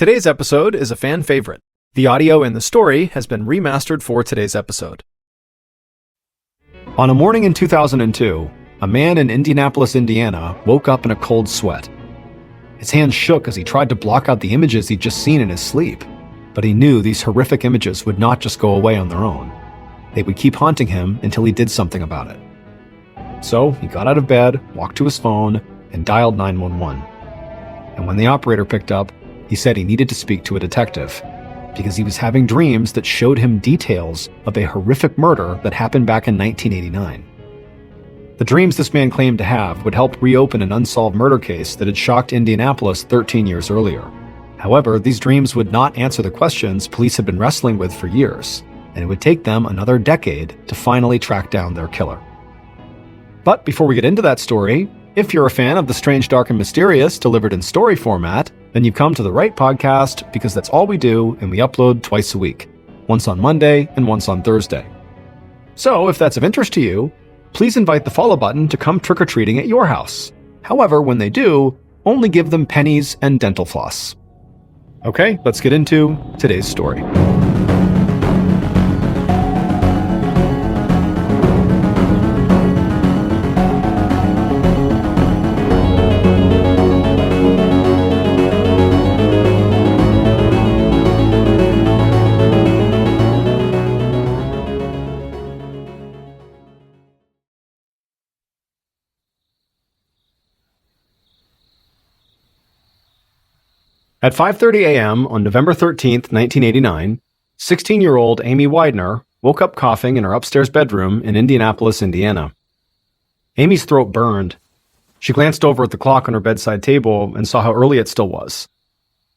Today's episode is a fan favorite. The audio in the story has been remastered for today's episode. On a morning in 2002, a man in Indianapolis, Indiana, woke up in a cold sweat. His hands shook as he tried to block out the images he'd just seen in his sleep, but he knew these horrific images would not just go away on their own. They would keep haunting him until he did something about it. So he got out of bed, walked to his phone, and dialed 911. And when the operator picked up, he said he needed to speak to a detective because he was having dreams that showed him details of a horrific murder that happened back in 1989. The dreams this man claimed to have would help reopen an unsolved murder case that had shocked Indianapolis 13 years earlier. However, these dreams would not answer the questions police had been wrestling with for years, and it would take them another decade to finally track down their killer. But before we get into that story, if you're a fan of the strange, dark, and mysterious delivered in story format, then you've come to the right podcast because that's all we do, and we upload twice a week, once on Monday and once on Thursday. So if that's of interest to you, please invite the follow button to come trick-or-treating at your house. However, when they do, only give them pennies and dental floss. Okay, let's get into today's story. At 5:30 a.m. on November 13th, 1989, 16-year-old Amy Widener woke up coughing in her upstairs bedroom in Indianapolis, Indiana. Amy's throat burned. She glanced over at the clock on her bedside table and saw how early it still was.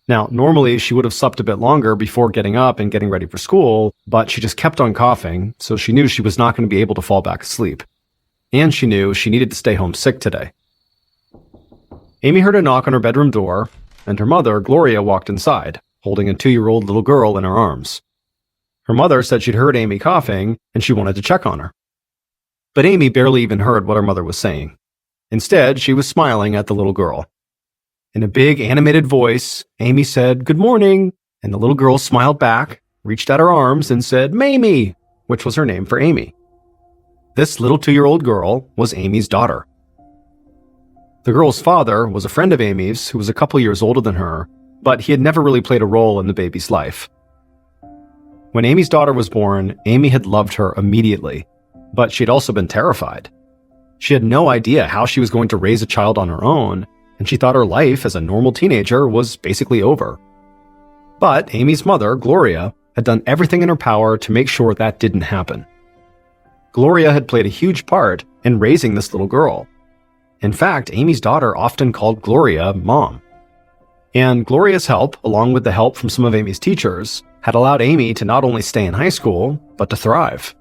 Now, normally she would have slept a bit longer before getting up and getting ready for school, but she just kept on coughing, so she knew she was not going to be able to fall back asleep. And she knew she needed to stay home sick today. Amy heard a knock on her bedroom door, and her mother, Gloria, walked inside, holding a 2-year-old little girl in her arms. Her mother said she'd heard Amy coughing, and she wanted to check on her. But Amy barely even heard what her mother was saying. Instead, she was smiling at the little girl. In a big, animated voice, Amy said, "Good morning," and the little girl smiled back, reached out her arms, and said, "Mamie," which was her name for Amy. This little 2-year-old girl was Amy's daughter. The girl's father was a friend of Amy's who was a couple years older than her, but he had never really played a role in the baby's life. When Amy's daughter was born, Amy had loved her immediately, but she had also been terrified. She had no idea how she was going to raise a child on her own, and she thought her life as a normal teenager was basically over. But Amy's mother, Gloria, had done everything in her power to make sure that didn't happen. Gloria had played a huge part in raising this little girl. In fact, Amy's daughter often called Gloria Mom. And Gloria's help, along with the help from some of Amy's teachers, had allowed Amy to not only stay in high school, but to thrive.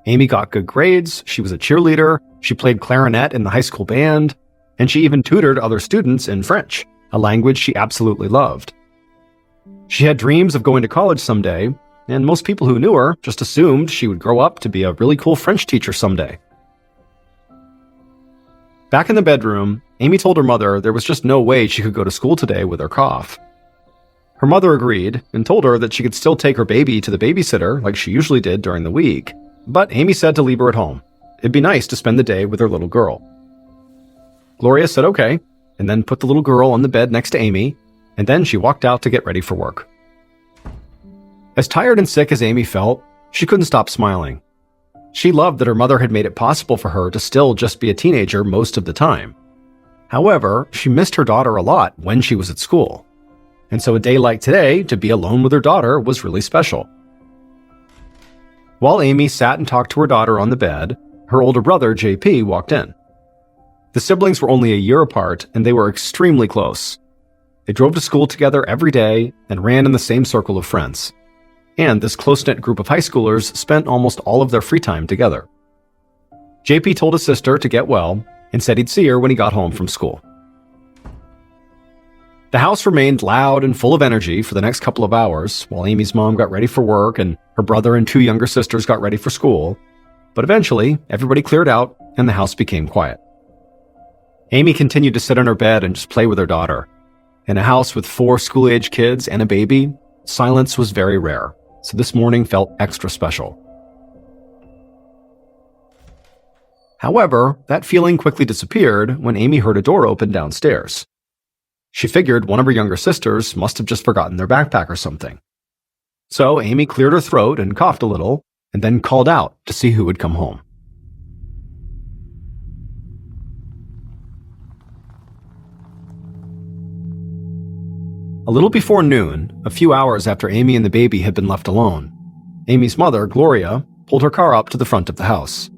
Amy got good grades, she was a cheerleader, she played clarinet in the high school band, and she even tutored other students in French, a language she absolutely loved. She had dreams of going to college someday, and most people who knew her just assumed she would grow up to be a really cool French teacher someday. Back in the bedroom, Amy told her mother there was just no way she could go to school today with her cough. Her mother agreed and told her that she could still take her baby to the babysitter like she usually did during the week, but Amy said to leave her at home. It'd be nice to spend the day with her little girl. Gloria said okay, and then put the little girl on the bed next to Amy, and then she walked out to get ready for work. As tired and sick as Amy felt, she couldn't stop smiling. She loved that her mother had made it possible for her to still just be a teenager most of the time. However, she missed her daughter a lot when she was at school. And so a day like today, to be alone with her daughter was really special. While Amy sat and talked to her daughter on the bed, her older brother, JP, walked in. The siblings were only a year apart, and they were extremely close. They drove to school together every day and ran in the same circle of friends. And this close-knit group of high schoolers spent almost all of their free time together. JP told his sister to get well and said he'd see her when he got home from school. The house remained loud and full of energy for the next couple of hours while Amy's mom got ready for work and her brother and 2 younger sisters got ready for school. But eventually, everybody cleared out and the house became quiet. Amy continued to sit on her bed and just play with her daughter. In a house with 4 school-age kids and a baby, silence was very rare, so this morning felt extra special. However, that feeling quickly disappeared when Amy heard a door open downstairs. She figured one of her younger sisters must have just forgotten their backpack or something. So Amy cleared her throat and coughed a little, and then called out to see who would come home. A little before noon, a few hours after Amy and the baby had been left alone, Amy's mother, Gloria, pulled her car up to the front of the house.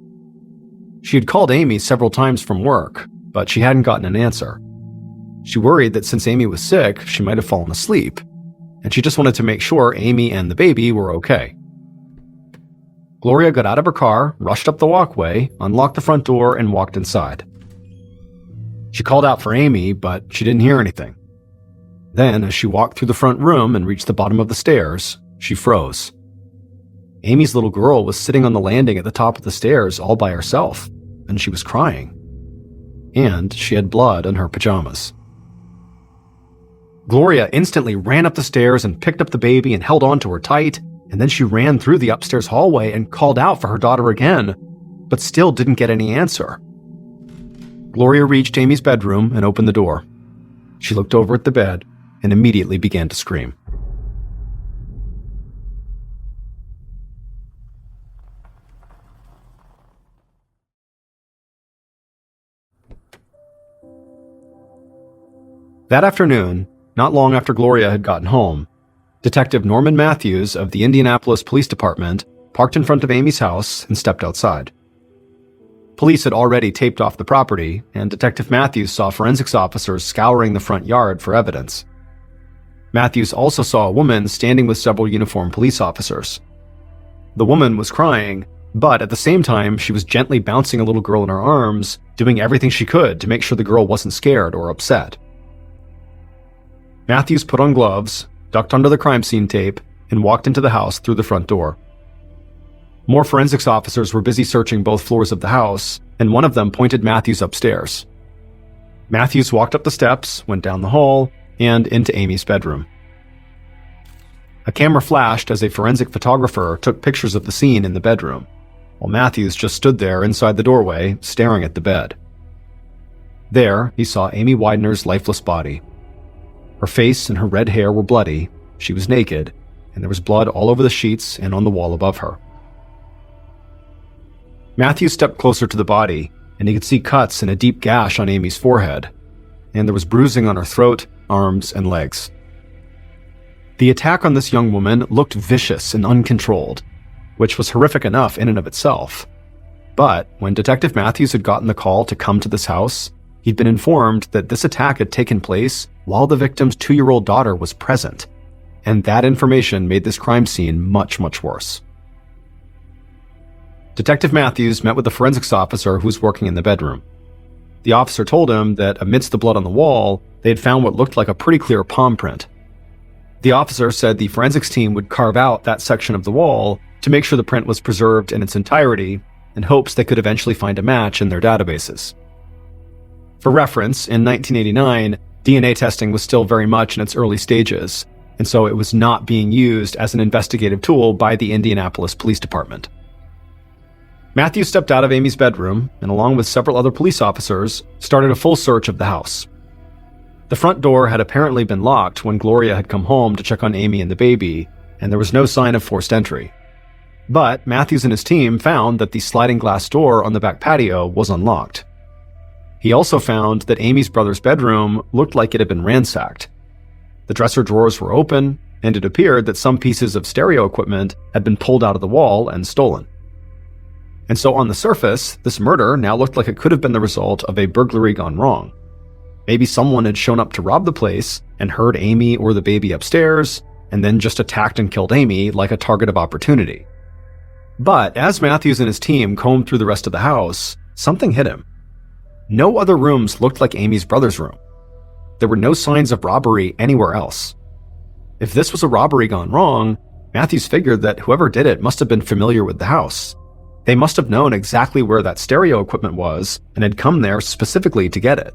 She had called Amy several times from work, but she hadn't gotten an answer. She worried that since Amy was sick, she might have fallen asleep, and she just wanted to make sure Amy and the baby were okay. Gloria got out of her car, rushed up the walkway, unlocked the front door, and walked inside. She called out for Amy, but she didn't hear anything. Then, as she walked through the front room and reached the bottom of the stairs, she froze. Amy's little girl was sitting on the landing at the top of the stairs all by herself, and she was crying. And she had blood on her pajamas. Gloria instantly ran up the stairs and picked up the baby and held on to her tight, and then she ran through the upstairs hallway and called out for her daughter again, but still didn't get any answer. Gloria reached Amy's bedroom and opened the door. She looked over at the bed and immediately began to scream. That afternoon, not long after Gloria had gotten home, Detective Norman Matthews of the Indianapolis Police Department parked in front of Amy's house and stepped outside. Police had already taped off the property, and Detective Matthews saw forensics officers scouring the front yard for evidence. Matthews also saw a woman standing with several uniformed police officers. The woman was crying, but at the same time, she was gently bouncing a little girl in her arms, doing everything she could to make sure the girl wasn't scared or upset. Matthews put on gloves, ducked under the crime scene tape, and walked into the house through the front door. More forensics officers were busy searching both floors of the house, and one of them pointed Matthews upstairs. Matthews walked up the steps, went down the hall, and into Amy's bedroom. A camera flashed as a forensic photographer took pictures of the scene in the bedroom, while Matthews just stood there inside the doorway, staring at the bed. There, he saw Amy Widener's lifeless body. Her face and her red hair were bloody, she was naked, and there was blood all over the sheets and on the wall above her. Matthews stepped closer to the body, and he could see cuts and a deep gash on Amy's forehead, and there was bruising on her throat, arms, and legs. The attack on this young woman looked vicious and uncontrolled, which was horrific enough in and of itself. But when Detective Matthews had gotten the call to come to this house, he'd been informed that this attack had taken place while the victim's 2-year-old daughter was present, and that information made this crime scene much, much worse. Detective Matthews met with the forensics officer who was working in the bedroom. The officer told him that amidst the blood on the wall, they had found what looked like a pretty clear palm print. The officer said the forensics team would carve out that section of the wall to make sure the print was preserved in its entirety, in hopes they could eventually find a match in their databases. For reference, in 1989, DNA testing was still very much in its early stages, and so it was not being used as an investigative tool by the Indianapolis Police Department. Matthews stepped out of Amy's bedroom and, along with several other police officers, started a full search of the house. The front door had apparently been locked when Gloria had come home to check on Amy and the baby, and there was no sign of forced entry. But Matthews and his team found that the sliding glass door on the back patio was unlocked. He also found that Amy's brother's bedroom looked like it had been ransacked. The dresser drawers were open, and it appeared that some pieces of stereo equipment had been pulled out of the wall and stolen. And so on the surface, this murder now looked like it could have been the result of a burglary gone wrong. Maybe someone had shown up to rob the place and heard Amy or the baby upstairs, and then just attacked and killed Amy like a target of opportunity. But as Matthews and his team combed through the rest of the house, something hit him. No other rooms looked like Amy's brother's room. There were no signs of robbery anywhere else. If this was a robbery gone wrong, Matthews figured that whoever did it must have been familiar with the house. They must have known exactly where that stereo equipment was and had come there specifically to get it.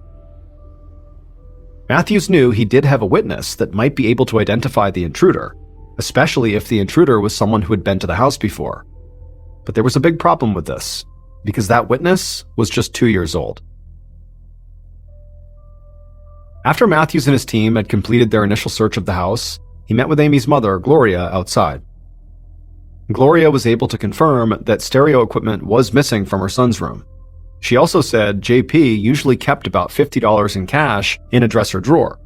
Matthews knew he did have a witness that might be able to identify the intruder, especially if the intruder was someone who had been to the house before. But there was a big problem with this, because that witness was just 2 years old. After Matthews and his team had completed their initial search of the house, he met with Amy's mother, Gloria, outside. Gloria was able to confirm that stereo equipment was missing from her son's room. She also said JP usually kept about $50 in cash in a dresser drawer,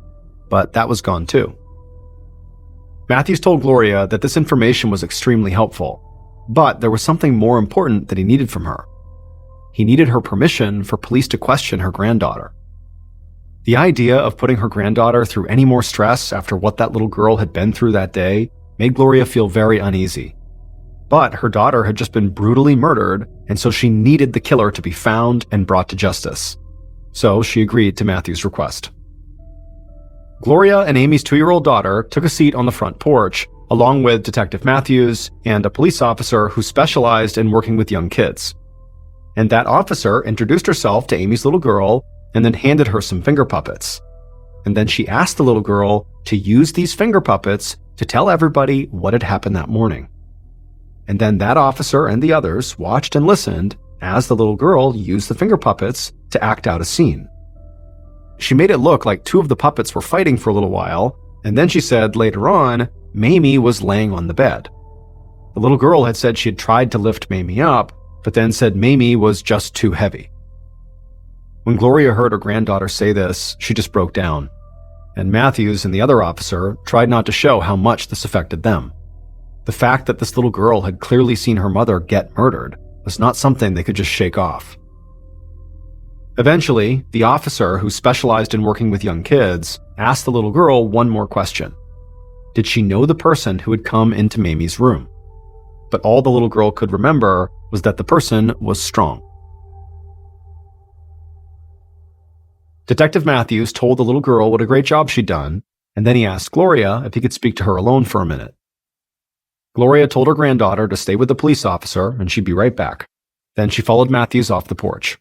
but that was gone too. Matthews told Gloria that this information was extremely helpful, but there was something more important that he needed from her. He needed her permission for police to question her granddaughter. The idea of putting her granddaughter through any more stress after what that little girl had been through that day made Gloria feel very uneasy. But her daughter had just been brutally murdered, and so she needed the killer to be found and brought to justice. So she agreed to Matthew's request. Gloria and Amy's 2-year-old daughter took a seat on the front porch, along with Detective Matthews and a police officer who specialized in working with young kids. And that officer introduced herself to Amy's little girl and then handed her some finger puppets. And then she asked the little girl to use these finger puppets to tell everybody what had happened that morning. And then that officer and the others watched and listened as the little girl used the finger puppets to act out a scene. She made it look like 2 of the puppets were fighting for a little while, and then she said later on, Mamie was laying on the bed. The little girl had said she had tried to lift Mamie up, but then said Mamie was just too heavy. When Gloria heard her granddaughter say this, she just broke down, and Matthews and the other officer tried not to show how much this affected them. The fact that this little girl had clearly seen her mother get murdered was not something they could just shake off. Eventually, the officer who specialized in working with young kids asked the little girl one more question. Did she know the person who had come into Mamie's room? But all the little girl could remember was that the person was Strong. Detective Matthews told the little girl what a great job she'd done, and then he asked Gloria if he could speak to her alone for a minute. Gloria told her granddaughter to stay with the police officer and she'd be right back. Then she followed Matthews off the porch.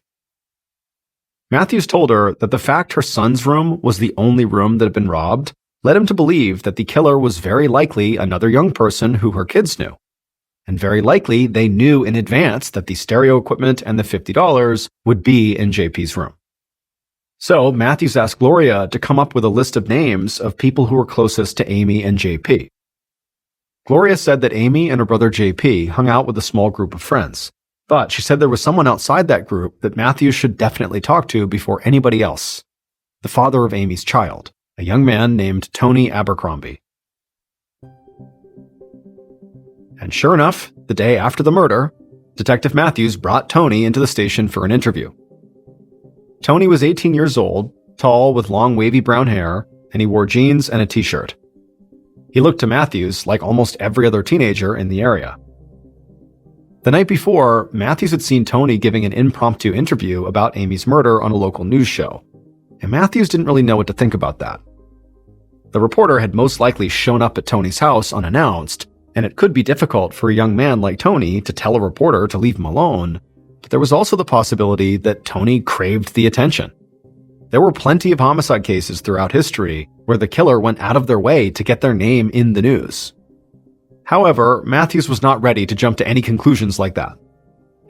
Matthews told her that the fact her son's room was the only room that had been robbed led him to believe that the killer was very likely another young person who her kids knew. And very likely they knew in advance that the stereo equipment and the $50 would be in JP's room. So Matthews asked Gloria to come up with a list of names of people who were closest to Amy and JP. Gloria said that Amy and her brother JP hung out with a small group of friends, but she said there was someone outside that group that Matthews should definitely talk to before anybody else. The father of Amy's child, a young man named Tony Abercrombie. And sure enough, the day after the murder, Detective Matthews brought Tony into the station for an interview. Tony was 18 years old, tall with long wavy brown hair, and he wore jeans and a t-shirt. He looked to Matthews like almost every other teenager in the area. The night before, Matthews had seen Tony giving an impromptu interview about Amy's murder on a local news show, and Matthews didn't really know what to think about that. The reporter had most likely shown up at Tony's house unannounced, and it could be difficult for a young man like Tony to tell a reporter to leave him alone, but there was also the possibility that Tony craved the attention. There were plenty of homicide cases throughout history where the killer went out of their way to get their name in the news. However, Matthews was not ready to jump to any conclusions like that.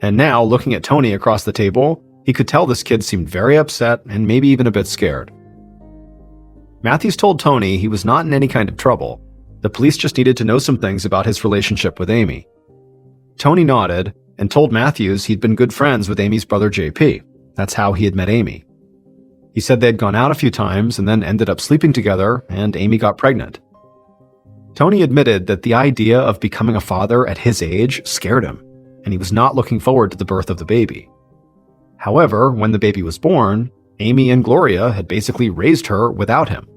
And now, looking at Tony across the table, he could tell this kid seemed very upset and maybe even a bit scared. Matthews told Tony he was not in any kind of trouble. The police just needed to know some things about his relationship with Amy. Tony nodded and told Matthews he'd been good friends with Amy's brother JP. That's how he had met Amy. He said they'd gone out a few times and then ended up sleeping together, and Amy got pregnant. Tony admitted that the idea of becoming a father at his age scared him, and he was not looking forward to the birth of the baby. However, when the baby was born, Amy and Gloria had basically raised her without him.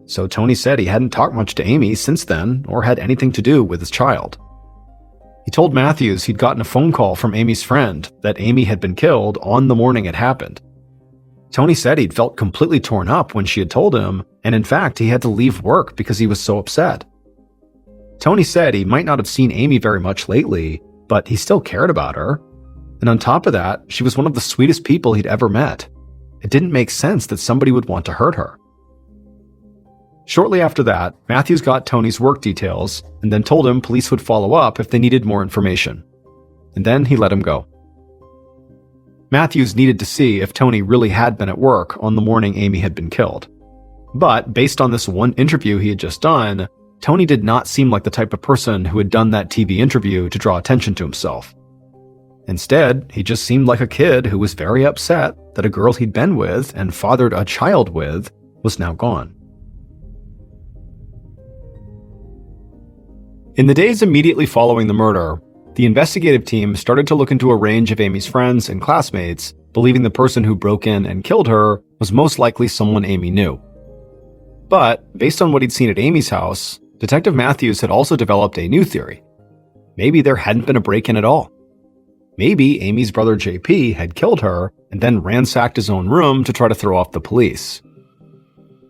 So Tony said he hadn't talked much to Amy since then or had anything to do with his child. He told Matthews he'd gotten a phone call from Amy's friend that Amy had been killed on the morning it happened. Tony said he'd felt completely torn up when she had told him, and in fact, he had to leave work because he was so upset. Tony said he might not have seen Amy very much lately, but he still cared about her. And on top of that, she was one of the sweetest people he'd ever met. It didn't make sense that somebody would want to hurt her. Shortly after that, Matthews got Tony's work details and then told him police would follow up if they needed more information. And then he let him go. Matthews needed to see if Tony really had been at work on the morning Amy had been killed. But based on this one interview he had just done, Tony did not seem like the type of person who had done that TV interview to draw attention to himself. Instead, he just seemed like a kid who was very upset that a girl he'd been with and fathered a child with was now gone. In the days immediately following the murder, the investigative team started to look into a range of Amy's friends and classmates, believing the person who broke in and killed her was most likely someone Amy knew. But, based on what he'd seen at Amy's house, Detective Matthews had also developed a new theory. Maybe there hadn't been a break-in at all. Maybe Amy's brother JP had killed her and then ransacked his own room to try to throw off the police.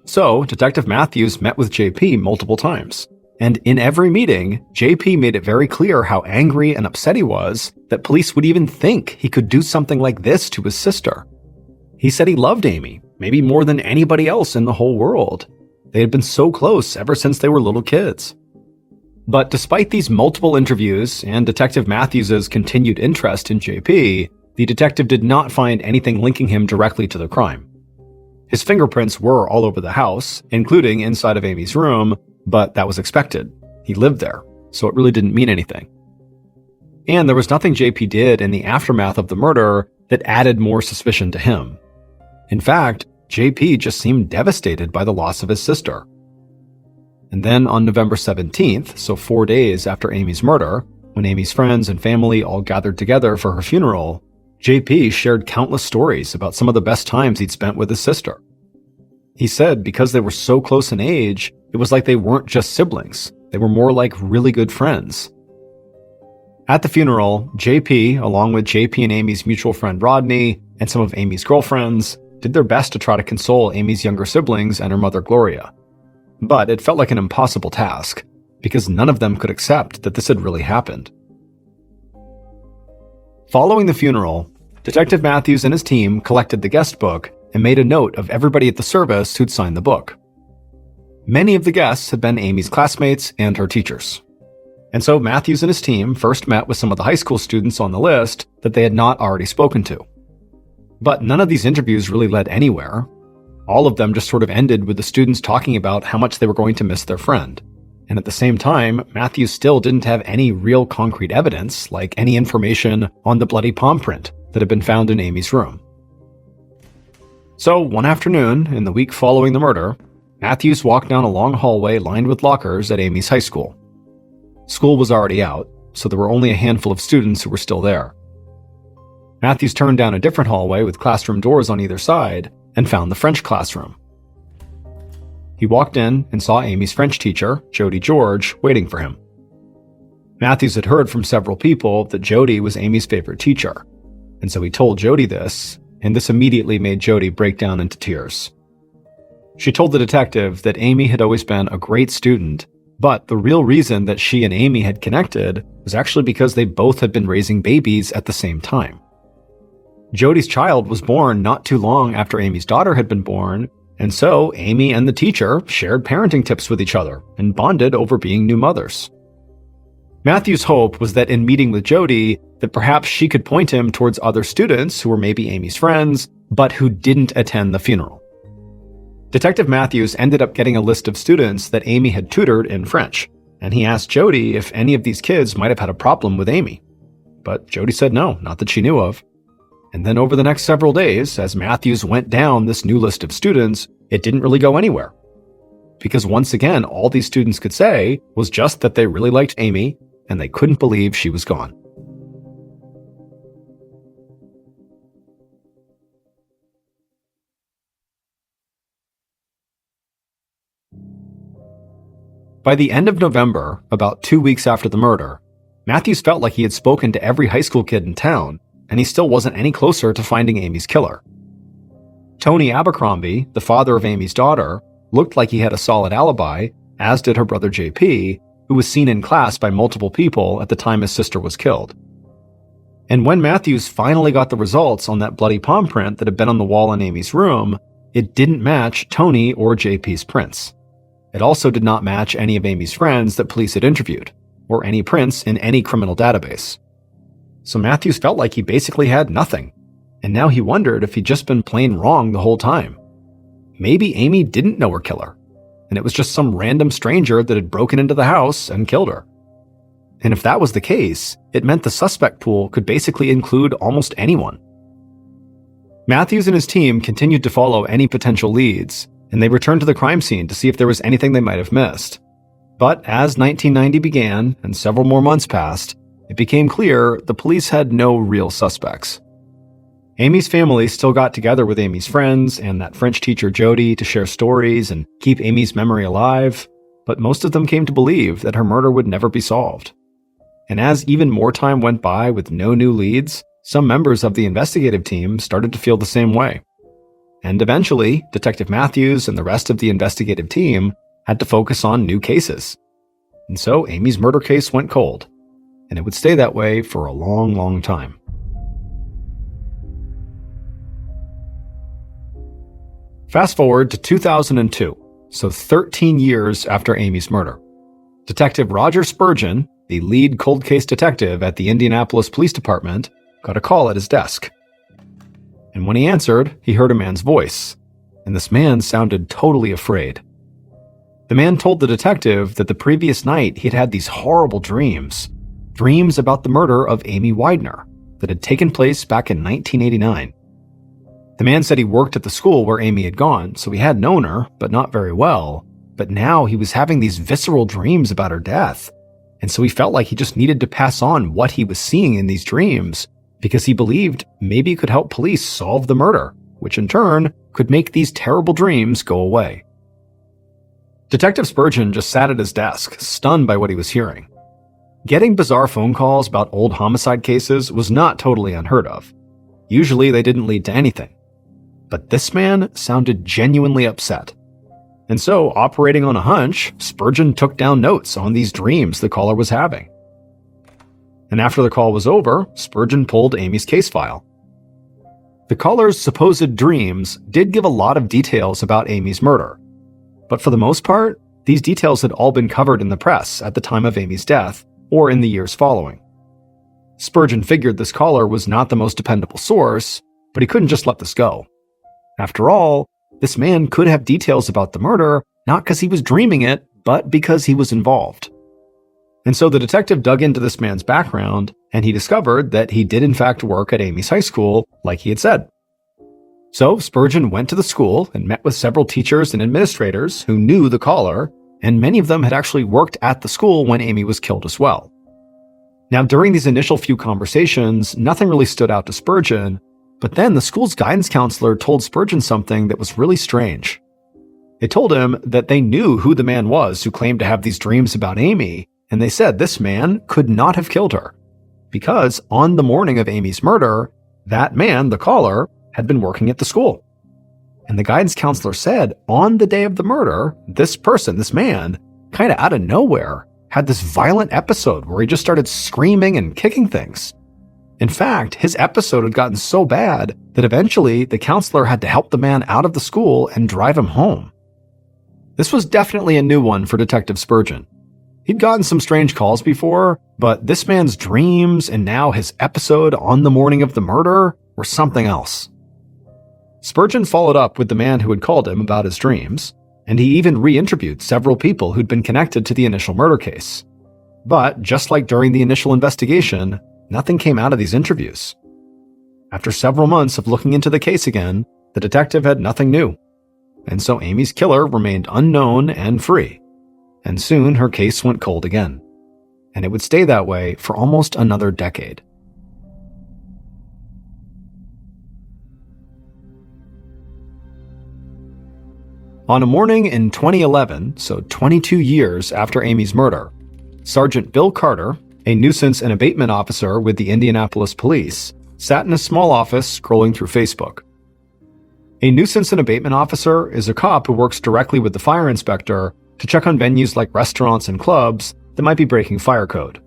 So, Detective Matthews met with JP multiple times. And in every meeting, JP made it very clear how angry and upset he was that police would even think he could do something like this to his sister. He said he loved Amy, maybe more than anybody else in the whole world. They had been so close ever since they were little kids. But despite these multiple interviews and Detective Matthews' continued interest in JP, the detective did not find anything linking him directly to the crime. His fingerprints were all over the house, including inside of Amy's room, but that was expected. He lived there, so it really didn't mean anything. And there was nothing JP did in the aftermath of the murder that added more suspicion to him. In fact, JP just seemed devastated by the loss of his sister. And then on November 17th, so 4 days after Amy's murder, when Amy's friends and family all gathered together for her funeral, JP shared countless stories about some of the best times he'd spent with his sister. He said because they were so close in age, it was like they weren't just siblings, they were more like really good friends. At the funeral, JP, along with JP and Amy's mutual friend Rodney, and some of Amy's girlfriends, did their best to try to console Amy's younger siblings and her mother Gloria. But it felt like an impossible task, because none of them could accept that this had really happened. Following the funeral, Detective Matthews and his team collected the guest book and made a note of everybody at the service who'd signed the book. Many of the guests had been Amy's classmates and her teachers. And so Matthews and his team first met with some of the high school students on the list that they had not already spoken to. But none of these interviews really led anywhere. All of them just sort of ended with the students talking about how much they were going to miss their friend. And at the same time, Matthews still didn't have any real concrete evidence, like any information on the bloody palm print that had been found in Amy's room. So one afternoon, in the week following the murder, Matthews walked down a long hallway lined with lockers at Amy's high school. School was already out, so there were only a handful of students who were still there. Matthews turned down a different hallway with classroom doors on either side and found the French classroom. He walked in and saw Amy's French teacher, Jody George, waiting for him. Matthews had heard from several people that Jody was Amy's favorite teacher, and so he told Jody this, and this immediately made Jody break down into tears. She told the detective that Amy had always been a great student, but the real reason that she and Amy had connected was actually because they both had been raising babies at the same time. Jody's child was born not too long after Amy's daughter had been born, and so Amy and the teacher shared parenting tips with each other and bonded over being new mothers. Matthew's hope was that in meeting with Jody, that perhaps she could point him towards other students who were maybe Amy's friends, but who didn't attend the funeral. Detective Matthews ended up getting a list of students that Amy had tutored in French, and he asked Jody if any of these kids might have had a problem with Amy. But Jody said no, not that she knew of. And then over the next several days, as Matthews went down this new list of students, it didn't really go anywhere. Because once again, all these students could say was just that they really liked Amy, and they couldn't believe she was gone. By the end of November, about 2 weeks after the murder, Matthews felt like he had spoken to every high school kid in town, and he still wasn't any closer to finding Amy's killer. Tony Abercrombie, the father of Amy's daughter, looked like he had a solid alibi, as did her brother JP, who was seen in class by multiple people at the time his sister was killed. And when Matthews finally got the results on that bloody palm print that had been on the wall in Amy's room, it didn't match Tony or JP's prints. It also did not match any of Amy's friends that police had interviewed, or any prints in any criminal database. So Matthews felt like he basically had nothing, and now he wondered if he'd just been plain wrong the whole time. Maybe Amy didn't know her killer, and it was just some random stranger that had broken into the house and killed her. And if that was the case, it meant the suspect pool could basically include almost anyone. Matthews and his team continued to follow any potential leads, and they returned to the crime scene to see if there was anything they might have missed. But as 1990 began and several more months passed, it became clear the police had no real suspects. Amy's family still got together with Amy's friends and that French teacher Jody to share stories and keep Amy's memory alive, but most of them came to believe that her murder would never be solved. And as even more time went by with no new leads, some members of the investigative team started to feel the same way. And eventually, Detective Matthews and the rest of the investigative team had to focus on new cases. And so Amy's murder case went cold, and it would stay that way for a long, long time. Fast forward to 2002, so 13 years after Amy's murder. Detective Roger Spurgeon, the lead cold case detective at the Indianapolis Police Department, got a call at his desk. And when he answered, he heard a man's voice, and this man sounded totally afraid. The man told the detective that the previous night he'd had these horrible dreams about the murder of Amy Widener that had taken place back in 1989. The man said he worked at the school where Amy had gone, so he had known her, but not very well, but now he was having these visceral dreams about her death, and so he felt like he just needed to pass on what he was seeing in these dreams because he believed maybe it could help police solve the murder, which in turn could make these terrible dreams go away. Detective Spurgeon just sat at his desk, stunned by what he was hearing. Getting bizarre phone calls about old homicide cases was not totally unheard of. Usually they didn't lead to anything. But this man sounded genuinely upset. And so, operating on a hunch, Spurgeon took down notes on these dreams the caller was having. And after the call was over, Spurgeon pulled Amy's case file. The caller's supposed dreams did give a lot of details about Amy's murder, but for the most part, these details had all been covered in the press at the time of Amy's death or in the years following. Spurgeon figured this caller was not the most dependable source, but he couldn't just let this go. After all, this man could have details about the murder not because he was dreaming it, but because he was involved. And so the detective dug into this man's background, and he discovered that he did in fact work at Amy's high school, like he had said. So Spurgeon went to the school and met with several teachers and administrators who knew the caller, and many of them had actually worked at the school when Amy was killed as well. Now, during these initial few conversations, nothing really stood out to Spurgeon, but then the school's guidance counselor told Spurgeon something that was really strange. They told him that they knew who the man was who claimed to have these dreams about Amy, and they said this man could not have killed her, because on the morning of Amy's murder, that man, the caller, had been working at the school. And the guidance counselor said on the day of the murder, this person, this man, kind of out of nowhere, had this violent episode where he just started screaming and kicking things. In fact, his episode had gotten so bad that eventually the counselor had to help the man out of the school and drive him home. This was definitely a new one for Detective Spurgeon. He'd gotten some strange calls before, but this man's dreams and now his episode on the morning of the murder were something else. Spurgeon followed up with the man who had called him about his dreams, and he even re-interviewed several people who'd been connected to the initial murder case. But just like during the initial investigation, nothing came out of these interviews. After several months of looking into the case again, the detective had nothing new. And so Amy's killer remained unknown and free. And soon her case went cold again. And it would stay that way for almost another decade. On a morning in 2011, so 22 years after Amy's murder, Sergeant Bill Carter, a nuisance and abatement officer with the Indianapolis Police, sat in a small office scrolling through Facebook. A nuisance and abatement officer is a cop who works directly with the fire inspector to check on venues like restaurants and clubs that might be breaking fire code.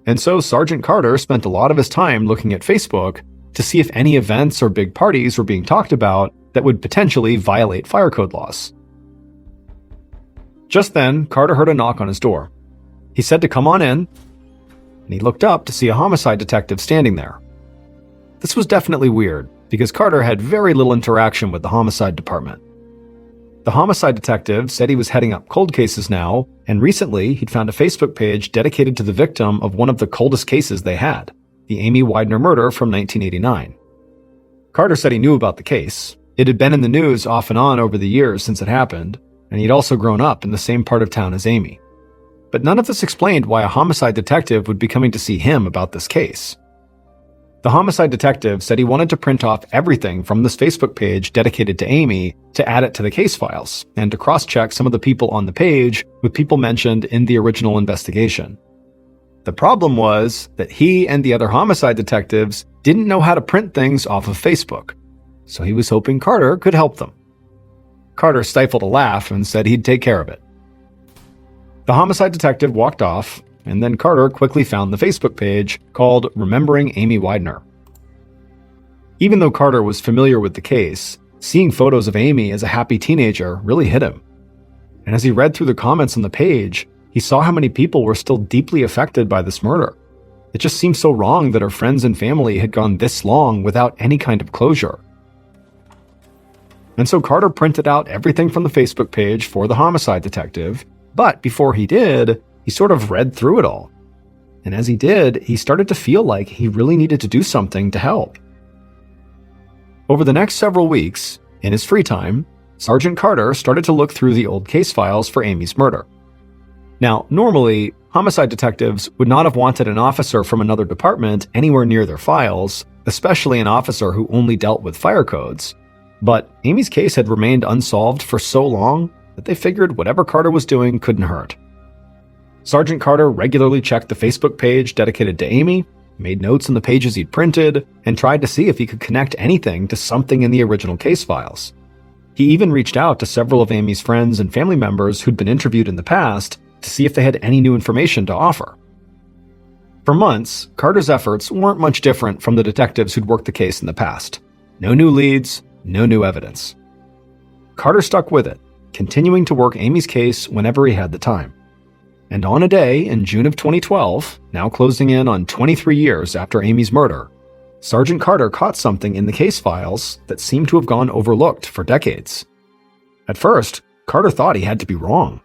And so Sergeant Carter spent a lot of his time looking at Facebook to see if any events or big parties were being talked about that would potentially violate fire code laws. Just then, Carter heard a knock on his door. He said to come on in, and he looked up to see a homicide detective standing there. This was definitely weird, because Carter had very little interaction with the homicide department. The homicide detective said he was heading up cold cases now, and recently he'd found a Facebook page dedicated to the victim of one of the coldest cases they had, the Amy Widener murder from 1989. Carter said he knew about the case. It had been in the news off and on over the years since it happened, and he'd also grown up in the same part of town as Amy. But none of this explained why a homicide detective would be coming to see him about this case. The homicide detective said he wanted to print off everything from this Facebook page dedicated to Amy to add it to the case files, and to cross-check some of the people on the page with people mentioned in the original investigation. The problem was that he and the other homicide detectives didn't know how to print things off of Facebook, so he was hoping Carter could help them. Carter stifled a laugh and said he'd take care of it. The homicide detective walked off, and then Carter quickly found the Facebook page called Remembering Amy Widener. Even though Carter was familiar with the case, seeing photos of Amy as a happy teenager really hit him. And as he read through the comments on the page, he saw how many people were still deeply affected by this murder. It just seemed so wrong that her friends and family had gone this long without any kind of closure. And so Carter printed out everything from the Facebook page for the homicide detective, but before he did, he sort of read through it all. And as he did, he started to feel like he really needed to do something to help. Over the next several weeks, in his free time, Sergeant Carter started to look through the old case files for Amy's murder. Now, normally, homicide detectives would not have wanted an officer from another department anywhere near their files, especially an officer who only dealt with fire codes. But Amy's case had remained unsolved for so long that they figured whatever Carter was doing couldn't hurt. Sergeant Carter regularly checked the Facebook page dedicated to Amy, made notes on the pages he'd printed, and tried to see if he could connect anything to something in the original case files. He even reached out to several of Amy's friends and family members who'd been interviewed in the past to see if they had any new information to offer. For months, Carter's efforts weren't much different from the detectives who'd worked the case in the past. No new leads, no new evidence. Carter stuck with it, continuing to work Amy's case whenever he had the time. And on a day in June of 2012, now closing in on 23 years after Amy's murder, Sergeant Carter caught something in the case files that seemed to have gone overlooked for decades. At first, Carter thought he had to be wrong.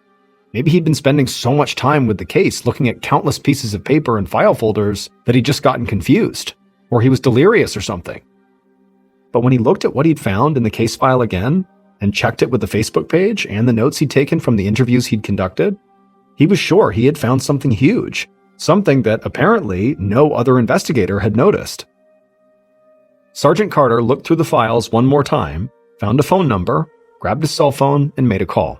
Maybe he'd been spending so much time with the case looking at countless pieces of paper and file folders that he'd just gotten confused, or he was delirious or something. But when he looked at what he'd found in the case file again, and checked it with the Facebook page and the notes he'd taken from the interviews he'd conducted, he was sure he had found something huge, something that apparently no other investigator had noticed. Sergeant Carter looked through the files one more time, found a phone number, grabbed his cell phone, and made a call.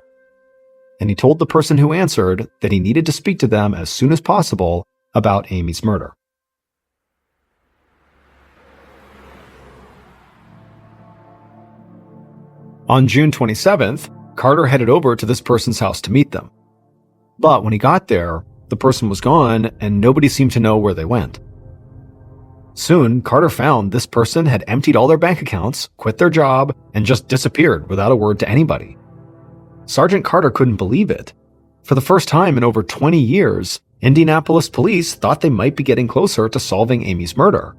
And he told the person who answered that he needed to speak to them as soon as possible about Amy's murder. On June 27th, Carter headed over to this person's house to meet them. But when he got there, the person was gone and nobody seemed to know where they went. Soon, Carter found this person had emptied all their bank accounts, quit their job, and just disappeared without a word to anybody. Sergeant Carter couldn't believe it. For the first time in over 20 years, Indianapolis police thought they might be getting closer to solving Amy's murder.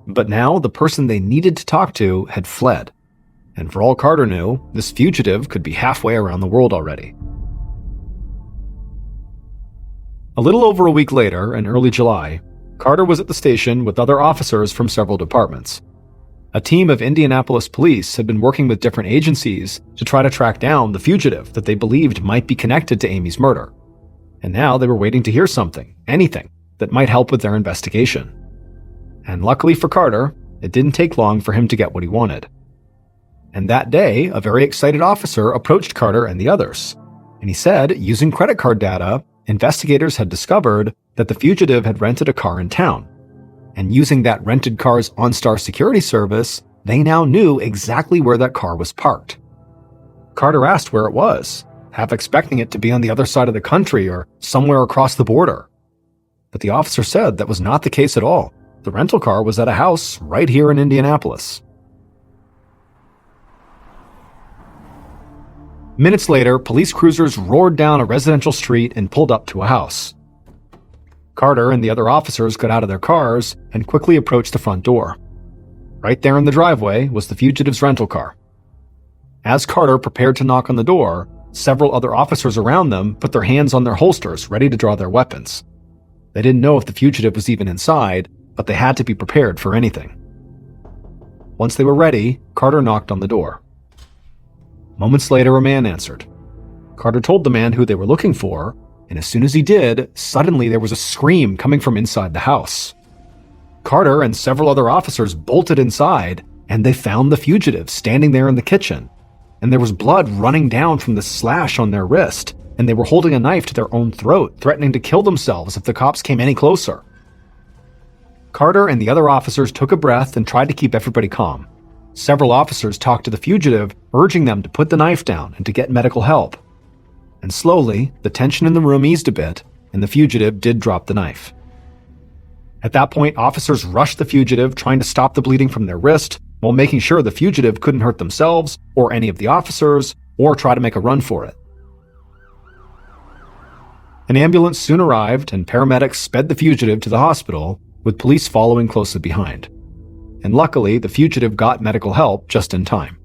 But now the person they needed to talk to had fled. And for all Carter knew, this fugitive could be halfway around the world already. A little over a week later, in early July, Carter was at the station with other officers from several departments. A team of Indianapolis police had been working with different agencies to try to track down the fugitive that they believed might be connected to Amy's murder. And now they were waiting to hear something, anything, that might help with their investigation. And luckily for Carter, it didn't take long for him to get what he wanted. And that day, a very excited officer approached Carter and the others. And he said, using credit card data, investigators had discovered that the fugitive had rented a car in town. And using that rented car's OnStar security service, they now knew exactly where that car was parked. Carter asked where it was, half expecting it to be on the other side of the country or somewhere across the border. But the officer said that was not the case at all. The rental car was at a house right here in Indianapolis. Minutes later, police cruisers roared down a residential street and pulled up to a house. Carter and the other officers got out of their cars and quickly approached the front door. Right there in the driveway was the fugitive's rental car. As Carter prepared to knock on the door, several other officers around them put their hands on their holsters, ready to draw their weapons. They didn't know if the fugitive was even inside, but they had to be prepared for anything. Once they were ready, Carter knocked on the door. Moments later, a man answered. Carter told the man who they were looking for, and as soon as he did, suddenly there was a scream coming from inside the house. Carter and several other officers bolted inside, and they found the fugitive standing there in the kitchen. And there was blood running down from the slash on their wrist, and they were holding a knife to their own throat, threatening to kill themselves if the cops came any closer. Carter and the other officers took a breath and tried to keep everybody calm. Several officers talked to the fugitive, urging them to put the knife down and to get medical help. And slowly, the tension in the room eased a bit, and the fugitive did drop the knife. At that point, officers rushed the fugitive, trying to stop the bleeding from their wrist, while making sure the fugitive couldn't hurt themselves, or any of the officers, or try to make a run for it. An ambulance soon arrived, and paramedics sped the fugitive to the hospital, with police following closely behind. And luckily, the fugitive got medical help just in time.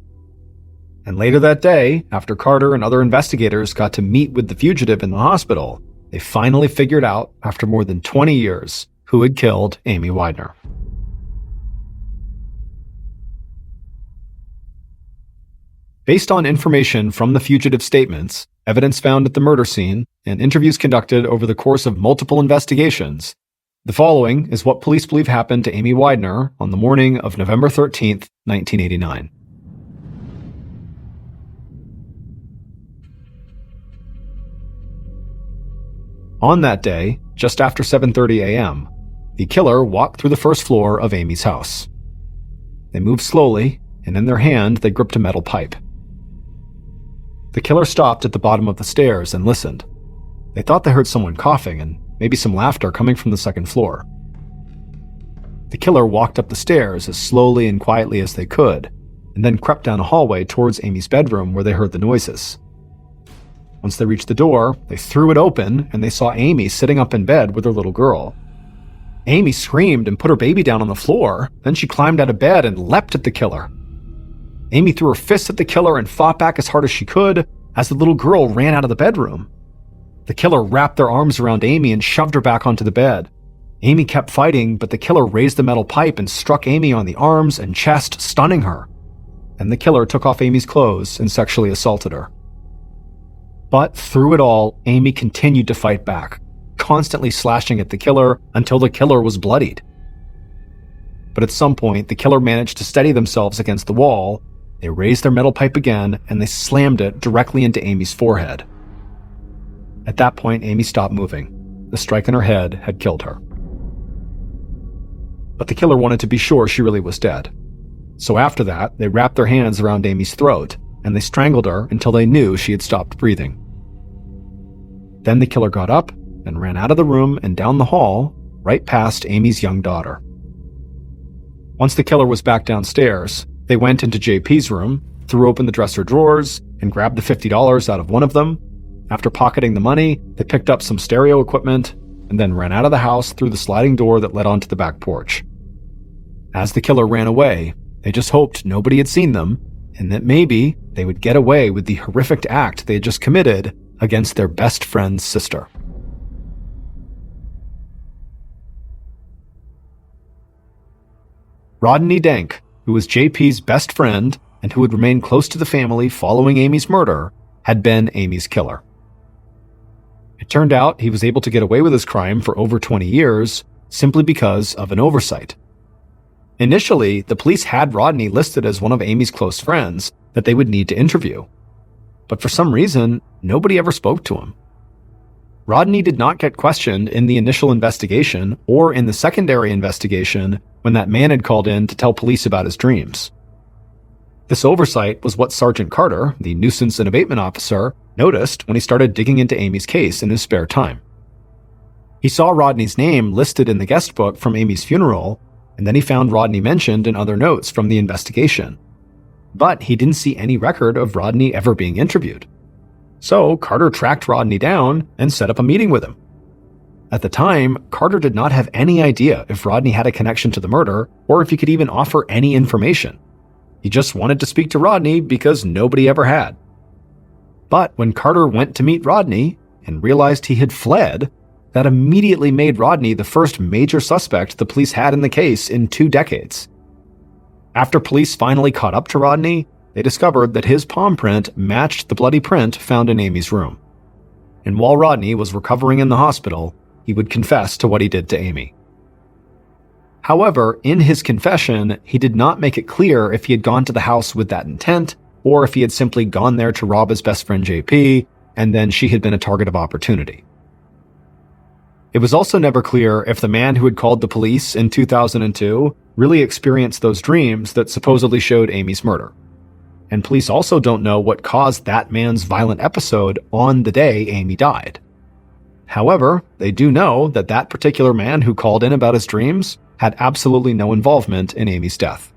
And later that day, after Carter and other investigators got to meet with the fugitive in the hospital, they finally figured out, after more than 20 years, who had killed Amy Widener. Based on information from the fugitive's statements, evidence found at the murder scene, and interviews conducted over the course of multiple investigations, the following is what police believe happened to Amy Widener on the morning of November 13th, 1989. On that day, just after 7:30 a.m., the killer walked through the first floor of Amy's house. They moved slowly, and in their hand they gripped a metal pipe. The killer stopped at the bottom of the stairs and listened. They thought they heard someone coughing and maybe some laughter coming from the second floor. The killer walked up the stairs as slowly and quietly as they could, and then crept down a hallway towards Amy's bedroom where they heard the noises. Once they reached the door, they threw it open and they saw Amy sitting up in bed with her little girl. Amy screamed and put her baby down on the floor, then she climbed out of bed and leapt at the killer. Amy threw her fists at the killer and fought back as hard as she could as the little girl ran out of the bedroom. The killer wrapped their arms around Amy and shoved her back onto the bed. Amy kept fighting, but the killer raised the metal pipe and struck Amy on the arms and chest, stunning her. Then the killer took off Amy's clothes and sexually assaulted her. But through it all, Amy continued to fight back, constantly slashing at the killer until the killer was bloodied. But at some point, the killer managed to steady themselves against the wall. They raised their metal pipe again, and they slammed it directly into Amy's forehead. At that point, Amy stopped moving. The strike in her head had killed her. But the killer wanted to be sure she really was dead. So after that, they wrapped their hands around Amy's throat, and they strangled her until they knew she had stopped breathing. Then the killer got up and ran out of the room and down the hall, right past Amy's young daughter. Once the killer was back downstairs, they went into JP's room, threw open the dresser drawers, and grabbed the $50 out of one of them. After pocketing the money, they picked up some stereo equipment and then ran out of the house through the sliding door that led onto the back porch. As the killer ran away, they just hoped nobody had seen them and that maybe they would get away with the horrific act they had just committed against their best friend's sister. Rodney Dank, who was JP's best friend and who would remain close to the family following Amy's murder, had been Amy's killer. It turned out he was able to get away with his crime for over 20 years simply because of an oversight. Initially, the police had Rodney listed as one of Amy's close friends that they would need to interview. But for some reason, nobody ever spoke to him. Rodney did not get questioned in the initial investigation or in the secondary investigation when that man had called in to tell police about his dreams. This oversight was what Sergeant Carter, the nuisance and abatement officer, noticed when he started digging into Amy's case in his spare time. He saw Rodney's name listed in the guest book from Amy's funeral, and then he found Rodney mentioned in other notes from the investigation. But he didn't see any record of Rodney ever being interviewed. So Carter tracked Rodney down and set up a meeting with him. At the time, Carter did not have any idea if Rodney had a connection to the murder or if he could even offer any information. He just wanted to speak to Rodney because nobody ever had. But when Carter went to meet Rodney and realized he had fled, that immediately made Rodney the first major suspect the police had in the case in 2 decades. After police finally caught up to Rodney, they discovered that his palm print matched the bloody print found in Amy's room. And while Rodney was recovering in the hospital, he would confess to what he did to Amy. However, in his confession, he did not make it clear if he had gone to the house with that intent, or if he had simply gone there to rob his best friend JP, and then she had been a target of opportunity. It was also never clear if the man who had called the police in 2002 really experienced those dreams that supposedly showed Amy's murder. And police also don't know what caused that man's violent episode on the day Amy died. However, they do know that that particular man who called in about his dreams had absolutely no involvement in Amy's death.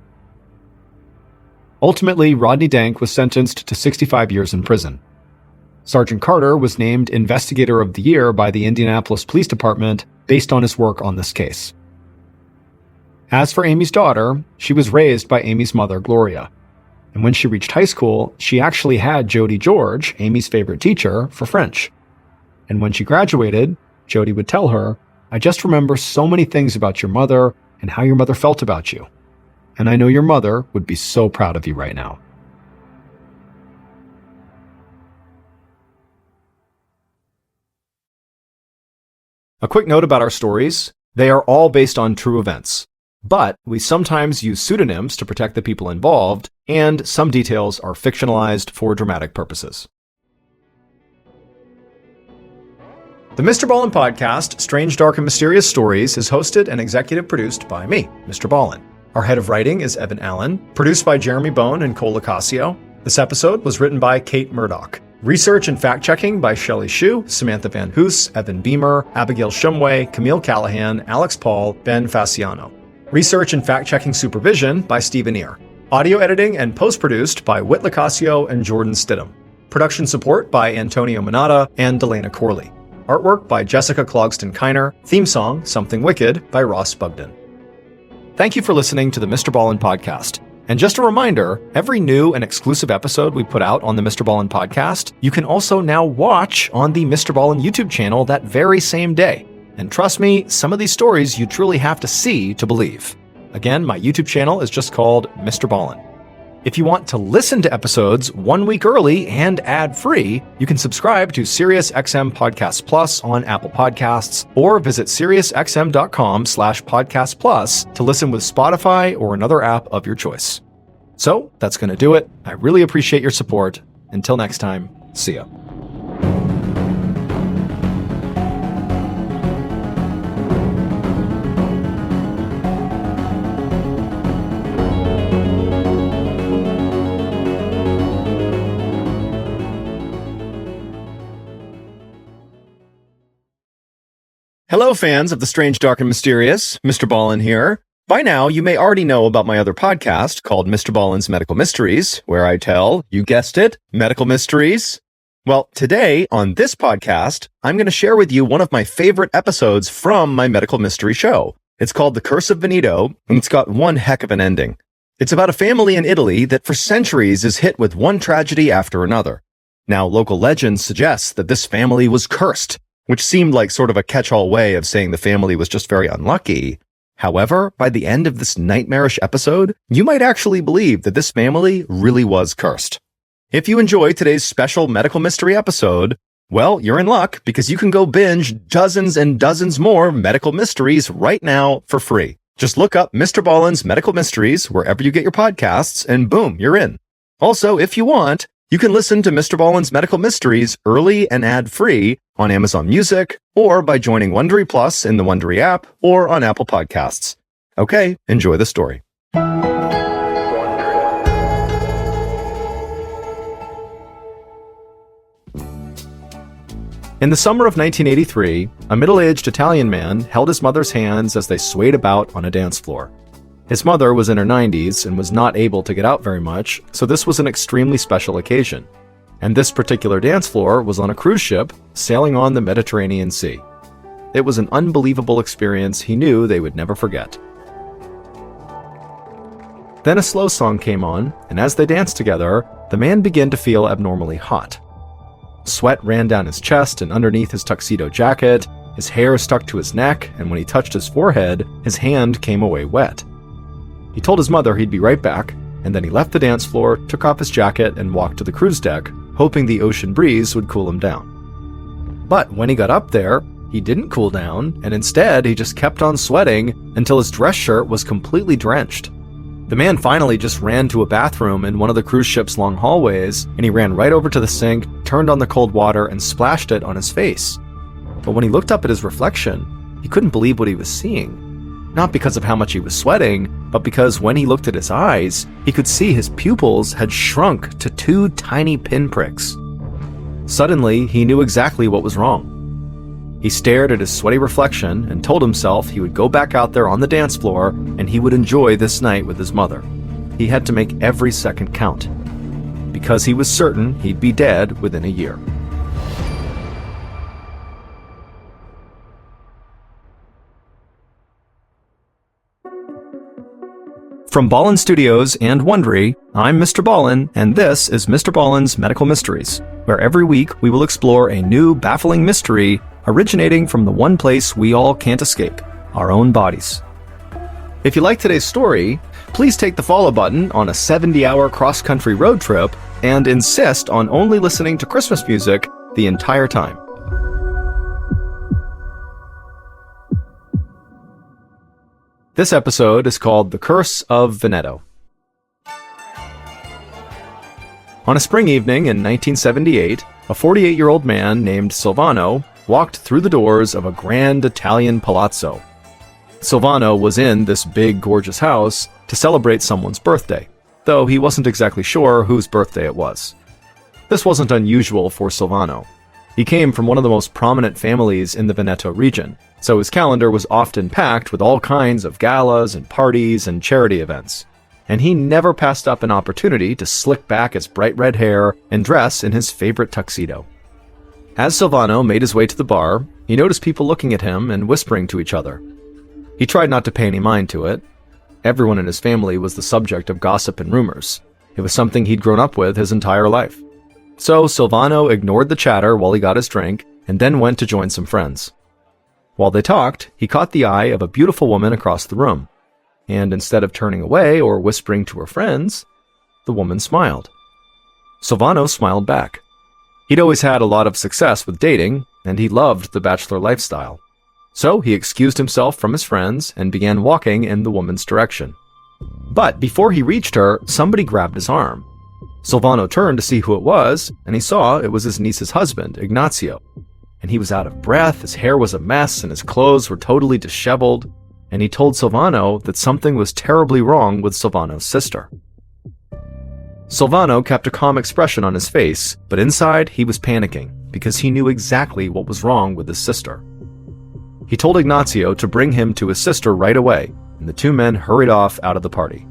Ultimately, Rodney Dank was sentenced to 65 years in prison. Sergeant Carter was named Investigator of the Year by the Indianapolis Police Department based on his work on this case. As for Amy's daughter, she was raised by Amy's mother, Gloria. And when she reached high school, she actually had Jody George, Amy's favorite teacher, for French. And when she graduated, Jody would tell her, "I just remember so many things about your mother and how your mother felt about you. And I know your mother would be so proud of you right now." A quick note about our stories. They are all based on true events, but we sometimes use pseudonyms to protect the people involved, and some details are fictionalized for dramatic purposes. The Mr. Ballen podcast, Strange, Dark, and Mysterious Stories, is hosted and executive produced by me, Mr. Ballen. Our head of writing is Evan Allen, produced by Jeremy Bone and Cole Lacasio. This episode was written by Kate Murdoch. Research and fact-checking by Shelley Shue, Samantha Van Hoos, Evan Beamer, Abigail Shumway, Camille Callahan, Alex Paul, Ben Fasciano. Research and fact-checking supervision by Stephen Ear. Audio editing and post-produced by Whit Lacasio and Jordan Stidham. Production support by Antonio Manata and Delana Corley. Artwork by Jessica Clogston-Kiner. Theme song, Something Wicked, by Ross Bugden. Thank you for listening to the Mr. Ballen podcast. And just a reminder, every new and exclusive episode we put out on the Mr. Ballen podcast, you can also now watch on the Mr. Ballen YouTube channel that very same day. And trust me, some of these stories you truly have to see to believe. Again, my YouTube channel is just called Mr. Ballen. If you want to listen to episodes 1 week early and ad-free, you can subscribe to SiriusXM Podcast Plus on Apple Podcasts or visit SiriusXM.com/Podcast Plus to listen with Spotify or another app of your choice. So that's going to do it. I really appreciate your support. Until next time, see ya. Hello, fans of the Strange, Dark, and Mysterious. Mr. Ballen here. By now, you may already know about my other podcast called Mr. Ballen's Medical Mysteries, where I tell, you guessed it, medical mysteries. Well, today on this podcast, I'm going to share with you one of my favorite episodes from my medical mystery show. It's called The Curse of Veneto, and it's got one heck of an ending. It's about a family in Italy that for centuries is hit with one tragedy after another. Now, local legend suggests that this family was cursed, which seemed like sort of a catch-all way of saying the family was just very unlucky. However, by the end of this nightmarish episode, you might actually believe that this family really was cursed. If you enjoy today's special medical mystery episode, well, you're in luck because you can go binge dozens and dozens more medical mysteries right now for free. Just look up Mr. Ballen's Medical Mysteries wherever you get your podcasts and boom, you're in. Also, if you want, you can listen to Mr. Ballen's Medical Mysteries early and ad-free on Amazon Music or by joining Wondery Plus in the Wondery app or on Apple Podcasts. Okay, enjoy the story. In the summer of 1983, a middle-aged Italian man held his mother's hands as they swayed about on a dance floor. His mother was in her 90s and was not able to get out very much, so this was an extremely special occasion. And this particular dance floor was on a cruise ship sailing on the Mediterranean Sea. It was an unbelievable experience he knew they would never forget. Then a slow song came on, and as they danced together, the man began to feel abnormally hot. Sweat ran down his chest and underneath his tuxedo jacket, his hair stuck to his neck, and when he touched his forehead, his hand came away wet. He told his mother he'd be right back, and then he left the dance floor, took off his jacket, and walked to the cruise deck, hoping the ocean breeze would cool him down. But when he got up there, he didn't cool down, and instead he just kept on sweating until his dress shirt was completely drenched. The man finally just ran to a bathroom in one of the cruise ship's long hallways, and he ran right over to the sink, turned on the cold water, and splashed it on his face. But when he looked up at his reflection, he couldn't believe what he was seeing. Not because of how much he was sweating, but because when he looked at his eyes, he could see his pupils had shrunk to 2 tiny pinpricks. Suddenly, he knew exactly what was wrong. He stared at his sweaty reflection and told himself he would go back out there on the dance floor and he would enjoy this night with his mother. He had to make every second count, because he was certain he'd be dead within a year. From Ballen Studios and Wondery, I'm Mr. Ballen, and this is Mr. Ballen's Medical Mysteries, where every week we will explore a new baffling mystery originating from the one place we all can't escape, our own bodies. If you like today's story, please take the follow button on a 70-hour cross-country road trip and insist on only listening to Christmas music the entire time. This episode is called The Curse of Veneto. On a spring evening in 1978, a 48-year-old man named Silvano walked through the doors of a grand Italian palazzo. Silvano was in this big, gorgeous house to celebrate someone's birthday, though he wasn't exactly sure whose birthday it was. This wasn't unusual for Silvano. He came from one of the most prominent families in the Veneto region, so his calendar was often packed with all kinds of galas and parties and charity events. And he never passed up an opportunity to slick back his bright red hair and dress in his favorite tuxedo. As Silvano made his way to the bar, he noticed people looking at him and whispering to each other. He tried not to pay any mind to it. Everyone in his family was the subject of gossip and rumors. It was something he'd grown up with his entire life. So Silvano ignored the chatter while he got his drink and then went to join some friends. While they talked, he caught the eye of a beautiful woman across the room. And instead of turning away or whispering to her friends, the woman smiled. Silvano smiled back. He'd always had a lot of success with dating, and he loved the bachelor lifestyle. So he excused himself from his friends and began walking in the woman's direction. But before he reached her, somebody grabbed his arm. Silvano turned to see who it was, and he saw it was his niece's husband, Ignazio. And he was out of breath, his hair was a mess, and his clothes were totally disheveled, and he told Silvano that something was terribly wrong with Silvano's sister. Silvano kept a calm expression on his face, but inside he was panicking because he knew exactly what was wrong with his sister. He told Ignazio to bring him to his sister right away, and the two men hurried off out of the party.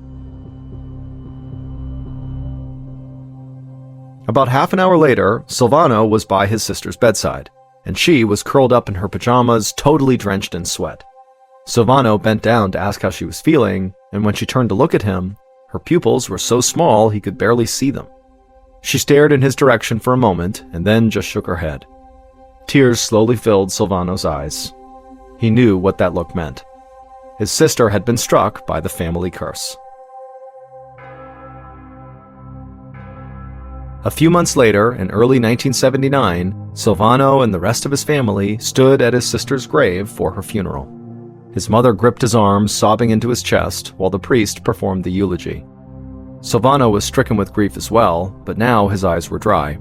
About half an hour later, Silvano was by his sister's bedside, and she was curled up in her pajamas, totally drenched in sweat. Silvano bent down to ask how she was feeling, and when she turned to look at him, her pupils were so small he could barely see them. She stared in his direction for a moment and then just shook her head. Tears slowly filled Silvano's eyes. He knew what that look meant. His sister had been struck by the family curse. A few months later, in early 1979, Silvano and the rest of his family stood at his sister's grave for her funeral. His mother gripped his arm, sobbing into his chest, while the priest performed the eulogy. Silvano was stricken with grief as well, but now his eyes were dry.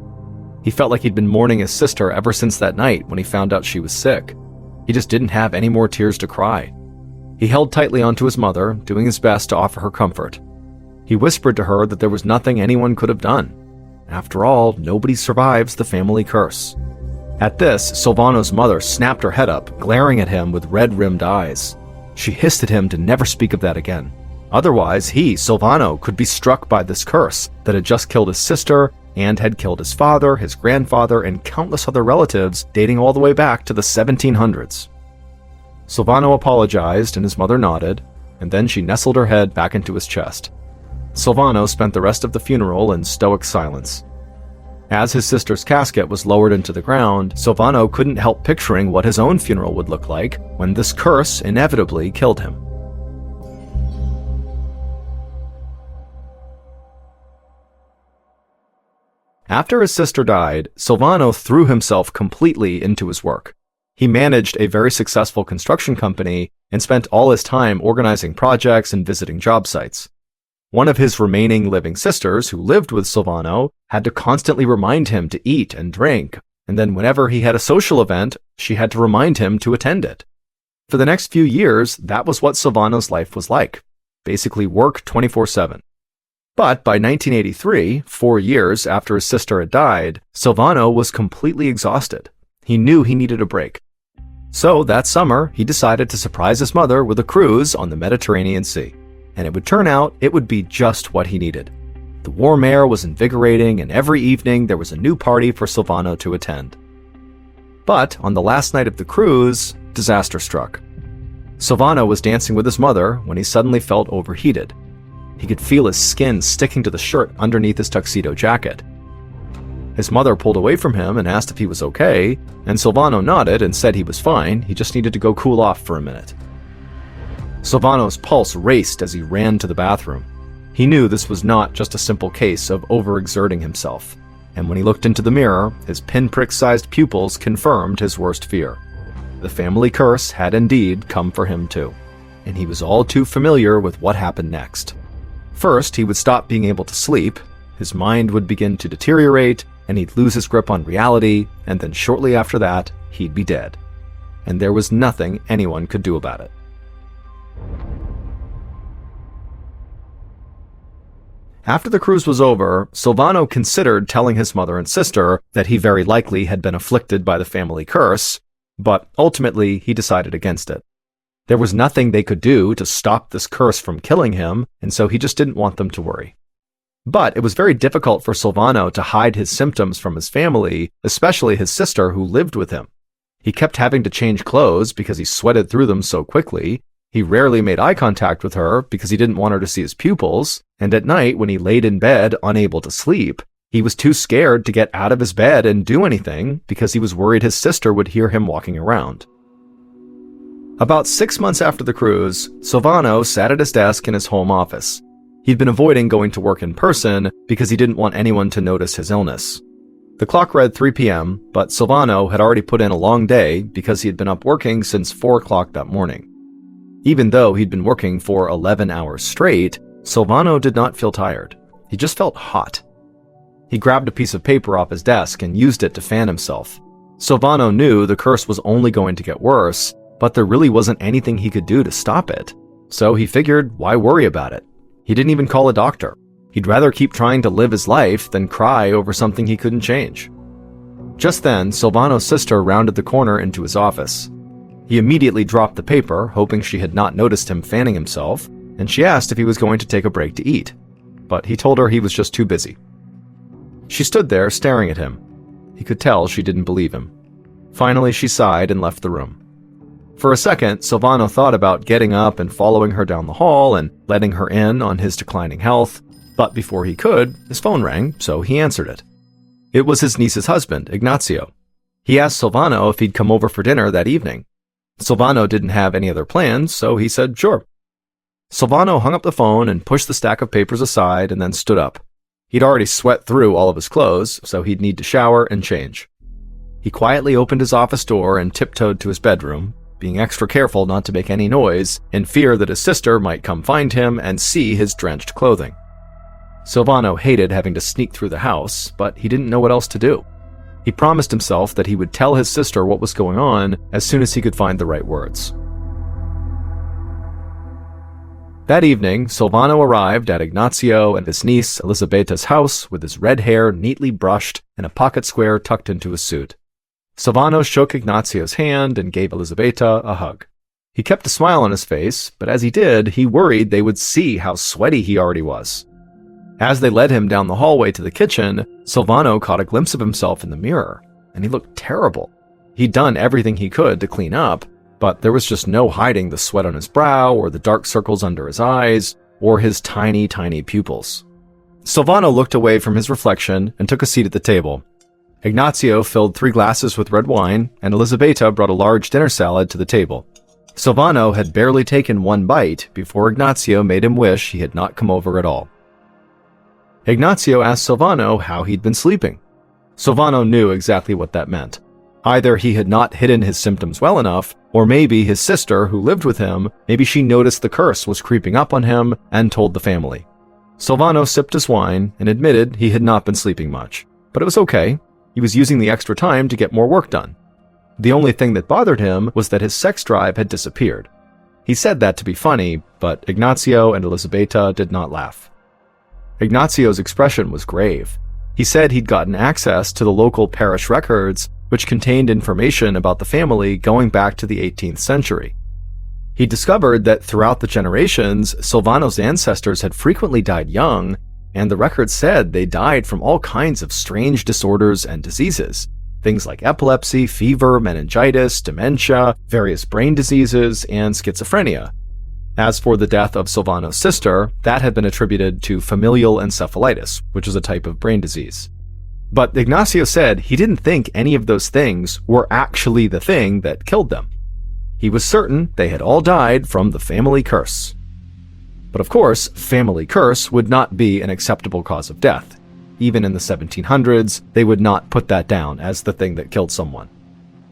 He felt like he'd been mourning his sister ever since that night when he found out she was sick. He just didn't have any more tears to cry. He held tightly onto his mother, doing his best to offer her comfort. He whispered to her that there was nothing anyone could have done. After all, nobody survives the family curse. At this, Silvano's mother snapped her head up, glaring at him with red-rimmed eyes. She hissed at him to never speak of that again. Otherwise, he, Silvano, could be struck by this curse that had just killed his sister and had killed his father, his grandfather, and countless other relatives dating all the way back to the 1700s. Silvano apologized and his mother nodded, and then she nestled her head back into his chest. Silvano spent the rest of the funeral in stoic silence. As his sister's casket was lowered into the ground, Silvano couldn't help picturing what his own funeral would look like when this curse inevitably killed him. After his sister died, Silvano threw himself completely into his work. He managed a very successful construction company and spent all his time organizing projects and visiting job sites. One of his remaining living sisters, who lived with Silvano, had to constantly remind him to eat and drink, and then whenever he had a social event, she had to remind him to attend it. For the next few years, that was what Silvano's life was like. Basically work 24/7. But by 1983, 4 years after his sister had died, Silvano was completely exhausted. He knew he needed a break. So that summer, he decided to surprise his mother with a cruise on the Mediterranean Sea. And it would turn out it would be just what he needed. The warm air was invigorating, and every evening there was a new party for Silvano to attend. But on the last night of the cruise, disaster struck. Silvano was dancing with his mother when he suddenly felt overheated. He could feel his skin sticking to the shirt underneath his tuxedo jacket. His mother pulled away from him and asked if he was okay, and Silvano nodded and said he was fine, he just needed to go cool off for a minute. Silvano's pulse raced as he ran to the bathroom. He knew this was not just a simple case of overexerting himself, and when he looked into the mirror, his pinprick-sized pupils confirmed his worst fear. The family curse had indeed come for him too, and he was all too familiar with what happened next. First, he would stop being able to sleep, his mind would begin to deteriorate, and he'd lose his grip on reality, and then shortly after that, he'd be dead. And there was nothing anyone could do about it. After the cruise was over, Silvano considered telling his mother and sister that he very likely had been afflicted by the family curse, but ultimately he decided against it. There was nothing they could do to stop this curse from killing him, and so he just didn't want them to worry. But it was very difficult for Silvano to hide his symptoms from his family, especially his sister who lived with him. He kept having to change clothes because he sweated through them so quickly. He rarely made eye contact with her because he didn't want her to see his pupils, and at night when he laid in bed unable to sleep, he was too scared to get out of his bed and do anything because he was worried his sister would hear him walking around. About 6 months after the cruise, Silvano sat at his desk in his home office. He'd been avoiding going to work in person because he didn't want anyone to notice his illness. The clock read 3 p.m., but Silvano had already put in a long day because he had been up working since 4 o'clock that morning. Even though he'd been working for 11 hours straight, Silvano did not feel tired. He just felt hot. He grabbed a piece of paper off his desk and used it to fan himself. Silvano knew the curse was only going to get worse, but there really wasn't anything he could do to stop it. So he figured, why worry about it? He didn't even call a doctor. He'd rather keep trying to live his life than cry over something he couldn't change. Just then, Silvano's sister rounded the corner into his office. He immediately dropped the paper, hoping she had not noticed him fanning himself, and she asked if he was going to take a break to eat, but he told her he was just too busy. She stood there staring at him. He could tell she didn't believe him. Finally, she sighed and left the room. For a second, Silvano thought about getting up and following her down the hall and letting her in on his declining health, but before he could, his phone rang, so he answered it. It was his niece's husband, Ignazio. He asked Silvano if he'd come over for dinner that evening. Silvano didn't have any other plans, so he said sure. Silvano hung up the phone and pushed the stack of papers aside and then stood up. He'd already sweat through all of his clothes, so he'd need to shower and change. He quietly opened his office door and tiptoed to his bedroom, being extra careful not to make any noise, in fear that his sister might come find him and see his drenched clothing. Silvano hated having to sneak through the house, but he didn't know what else to do. He promised himself that he would tell his sister what was going on as soon as he could find the right words. That evening, Silvano arrived at Ignazio and his niece Elisabeta's house with his red hair neatly brushed and a pocket square tucked into his suit. Silvano shook Ignazio's hand and gave Elisabeta a hug. He kept a smile on his face, but as he did, he worried they would see how sweaty he already was. As they led him down the hallway to the kitchen, Silvano caught a glimpse of himself in the mirror, and he looked terrible. He'd done everything he could to clean up, but there was just no hiding the sweat on his brow, or the dark circles under his eyes, or his tiny, tiny pupils. Silvano looked away from his reflection and took a seat at the table. Ignazio filled 3 glasses with red wine, and Elisabetta brought a large dinner salad to the table. Silvano had barely taken 1 bite before Ignazio made him wish he had not come over at all. Ignazio asked Silvano how he'd been sleeping. Silvano knew exactly what that meant. Either he had not hidden his symptoms well enough, or maybe his sister, who lived with him, maybe she noticed the curse was creeping up on him and told the family. Silvano sipped his wine and admitted he had not been sleeping much, but it was okay. He was using the extra time to get more work done. The only thing that bothered him was that his sex drive had disappeared. He said that to be funny, but Ignazio and Elisabetta did not laugh. Ignazio's expression was grave. He said he'd gotten access to the local parish records, which contained information about the family going back to the 18th century. He discovered that throughout the generations, Silvano's ancestors had frequently died young, and the records said they died from all kinds of strange disorders and diseases. Things like epilepsy, fever, meningitis, dementia, various brain diseases, and schizophrenia. As for the death of Silvano's sister, that had been attributed to familial encephalitis, which is a type of brain disease. But Ignazio said he didn't think any of those things were actually the thing that killed them. He was certain they had all died from the family curse. But of course, family curse would not be an acceptable cause of death. Even in the 1700s, they would not put that down as the thing that killed someone.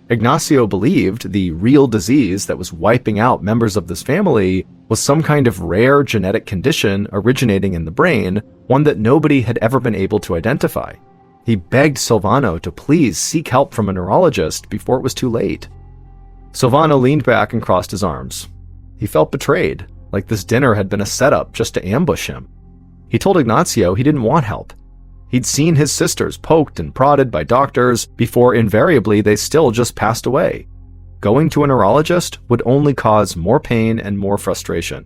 Ignazio believed the real disease that was wiping out members of this family was some kind of rare genetic condition originating in the brain, one that nobody had ever been able to identify. He begged Silvano to please seek help from a neurologist before it was too late. Silvano leaned back and crossed his arms. He felt betrayed, like this dinner had been a setup just to ambush him. He told Ignazio he didn't want help. He'd seen his sisters poked and prodded by doctors before invariably they still just passed away. Going to a neurologist would only cause more pain and more frustration.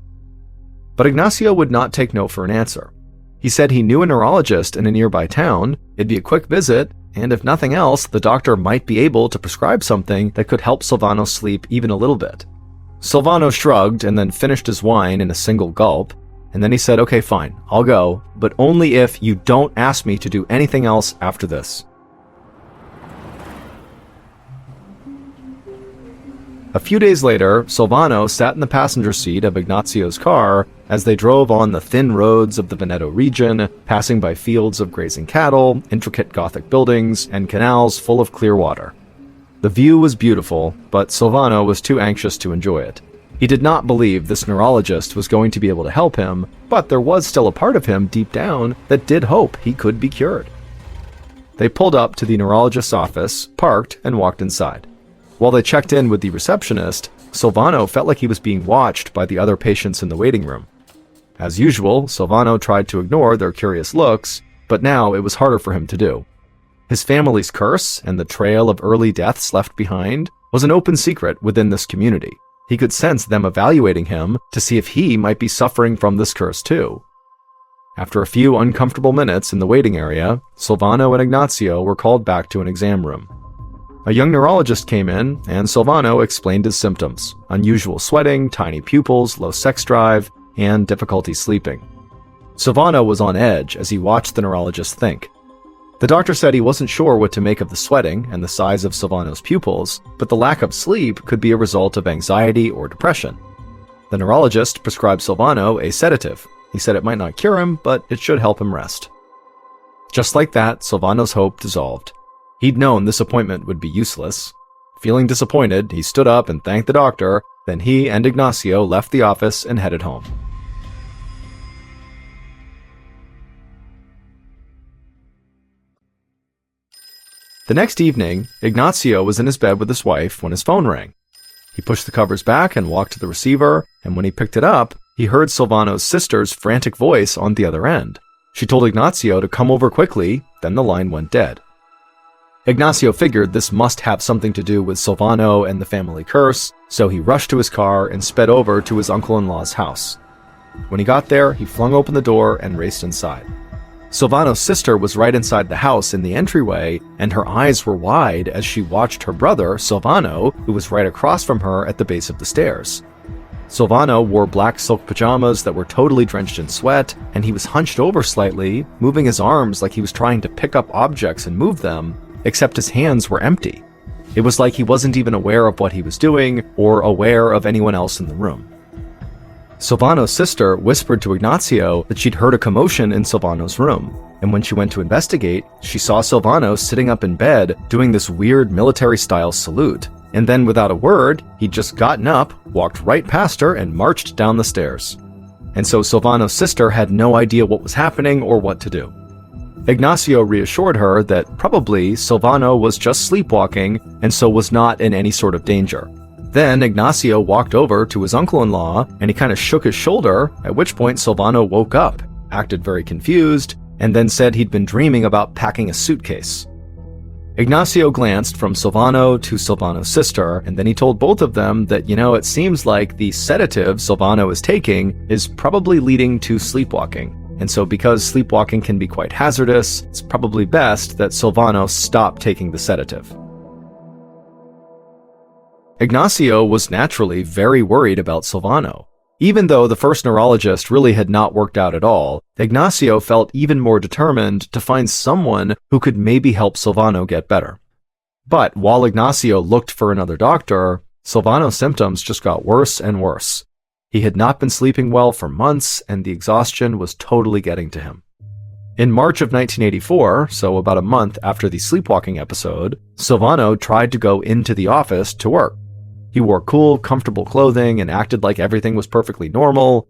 But Ignazio would not take no for an answer. He said he knew a neurologist in a nearby town, it'd be a quick visit, and if nothing else, the doctor might be able to prescribe something that could help Silvano sleep even a little bit. Silvano shrugged and then finished his wine in a single gulp, and then he said, "Okay, fine, I'll go, but only if you don't ask me to do anything else after this." A few days later, Silvano sat in the passenger seat of Ignazio's car as they drove on the thin roads of the Veneto region, passing by fields of grazing cattle, intricate Gothic buildings, and canals full of clear water. The view was beautiful, but Silvano was too anxious to enjoy it. He did not believe this neurologist was going to be able to help him, but there was still a part of him deep down that did hope he could be cured. They pulled up to the neurologist's office, parked, and walked inside. While they checked in with the receptionist, Silvano felt like he was being watched by the other patients in the waiting room. As usual, Silvano tried to ignore their curious looks, but now it was harder for him to do. His family's curse and the trail of early deaths left behind was an open secret within this community. He could sense them evaluating him to see if he might be suffering from this curse too. After a few uncomfortable minutes in the waiting area, Silvano and Ignazio were called back to an exam room. A young neurologist came in, and Silvano explained his symptoms: unusual sweating, tiny pupils, low sex drive, and difficulty sleeping. Silvano was on edge as he watched the neurologist think. The doctor said he wasn't sure what to make of the sweating and the size of Silvano's pupils, but the lack of sleep could be a result of anxiety or depression. The neurologist prescribed Silvano a sedative. He said it might not cure him, but it should help him rest. Just like that, Silvano's hope dissolved. He'd known this appointment would be useless. Feeling disappointed, he stood up and thanked the doctor, then he and Ignazio left the office and headed home. The next evening, Ignazio was in his bed with his wife when his phone rang. He pushed the covers back and walked to the receiver, and when he picked it up, he heard Silvano's sister's frantic voice on the other end. She told Ignazio to come over quickly, then the line went dead. Ignazio figured this must have something to do with Silvano and the family curse, so he rushed to his car and sped over to his uncle-in-law's house. When he got there, he flung open the door and raced inside. Silvano's sister was right inside the house in the entryway, and her eyes were wide as she watched her brother, Silvano, who was right across from her at the base of the stairs. Silvano wore black silk pajamas that were totally drenched in sweat, and he was hunched over slightly, moving his arms like he was trying to pick up objects and move them, except his hands were empty. It was like he wasn't even aware of what he was doing or aware of anyone else in the room. Silvano's sister whispered to Ignazio that she'd heard a commotion in Silvano's room, and when she went to investigate, she saw Silvano sitting up in bed doing this weird military-style salute, and then without a word, he'd just gotten up, walked right past her, and marched down the stairs. And so Silvano's sister had no idea what was happening or what to do. Ignazio reassured her that probably Silvano was just sleepwalking and so was not in any sort of danger. Then Ignazio walked over to his uncle-in-law and he kind of shook his shoulder, at which point Silvano woke up, acted very confused, and then said he'd been dreaming about packing a suitcase. Ignazio glanced from Silvano to Silvano's sister, and then he told both of them that, it seems like the sedative Silvano is taking is probably leading to sleepwalking. And so because sleepwalking can be quite hazardous, it's probably best that Silvano stop taking the sedative. Ignazio was naturally very worried about Silvano. Even though the first neurologist really had not worked out at all, Ignazio felt even more determined to find someone who could maybe help Silvano get better. But while Ignazio looked for another doctor, Silvano's symptoms just got worse and worse. He had not been sleeping well for months, and the exhaustion was totally getting to him. In March of 1984, so about a month after the sleepwalking episode, Silvano tried to go into the office to work. He wore cool, comfortable clothing and acted like everything was perfectly normal.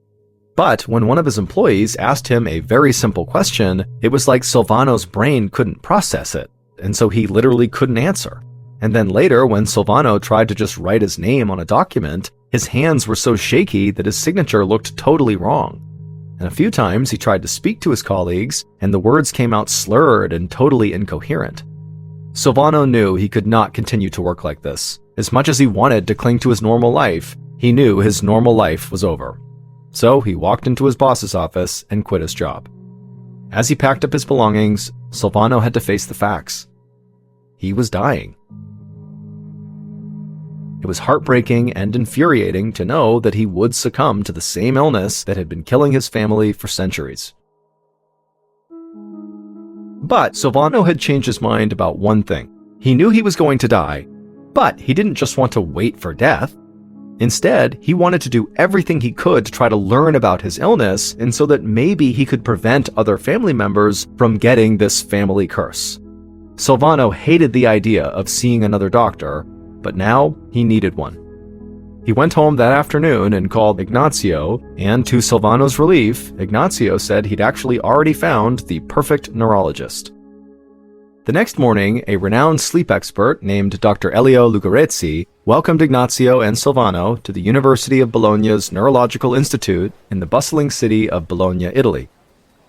But when one of his employees asked him a very simple question, it was like Silvano's brain couldn't process it, and so he literally couldn't answer. And then later, when Silvano tried to just write his name on a document, his hands were so shaky that his signature looked totally wrong. And a few times he tried to speak to his colleagues, and the words came out slurred and totally incoherent. Silvano knew he could not continue to work like this. As much as he wanted to cling to his normal life, he knew his normal life was over. So he walked into his boss's office and quit his job. As he packed up his belongings, Silvano had to face the facts. He was dying. It was heartbreaking and infuriating to know that he would succumb to the same illness that had been killing his family for centuries. But Silvano had changed his mind about one thing. He knew he was going to die, but he didn't just want to wait for death. Instead, he wanted to do everything he could to try to learn about his illness, and so that maybe he could prevent other family members from getting this family curse. Silvano hated the idea of seeing another doctor, but now he needed one. He went home that afternoon and called Ignazio, and to Silvano's relief, Ignazio said he'd actually already found the perfect neurologist. The next morning, a renowned sleep expert named Dr. Elio Lugarezzi welcomed Ignazio and Silvano to the University of Bologna's Neurological Institute in the bustling city of Bologna, Italy.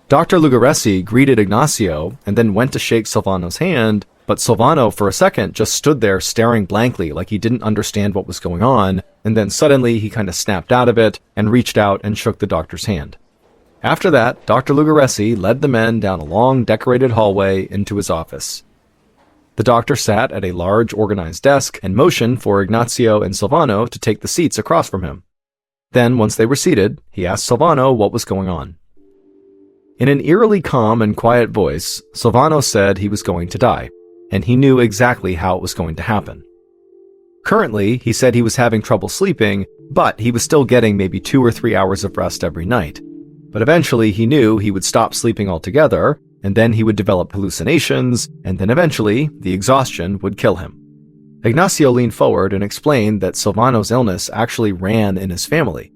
Dr. Lugarezzi greeted Ignazio and then went to shake Silvano's hand, but Silvano for a second just stood there staring blankly like he didn't understand what was going on, and then suddenly he kind of snapped out of it and reached out and shook the doctor's hand. After that, Dr. Lugarezzi led the men down a long decorated hallway into his office. The doctor sat at a large organized desk and motioned for Ignazio and Silvano to take the seats across from him. Then, once they were seated, he asked Silvano what was going on. In an eerily calm and quiet voice, Silvano said he was going to die, and he knew exactly how it was going to happen. Currently, he said he was having trouble sleeping, but he was still getting maybe 2 or 3 hours of rest every night. But eventually he knew he would stop sleeping altogether, and then he would develop hallucinations, and then eventually the exhaustion would kill him. Ignazio leaned forward and explained that Silvano's illness actually ran in his family.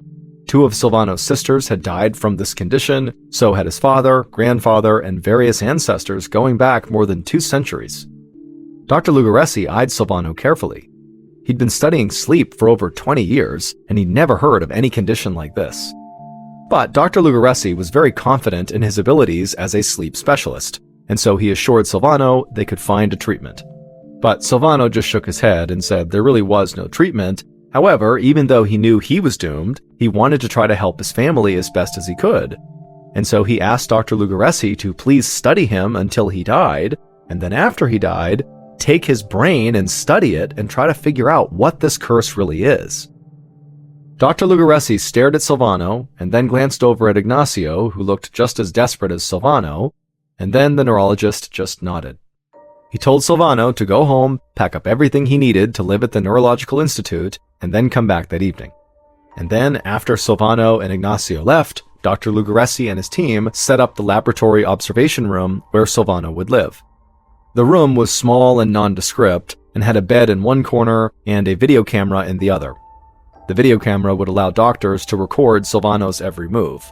2 of Silvano's sisters had died from this condition, so had his father, grandfather, and various ancestors going back more than 2 centuries. Dr. Lugarezzi eyed Silvano carefully. He'd been studying sleep for over 20 years, and he'd never heard of any condition like this. But Dr. Lugarezzi was very confident in his abilities as a sleep specialist, and so he assured Silvano they could find a treatment. But Silvano just shook his head and said there really was no treatment. However, even though he knew he was doomed, he wanted to try to help his family as best as he could. and so he asked Dr. Lugaressi to please study him until he died, and then after he died, take his brain and study it and try to figure out what this curse really is. Dr. Lugaressi stared at Silvano and then glanced over at Ignacio, who looked just as desperate as Silvano, and then the neurologist just nodded. He told Silvano to go home, pack up everything he needed to live at the Neurological Institute, and then come back that evening. And then, after Silvano and Ignacio left, Dr. Lugaressi and his team set up the laboratory observation room where Silvano would live. The room was small and nondescript, and had a bed in one corner and a video camera in the other. The video camera would allow doctors to record Silvano's every move.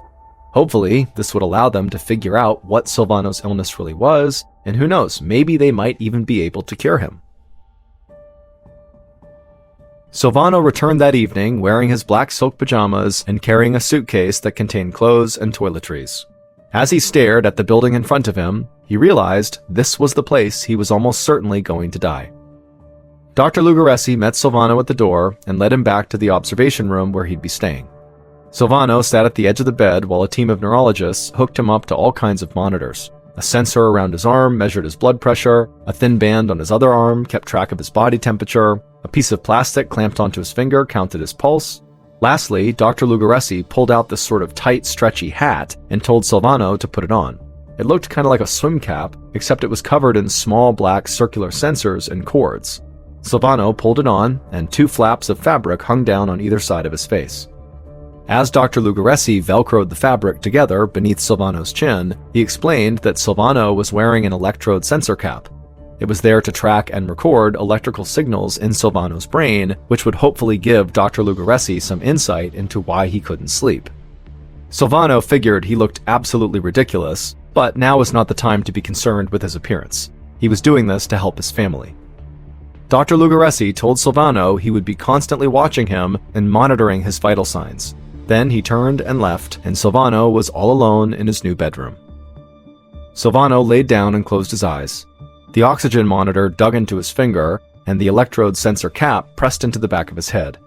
Hopefully, this would allow them to figure out what Silvano's illness really was, and who knows, maybe they might even be able to cure him. Silvano returned that evening wearing his black silk pajamas and carrying a suitcase that contained clothes and toiletries. As he stared at the building in front of him, he realized this was the place he was almost certainly going to die. Dr. Lugaressi met Silvano at the door and led him back to the observation room where he'd be staying. Silvano sat at the edge of the bed while a team of neurologists hooked him up to all kinds of monitors. A sensor around his arm measured his blood pressure, a thin band on his other arm kept track of his body temperature, a piece of plastic clamped onto his finger counted his pulse. Lastly, Dr. Lugaressi pulled out this sort of tight, stretchy hat and told Silvano to put it on. It looked kind of like a swim cap, except it was covered in small black circular sensors and cords. Silvano pulled it on, and 2 flaps of fabric hung down on either side of his face. As Dr. Lugaressi velcroed the fabric together beneath Silvano's chin, he explained that Silvano was wearing an electrode sensor cap. It was there to track and record electrical signals in Silvano's brain, which would hopefully give Dr. Lugaressi some insight into why he couldn't sleep. Silvano figured he looked absolutely ridiculous, but now was not the time to be concerned with his appearance. He was doing this to help his family. Dr. Lugaressi told Silvano he would be constantly watching him and monitoring his vital signs. Then he turned and left, and Silvano was all alone in his new bedroom. Silvano laid down and closed his eyes. The oxygen monitor dug into his finger, and the electrode sensor cap pressed into the back of his head.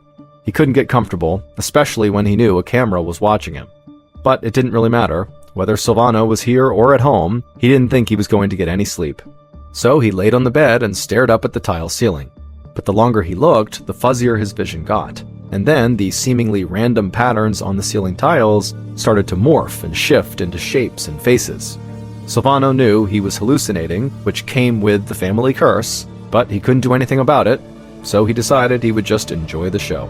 He couldn't get comfortable, especially when he knew a camera was watching him. But it didn't really matter. Whether Silvano was here or at home, he didn't think he was going to get any sleep. So he laid on the bed and stared up at the tile ceiling. But the longer he looked, the fuzzier his vision got. And then the seemingly random patterns on the ceiling tiles started to morph and shift into shapes and faces. Silvano knew he was hallucinating, which came with the family curse, but he couldn't do anything about it, so he decided he would just enjoy the show.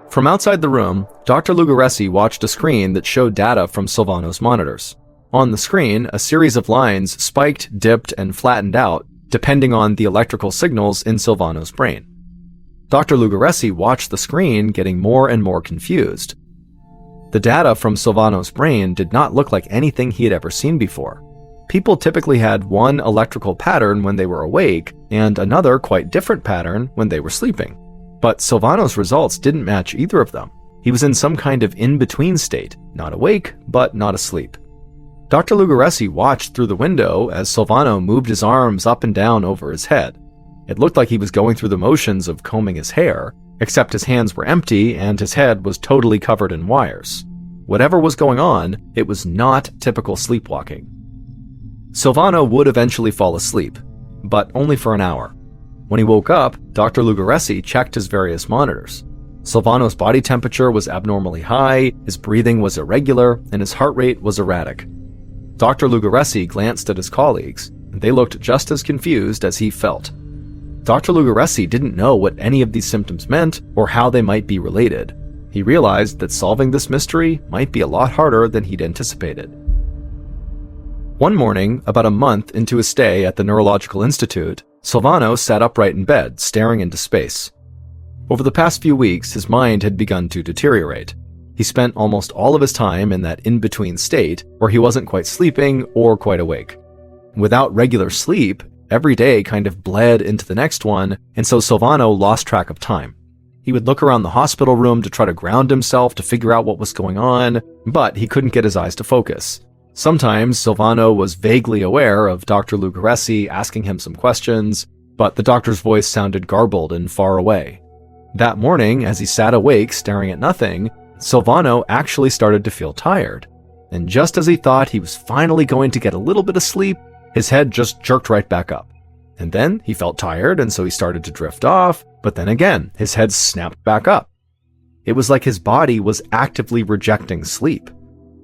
From outside the room, Dr. Lugaressi watched a screen that showed data from Silvano's monitors. On the screen, a series of lines spiked, dipped, and flattened out, depending on the electrical signals in Silvano's brain. Dr. Lugaressi watched the screen, getting more and more confused. The data from Silvano's brain did not look like anything he had ever seen before. People typically had one electrical pattern when they were awake, and another quite different pattern when they were sleeping. But Silvano's results didn't match either of them. He was in some kind of in-between state, not awake, but not asleep. Dr. Lugaressi watched through the window as Silvano moved his arms up and down over his head. It looked like he was going through the motions of combing his hair, except his hands were empty and his head was totally covered in wires. Whatever was going on, it was not typical sleepwalking. Silvano would eventually fall asleep, but only for an hour. When he woke up, Dr. Lugaressi checked his various monitors. Silvano's body temperature was abnormally high, his breathing was irregular, and his heart rate was erratic. Dr. Lugaressi glanced at his colleagues, and they looked just as confused as he felt. Dr. Lugaressi didn't know what any of these symptoms meant or how they might be related. He realized that solving this mystery might be a lot harder than he'd anticipated. One morning, about a month into his stay at the Neurological Institute, Silvano sat upright in bed, staring into space. Over the past few weeks, his mind had begun to deteriorate. He spent almost all of his time in that in-between state where he wasn't quite sleeping or quite awake. Without regular sleep, every day kind of bled into the next one, and so Silvano lost track of time. He would look around the hospital room to try to ground himself to figure out what was going on, but he couldn't get his eyes to focus. Sometimes Silvano was vaguely aware of Dr. Lugaressi asking him some questions, but the doctor's voice sounded garbled and far away. That morning, as he sat awake staring at nothing, Silvano actually started to feel tired. And just as he thought he was finally going to get a little bit of sleep, his head just jerked right back up. And then he felt tired, and so he started to drift off, but then again, his head snapped back up. It was like his body was actively rejecting sleep.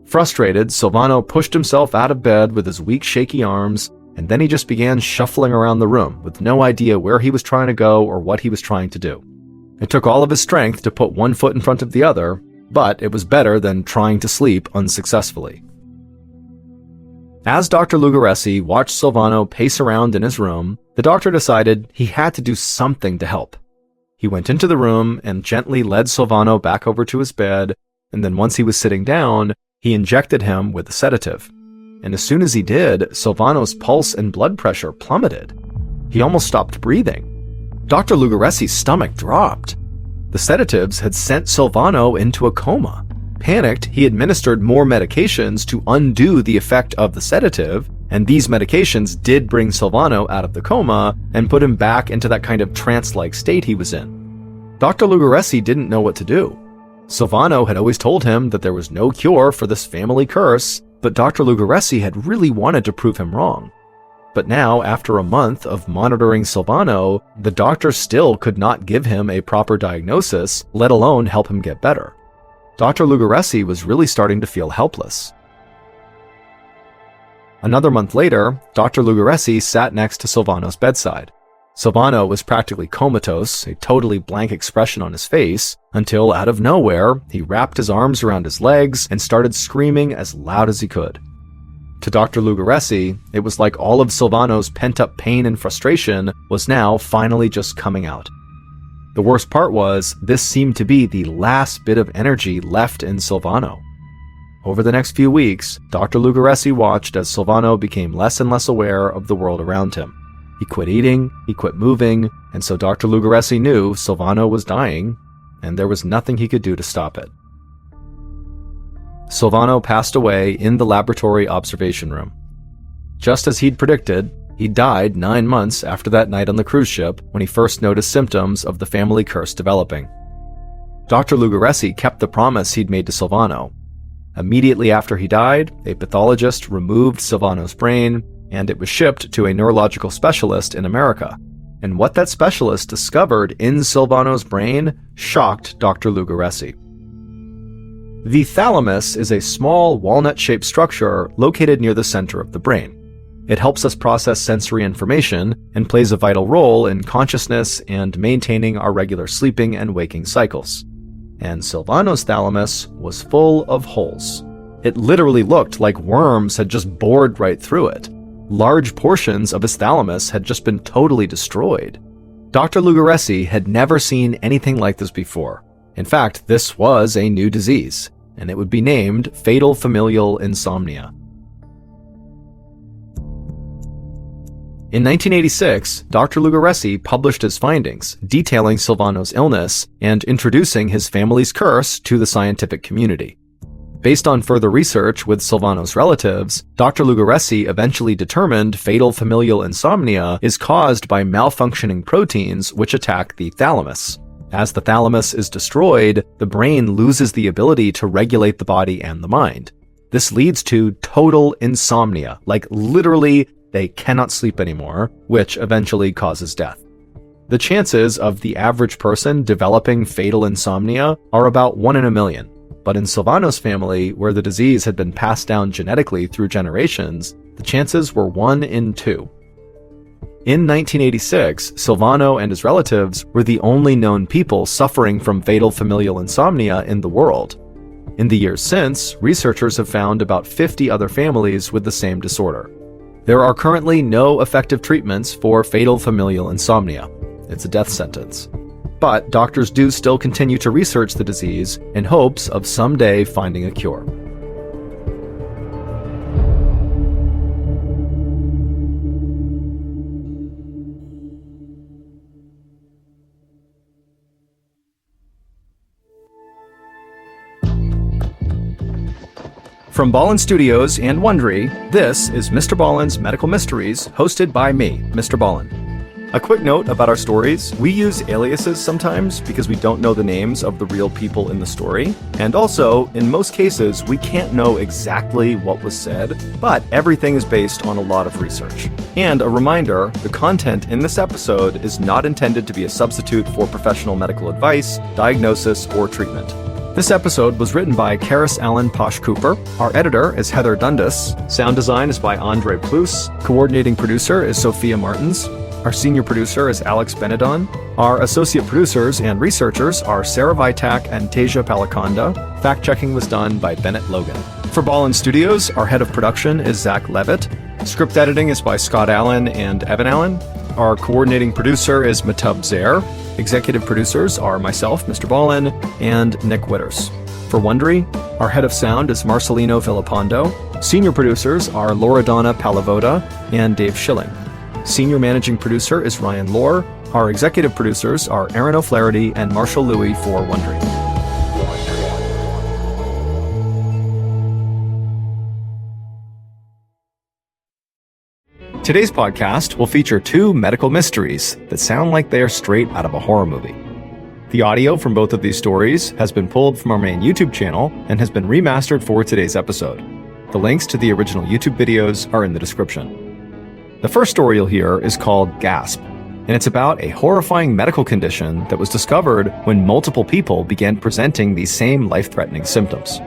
Frustrated, Silvano pushed himself out of bed with his weak, shaky arms, and then he just began shuffling around the room with no idea where he was trying to go or what he was trying to do. It took all of his strength to put one foot in front of the other, but it was better than trying to sleep unsuccessfully. As Dr. Lugaresi watched Silvano pace around in his room, the doctor decided he had to do something to help. He went into the room and gently led Silvano back over to his bed, and then once he was sitting down, he injected him with a sedative. And as soon as he did, Silvano's pulse and blood pressure plummeted. He almost stopped breathing. Dr. Lugaresi's stomach dropped. The sedatives had sent Silvano into a coma. Panicked, he administered more medications to undo the effect of the sedative, and these medications did bring Silvano out of the coma and put him back into that kind of trance-like state he was in. Dr. Lugaresi didn't know what to do. Silvano had always told him that there was no cure for this family curse, but Dr. Lugaresi had really wanted to prove him wrong. But now, after a month of monitoring Silvano, the doctor still could not give him a proper diagnosis, let alone help him get better. Dr. Lugaresi was really starting to feel helpless. Another month later, Dr. Lugaresi sat next to Silvano's bedside. Silvano was practically comatose, a totally blank expression on his face, until out of nowhere, he wrapped his arms around his legs and started screaming as loud as he could. To Dr. Lugaresi, it was like all of Silvano's pent-up pain and frustration was now finally just coming out. The worst part was, this seemed to be the last bit of energy left in Silvano. Over the next few weeks, Dr. Lugaresi watched as Silvano became less and less aware of the world around him. He quit eating, he quit moving, and so Dr. Lugaresi knew Silvano was dying, and there was nothing he could do to stop it. Silvano passed away in the laboratory observation room. Just as he'd predicted, he died 9 months after that night on the cruise ship when he first noticed symptoms of the family curse developing. Dr. Lugaresi kept the promise he'd made to Silvano. Immediately after he died, a pathologist removed Silvano's brain, and it was shipped to a neurological specialist in America. And what that specialist discovered in Silvano's brain shocked Dr. Lugaresi. The thalamus is a small walnut-shaped structure located near the center of the brain. It helps us process sensory information and plays a vital role in consciousness and maintaining our regular sleeping and waking cycles. And Silvano's thalamus was full of holes. It literally looked like worms had just bored right through it. Large portions of his thalamus had just been totally destroyed. Dr. Lugaresi had never seen anything like this before. In fact, this was a new disease, and it would be named fatal familial insomnia. In 1986, Dr. Lugaresi published his findings, detailing Silvano's illness and introducing his family's curse to the scientific community. Based on further research with Silvano's relatives, Dr. Lugaresi eventually determined fatal familial insomnia is caused by malfunctioning proteins which attack the thalamus. As the thalamus is destroyed, the brain loses the ability to regulate the body and the mind. This leads to total insomnia, like literally they cannot sleep anymore, which eventually causes death. The chances of the average person developing fatal insomnia are about 1 in a million, but in Silvano's family, where the disease had been passed down genetically through generations, the chances were 1 in 2. In 1986, Silvano and his relatives were the only known people suffering from fatal familial insomnia in the world. In the years since, researchers have found about 50 other families with the same disorder. There are currently no effective treatments for fatal familial insomnia. It's a death sentence. But doctors do still continue to research the disease in hopes of someday finding a cure. From Ballen Studios and Wondery, this is Mr. Ballen's Medical Mysteries, hosted by me, Mr. Ballen. A quick note about our stories. We use aliases sometimes because we don't know the names of the real people in the story. And also, in most cases, we can't know exactly what was said, but everything is based on a lot of research. And a reminder, the content in this episode is not intended to be a substitute for professional medical advice, diagnosis, or treatment. This episode was written by Karis Allen Posh Cooper. Our editor is Heather Dundas. Sound design is by Andre Plus. Coordinating producer is Sophia Martins. Our senior producer is Alex Benedon. Our associate producers and researchers are Sarah Vitak and Teja Palakonda. Fact-checking was done by Bennett Logan. For Ballen Studios, our head of production is Zach Levitt. Script editing is by Scott Allen and Evan Allen. Our coordinating producer is Matub Zaire. Executive producers are myself, Mr. Ballen, and Nick Witters. For Wondery, our head of sound is Marcelino Villapando. Senior producers are Loredana Palavoda and Dave Schilling. Senior managing producer is Ryan Lohr. Our executive producers are Aaron O'Flaherty and Marshall Louis for Wondery. Today's podcast will feature two medical mysteries that sound like they are straight out of a horror movie. The audio from both of these stories has been pulled from our main YouTube channel and has been remastered for today's episode. The links to the original YouTube videos are in the description. The first story you'll hear is called Gasp, and it's about a horrifying medical condition that was discovered when multiple people began presenting these same life-threatening symptoms.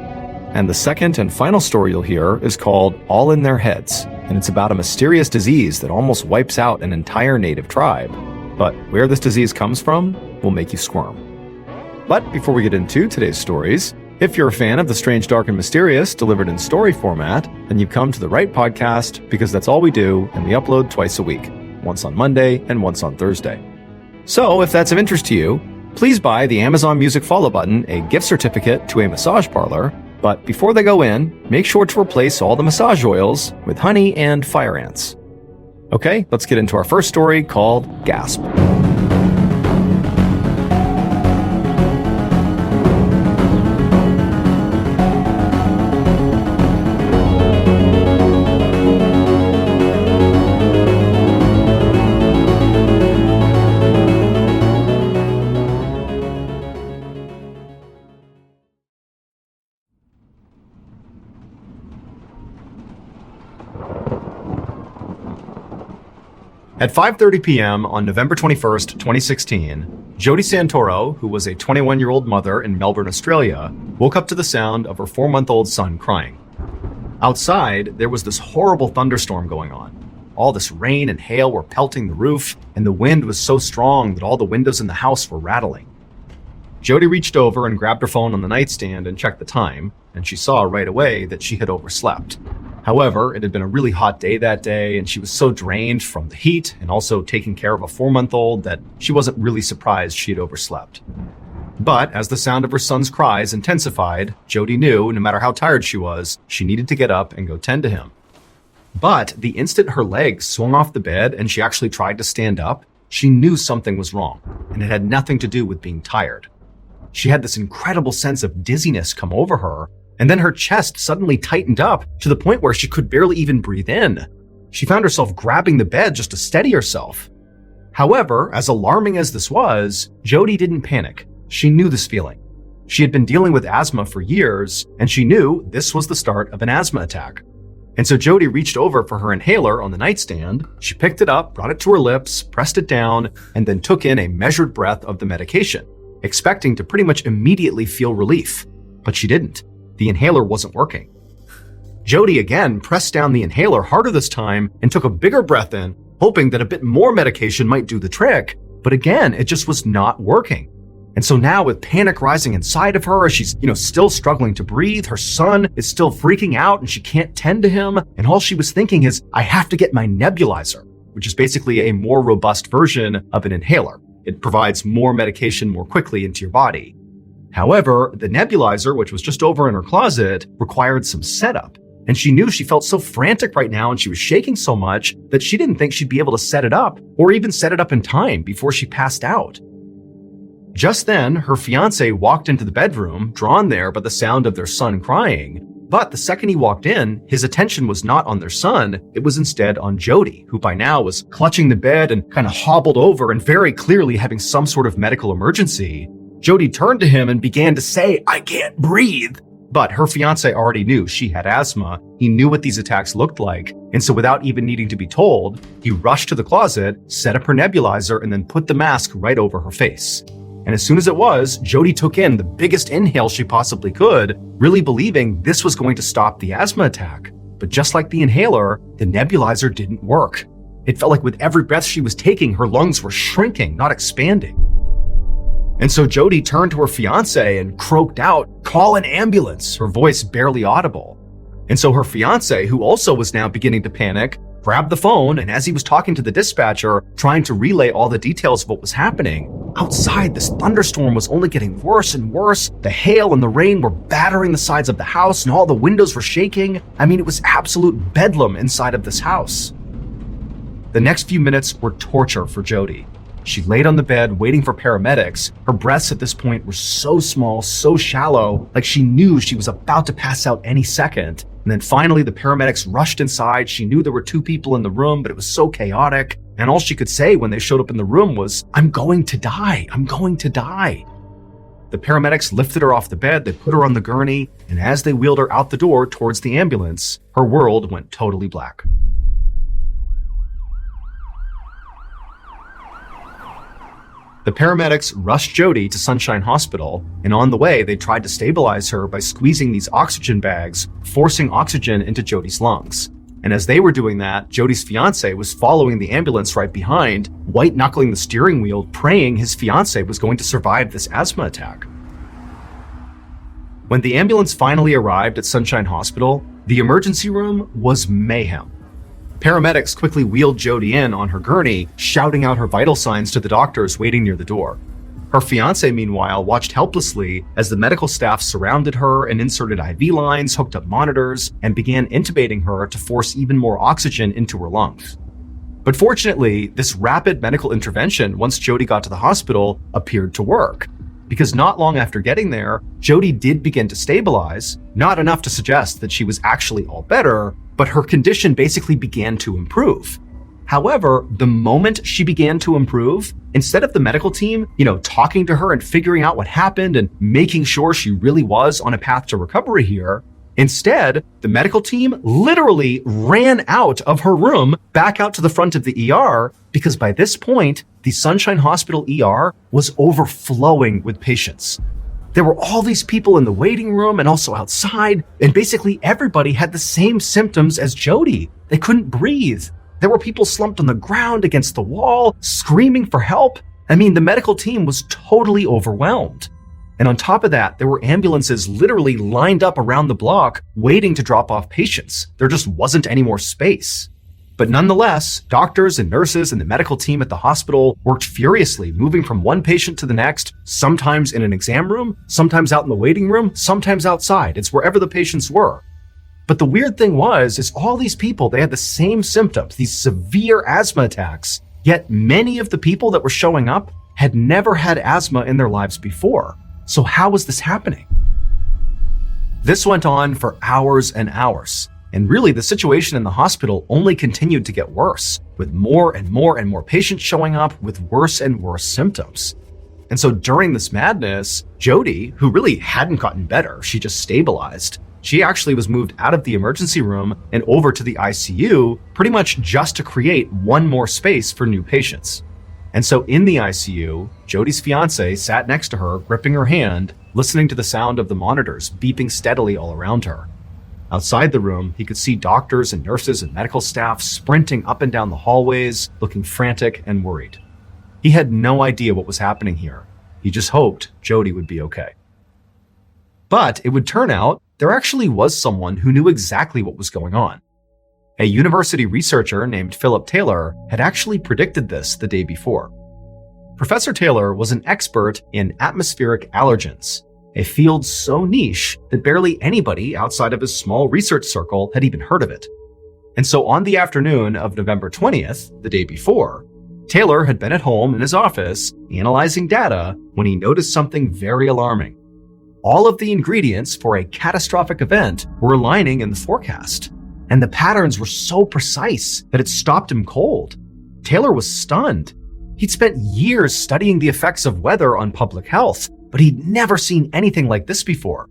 And the second and final story you'll hear is called All in Their Heads, and it's about a mysterious disease that almost wipes out an entire native tribe. But where this disease comes from will make you squirm. But before we get into today's stories, if you're a fan of the strange, dark, and mysterious delivered in story format, then you've come to the right podcast because that's all we do, and we upload twice a week, once on Monday and once on Thursday. So if that's of interest to you, please buy the Amazon Music follow button a gift certificate to a massage parlor, but before they go in, make sure to replace all the massage oils with honey and fire ants. Okay, let's get into our first story called Gasp. At 5:30 p.m. on November 21st, 2016, Jody Santoro, who was a 21-year-old mother in Melbourne, Australia, woke up to the sound of her 4-month-old son crying. Outside, there was this horrible thunderstorm going on. All this rain and hail were pelting the roof, and the wind was so strong that all the windows in the house were rattling. Jody reached over and grabbed her phone on the nightstand and checked the time, and she saw right away that she had overslept. However, it had been a really hot day that day, and she was so drained from the heat and also taking care of a 4-month-old that she wasn't really surprised she had overslept. But as the sound of her son's cries intensified, Jody knew, no matter how tired she was, she needed to get up and go tend to him. But the instant her legs swung off the bed and she actually tried to stand up, she knew something was wrong, and it had nothing to do with being tired. She had this incredible sense of dizziness come over her, and then her chest suddenly tightened up to the point where she could barely even breathe in. She found herself grabbing the bed just to steady herself. However, as alarming as this was, Jody didn't panic. She knew this feeling. She had been dealing with asthma for years, and she knew this was the start of an asthma attack. And so Jody reached over for her inhaler on the nightstand. She picked it up, brought it to her lips, pressed it down, and then took in a measured breath of the medication, expecting to pretty much immediately feel relief. But she didn't. The inhaler wasn't working. Jody again pressed down the inhaler harder this time and took a bigger breath in, hoping that a bit more medication might do the trick, but again, it just was not working. And so now with panic rising inside of her, as she's, still struggling to breathe, her son is still freaking out and she can't tend to him, and all she was thinking is, I have to get my nebulizer, which is basically a more robust version of an inhaler. It provides more medication more quickly into your body. However, the nebulizer, which was just over in her closet, required some setup. And she knew she felt so frantic right now and she was shaking so much that she didn't think she'd be able to set it up or even set it up in time before she passed out. Just then, her fiancé walked into the bedroom, drawn there by the sound of their son crying. But the second he walked in, his attention was not on their son, it was instead on Jody, who by now was clutching the bed and kind of hobbled over and very clearly having some sort of medical emergency. Jody turned to him and began to say, "I can't breathe." But her fiancé already knew she had asthma. He knew what these attacks looked like. And so without even needing to be told, he rushed to the closet, set up her nebulizer, and then put the mask right over her face. And as soon as it was, Jody took in the biggest inhale she possibly could, really believing this was going to stop the asthma attack. But just like the inhaler, the nebulizer didn't work. It felt like with every breath she was taking, her lungs were shrinking, not expanding. And so Jody turned to her fiancé and croaked out, "Call an ambulance," her voice barely audible. And so her fiancé, who also was now beginning to panic, grabbed the phone, and as he was talking to the dispatcher, trying to relay all the details of what was happening, outside this thunderstorm was only getting worse and worse. The hail and the rain were battering the sides of the house, and all the windows were shaking. I mean, it was absolute bedlam inside of this house. The next few minutes were torture for Jody. She laid on the bed waiting for paramedics. Her breaths at this point were so small, so shallow, like she knew she was about to pass out any second. And then finally the paramedics rushed inside. She knew there were 2 people in the room, but it was so chaotic. And all she could say when they showed up in the room was, "I'm going to die. I'm going to die." The paramedics lifted her off the bed, they put her on the gurney, and as they wheeled her out the door towards the ambulance, her world went totally black. The paramedics rushed Jody to Sunshine Hospital, and on the way, they tried to stabilize her by squeezing these oxygen bags, forcing oxygen into Jody's lungs. And as they were doing that, Jody's fiancé was following the ambulance right behind, white-knuckling the steering wheel, praying his fiancé was going to survive this asthma attack. When the ambulance finally arrived at Sunshine Hospital, the emergency room was mayhem. Paramedics quickly wheeled Jody in on her gurney, shouting out her vital signs to the doctors waiting near the door. Her fiancé, meanwhile, watched helplessly as the medical staff surrounded her and inserted IV lines, hooked up monitors, and began intubating her to force even more oxygen into her lungs. But fortunately, this rapid medical intervention, once Jody got to the hospital, appeared to work. Because not long after getting there, Jody did begin to stabilize, not enough to suggest that she was actually all better, but her condition basically began to improve. However, the moment she began to improve, instead of the medical team, talking to her and figuring out what happened and making sure she really was on a path to recovery here, instead, the medical team literally ran out of her room back out to the front of the ER because by this point, the Sunshine Hospital ER was overflowing with patients. There were all these people in the waiting room and also outside, and basically everybody had the same symptoms as Jody. They couldn't breathe. There were people slumped on the ground against the wall, screaming for help. I mean, the medical team was totally overwhelmed. And on top of that, there were ambulances literally lined up around the block waiting to drop off patients. There just wasn't any more space. But nonetheless, doctors and nurses and the medical team at the hospital worked furiously, moving from one patient to the next, sometimes in an exam room, sometimes out in the waiting room, sometimes outside. It's wherever the patients were. But the weird thing is all these people, they had the same symptoms, these severe asthma attacks, yet many of the people that were showing up had never had asthma in their lives before. So how was this happening? This went on for hours and hours. And really, the situation in the hospital only continued to get worse, with more and more and more patients showing up with worse and worse symptoms. And so during this madness, Jody, who really hadn't gotten better, she just stabilized, she actually was moved out of the emergency room and over to the ICU, pretty much just to create one more space for new patients. And so in the ICU, Jody's fiancé sat next to her, gripping her hand, listening to the sound of the monitors beeping steadily all around her. Outside the room, he could see doctors and nurses and medical staff sprinting up and down the hallways, looking frantic and worried. He had no idea what was happening here. He just hoped Jody would be okay. But it would turn out there actually was someone who knew exactly what was going on. A university researcher named Philip Taylor had actually predicted this the day before. Professor Taylor was an expert in atmospheric allergens, a field so niche that barely anybody outside of his small research circle had even heard of it. And so on the afternoon of November 20th, the day before, Taylor had been at home in his office analyzing data when he noticed something very alarming. All of the ingredients for a catastrophic event were aligning in the forecast, and the patterns were so precise that it stopped him cold. Taylor was stunned. He'd spent years studying the effects of weather on public health, but he'd never seen anything like this before.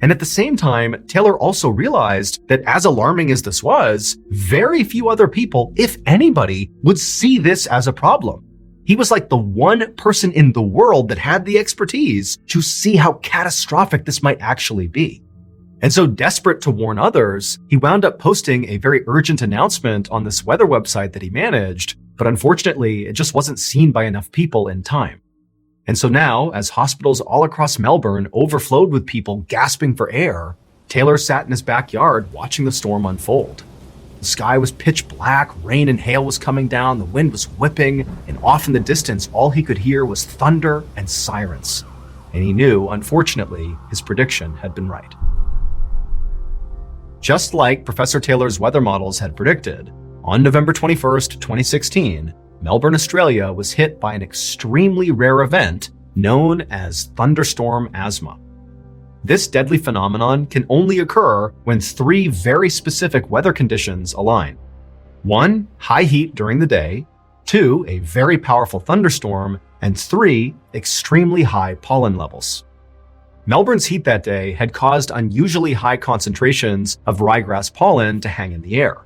And at the same time, Taylor also realized that as alarming as this was, very few other people, if anybody, would see this as a problem. He was like the one person in the world that had the expertise to see how catastrophic this might actually be. And so, desperate to warn others, he wound up posting a very urgent announcement on this weather website that he managed, but unfortunately, it just wasn't seen by enough people in time. And so now, as hospitals all across Melbourne overflowed with people gasping for air, Taylor sat in his backyard watching the storm unfold. The sky was pitch black, rain and hail was coming down, the wind was whipping, and off in the distance, all he could hear was thunder and sirens. And he knew, unfortunately, his prediction had been right. Just like Professor Taylor's weather models had predicted, on November 21st, 2016, Melbourne, Australia was hit by an extremely rare event known as thunderstorm asthma. This deadly phenomenon can only occur when three very specific weather conditions align. 1, high heat during the day, 2, a very powerful thunderstorm, and 3, extremely high pollen levels. Melbourne's heat that day had caused unusually high concentrations of ryegrass pollen to hang in the air.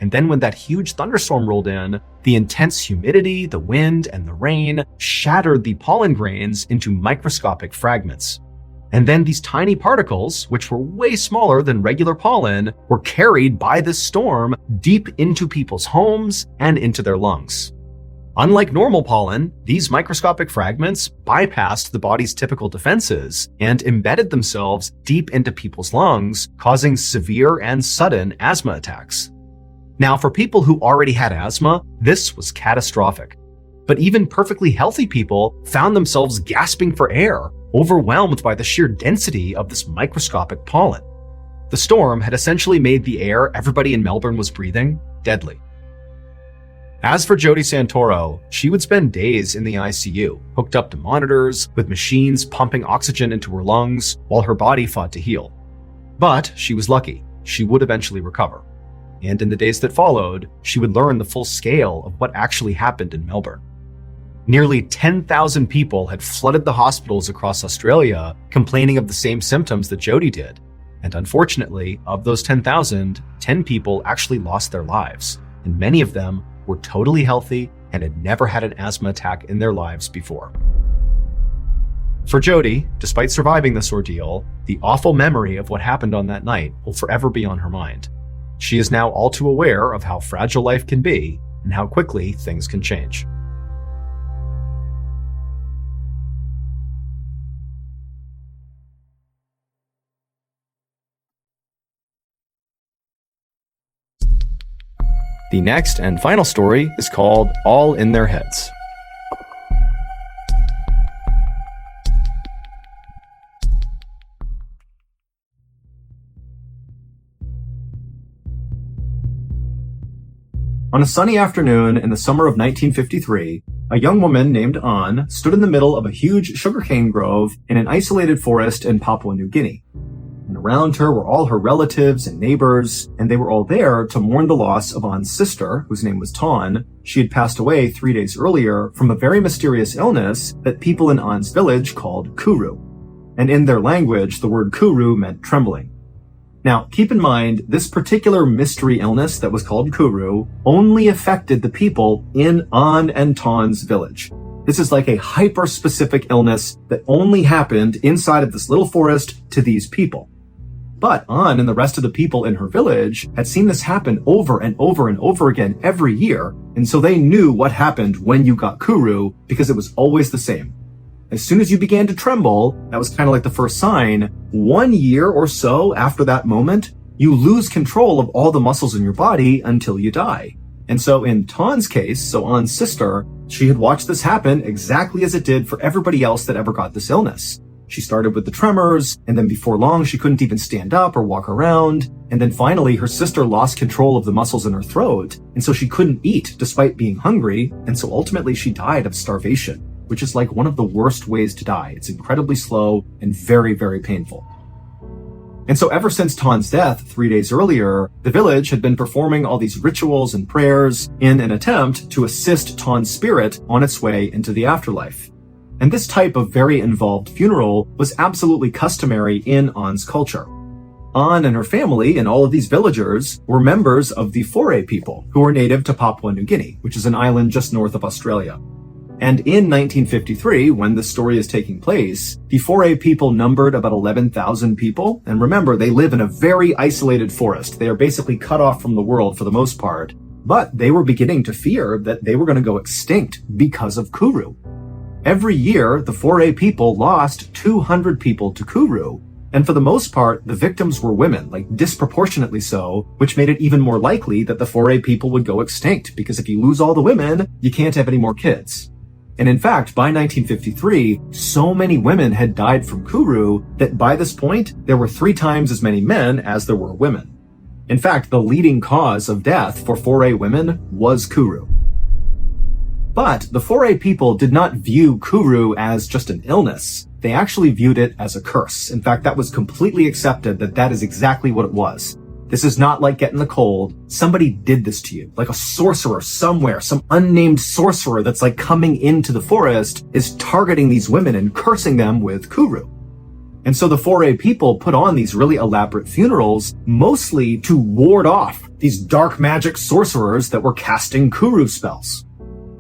And then when that huge thunderstorm rolled in, the intense humidity, the wind, and the rain shattered the pollen grains into microscopic fragments. And then these tiny particles, which were way smaller than regular pollen, were carried by this storm deep into people's homes and into their lungs. Unlike normal pollen, these microscopic fragments bypassed the body's typical defenses and embedded themselves deep into people's lungs, causing severe and sudden asthma attacks. Now, for people who already had asthma, this was catastrophic. But even perfectly healthy people found themselves gasping for air, overwhelmed by the sheer density of this microscopic pollen. The storm had essentially made the air everybody in Melbourne was breathing deadly. As for Jody Santoro, she would spend days in the ICU, hooked up to monitors, with machines pumping oxygen into her lungs while her body fought to heal. But she was lucky. She would eventually recover. And in the days that followed, she would learn the full scale of what actually happened in Melbourne. Nearly 10,000 people had flooded the hospitals across Australia, complaining of the same symptoms that Jody did. And unfortunately, of those 10,000, 10 people actually lost their lives, and many of them were totally healthy and had never had an asthma attack in their lives before. For Jody, despite surviving this ordeal, the awful memory of what happened on that night will forever be on her mind. She is now all too aware of how fragile life can be and how quickly things can change. The next and final story is called All in Their Heads. On a sunny afternoon in the summer of 1953, a young woman named Anne stood in the middle of a huge sugarcane grove in an isolated forest in Papua New Guinea. And around her were all her relatives and neighbors, and they were all there to mourn the loss of Anne's sister, whose name was Tawn. She had passed away 3 days earlier from a very mysterious illness that people in Anne's village called kuru. And in their language, the word kuru meant trembling. Now, keep in mind, this particular mystery illness that was called kuru only affected the people in Anne and Tawn's village. This is like a hyper-specific illness that only happened inside of this little forest to these people. But Anne and the rest of the people in her village had seen this happen over and over and over again every year, and so they knew what happened when you got kuru because it was always the same. As soon as you began to tremble, that was kind of like the first sign. 1 year or so after that moment, you lose control of all the muscles in your body until you die. And so in Tawn's case, so Anne's sister, she had watched this happen exactly as it did for everybody else that ever got this illness. She started with the tremors, and then before long, she couldn't even stand up or walk around. And then finally, her sister lost control of the muscles in her throat, and so she couldn't eat despite being hungry, and so ultimately she died of starvation. which is like one of the worst ways to die. It's incredibly slow and very, very painful. And so ever since Tan's death 3 days earlier, the village had been performing all these rituals and prayers in an attempt to assist Tan's spirit on its way into the afterlife. And this type of very involved funeral was absolutely customary in An's culture. An and her family and all of these villagers were members of the Foray people, who were native to Papua New Guinea, which is an island just north of Australia. And in 1953, when the story is taking place, the Foray people numbered about 11,000 people. And remember, they live in a very isolated forest. They are basically cut off from the world for the most part. But they were beginning to fear that they were going to go extinct because of Kuru. Every year, the Foray people lost 200 people to Kuru. And for the most part, the victims were women, like disproportionately so, which made it even more likely that the Foray people would go extinct, because if you lose all the women, you can't have any more kids. And in fact, by 1953, so many women had died from Kuru that by this point, there were 3 times as many men as there were women. In fact, the leading cause of death for Foray women was Kuru. But the Foray people did not view Kuru as just an illness. They actually viewed it as a curse. In fact, that was completely accepted that that is exactly what it was. This is not like getting the cold. Somebody did this to you. Like a sorcerer somewhere, some unnamed sorcerer that's like coming into the forest is targeting these women and cursing them with Kuru. And so the Foray people put on these really elaborate funerals, mostly to ward off these dark magic sorcerers that were casting Kuru spells.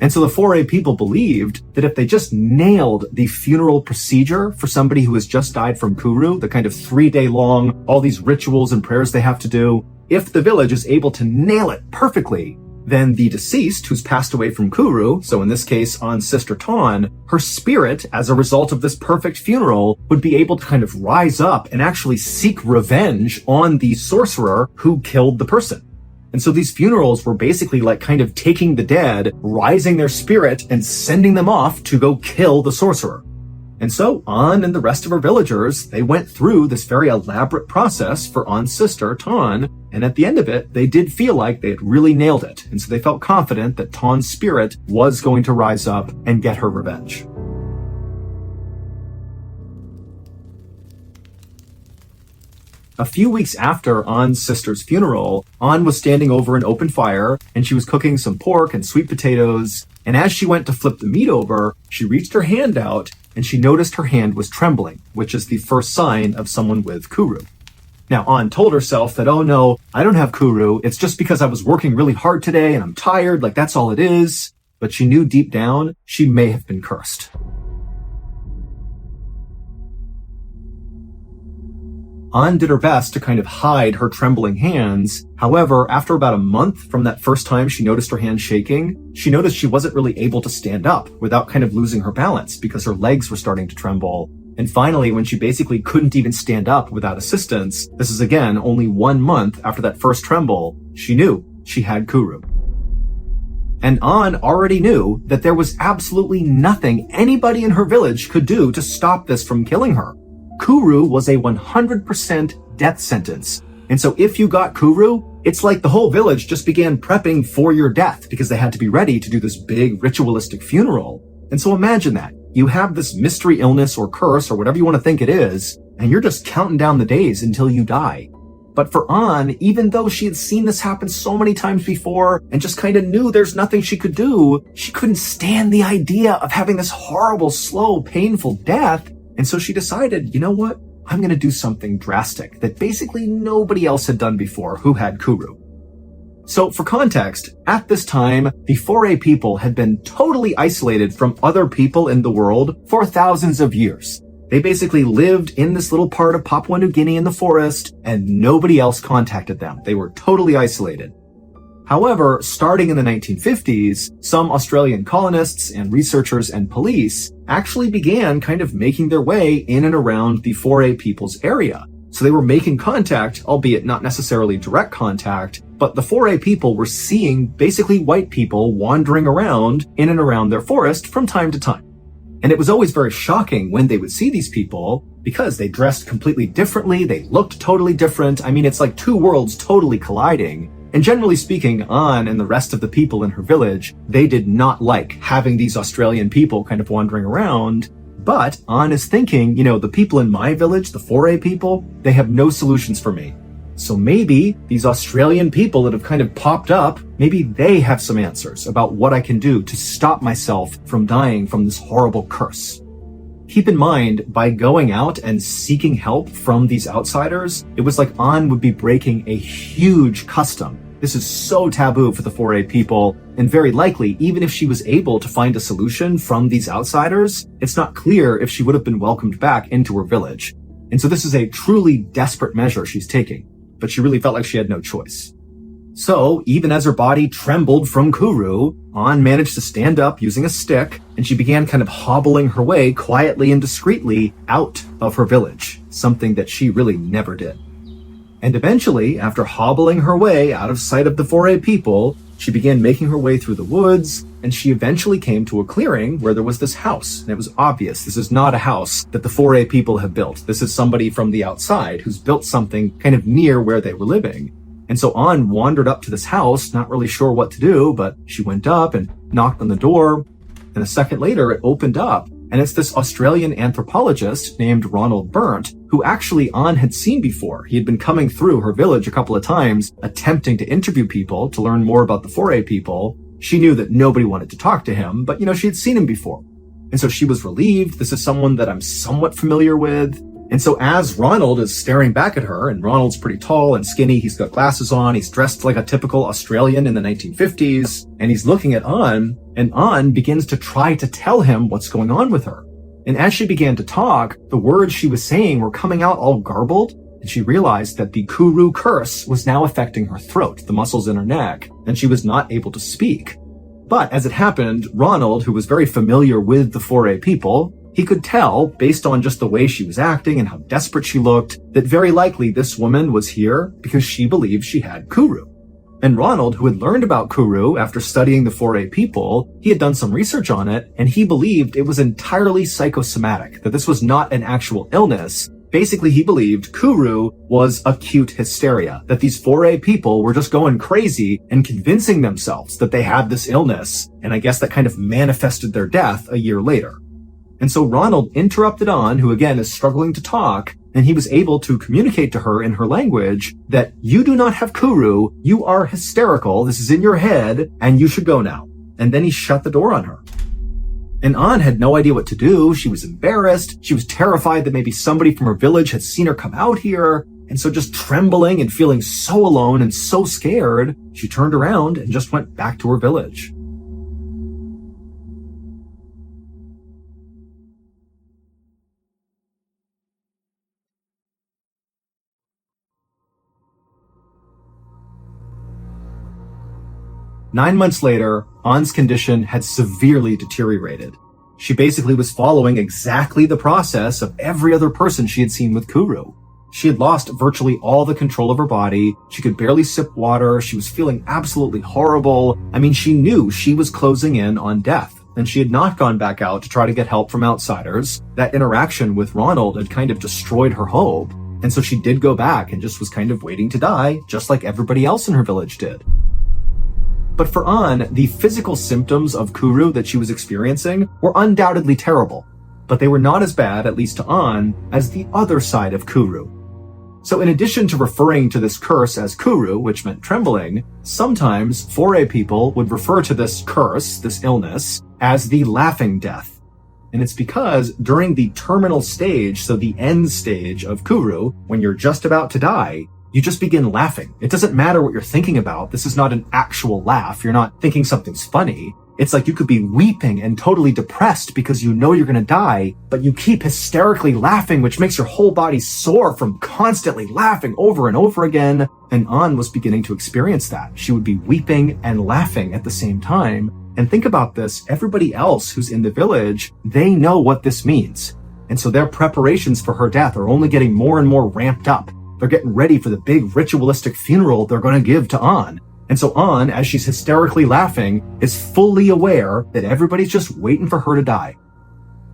And so the Foray people believed that if they just nailed the funeral procedure for somebody who has just died from Kuru, the kind of 3-day long, all these rituals and prayers they have to do, if the village is able to nail it perfectly, then the deceased who's passed away from Kuru, so in this case An's sister Tan, her spirit, as a result of this perfect funeral, would be able to kind of rise up and actually seek revenge on the sorcerer who killed the person. And so these funerals were basically like kind of taking the dead, rising their spirit, and sending them off to go kill the sorcerer. And so An and the rest of her villagers, they went through this very elaborate process for An's sister, Tan, and at the end of it, they did feel like they had really nailed it. And so they felt confident that Tan's spirit was going to rise up and get her revenge. A few weeks after An's sister's funeral, An was standing over an open fire, and she was cooking some pork and sweet potatoes, and as she went to flip the meat over, she reached her hand out, and she noticed her hand was trembling, which is the first sign of someone with Kuru. Now, An told herself that, oh no, I don't have Kuru, it's just because I was working really hard today and I'm tired, like that's all it is. But she knew deep down, she may have been cursed. An did her best to kind of hide her trembling hands. However, after about a month from that first time she noticed her hand shaking, she noticed she wasn't really able to stand up without kind of losing her balance because her legs were starting to tremble. And finally, when she basically couldn't even stand up without assistance, this is again only 1 month after that first tremble, she knew she had Kuru. And An already knew that there was absolutely nothing anybody in her village could do to stop this from killing her. Kuru was a 100% death sentence. And so if you got Kuru, it's like the whole village just began prepping for your death because they had to be ready to do this big ritualistic funeral. And so imagine that. You have this mystery illness or curse or whatever you want to think it is, and you're just counting down the days until you die. But for An, even though she had seen this happen so many times before and just kind of knew there's nothing she could do, she couldn't stand the idea of having this horrible, slow, painful death. And so she decided, you know what? I'm going to do something drastic that basically nobody else had done before who had Kuru. So for context, at this time, the Foray people had been totally isolated from other people in the world for thousands of years. They basically lived in this little part of Papua New Guinea in the forest, and nobody else contacted them. They were totally isolated. However, starting in the 1950s, some Australian colonists and researchers and police actually began kind of making their way in and around the Foray people's area. So they were making contact, albeit not necessarily direct contact, but the Foray people were seeing basically white people wandering around in and around their forest from time to time. And it was always very shocking when they would see these people because they dressed completely differently, they looked totally different. I mean, it's like 2 worlds totally colliding. And generally speaking, An and the rest of the people in her village, they did not like having these Australian people kind of wandering around. But An is thinking, the people in my village, the foray people, they have no solutions for me. So maybe these Australian people that have kind of popped up, maybe they have some answers about what I can do to stop myself from dying from this horrible curse. Keep in mind, by going out and seeking help from these outsiders, it was like An would be breaking a huge custom. This is so taboo for the foray people, and very likely, even if she was able to find a solution from these outsiders, it's not clear if she would have been welcomed back into her village. And so this is a truly desperate measure she's taking, but she really felt like she had no choice. So, even as her body trembled from Kuru, An managed to stand up using a stick, and she began kind of hobbling her way quietly and discreetly out of her village, something that she really never did. And eventually, after hobbling her way out of sight of the foray people, she began making her way through the woods, and she eventually came to a clearing where there was this house. And it was obvious this is not a house that the foray people have built. This is somebody from the outside who's built something kind of near where they were living. And so An wandered up to this house, not really sure what to do, but she went up and knocked on the door, and a second later it opened up, and it's this Australian anthropologist named Ronald Burnt, who actually An had seen before. He had been coming through her village a couple of times, attempting to interview people to learn more about the foray people. She knew that nobody wanted to talk to him, but she had seen him before. And so she was relieved. This is someone that I'm somewhat familiar with. And so as Ronald is staring back at her, and Ronald's pretty tall and skinny, he's got glasses on, he's dressed like a typical Australian in the 1950s, and he's looking at An, and An begins to try to tell him what's going on with her. And as she began to talk, the words she was saying were coming out all garbled, and she realized that the Kuru curse was now affecting her throat, the muscles in her neck, and she was not able to speak. But as it happened, Ronald, who was very familiar with the foray people, he could tell, based on just the way she was acting and how desperate she looked, that very likely this woman was here because she believed she had Kuru. And Ronald, who had learned about Kuru after studying the foray people, he had done some research on it, and he believed it was entirely psychosomatic, that this was not an actual illness. Basically, he believed Kuru was acute hysteria, that these foray people were just going crazy and convincing themselves that they had this illness, and I guess that kind of manifested their death a year later. And so Ronald interrupted An, who again is struggling to talk, and he was able to communicate to her in her language that you do not have Kuru, you are hysterical, this is in your head, and you should go now. And then he shut the door on her. And An had no idea what to do. She was embarrassed. She was terrified that maybe somebody from her village had seen her come out here. And so just trembling and feeling so alone and so scared, she turned around and just went back to her village. Nine months later, An's condition had severely deteriorated. She basically was following exactly the process of every other person she had seen with Kuru. She had lost virtually all the control of her body. She could barely sip water. She was feeling absolutely horrible. I mean, she knew she was closing in on death, and she had not gone back out to try to get help from outsiders. That interaction with Ronald had kind of destroyed her hope, and so she did go back and just was kind of waiting to die, just like everybody else in her village did. But for An, the physical symptoms of Kuru that she was experiencing were undoubtedly terrible, but they were not as bad, at least to An, as the other side of Kuru. So in addition to referring to this curse as Kuru, which meant trembling, sometimes foray people would refer to this curse, this illness, as the laughing death. And it's because during the terminal stage, so the end stage of Kuru, when you're just about to die, you just begin laughing. It doesn't matter what you're thinking about. This is not an actual laugh. You're not thinking something's funny. It's like you could be weeping and totally depressed because you know you're going to die, but you keep hysterically laughing, which makes your whole body sore from constantly laughing over and over again. And An was beginning to experience that. She would be weeping and laughing at the same time. And think about this. Everybody else who's in the village, they know what this means. And so their preparations for her death are only getting more and more ramped up. They're getting ready for the big ritualistic funeral they're going to give to An. And so An, as she's hysterically laughing, is fully aware that everybody's just waiting for her to die.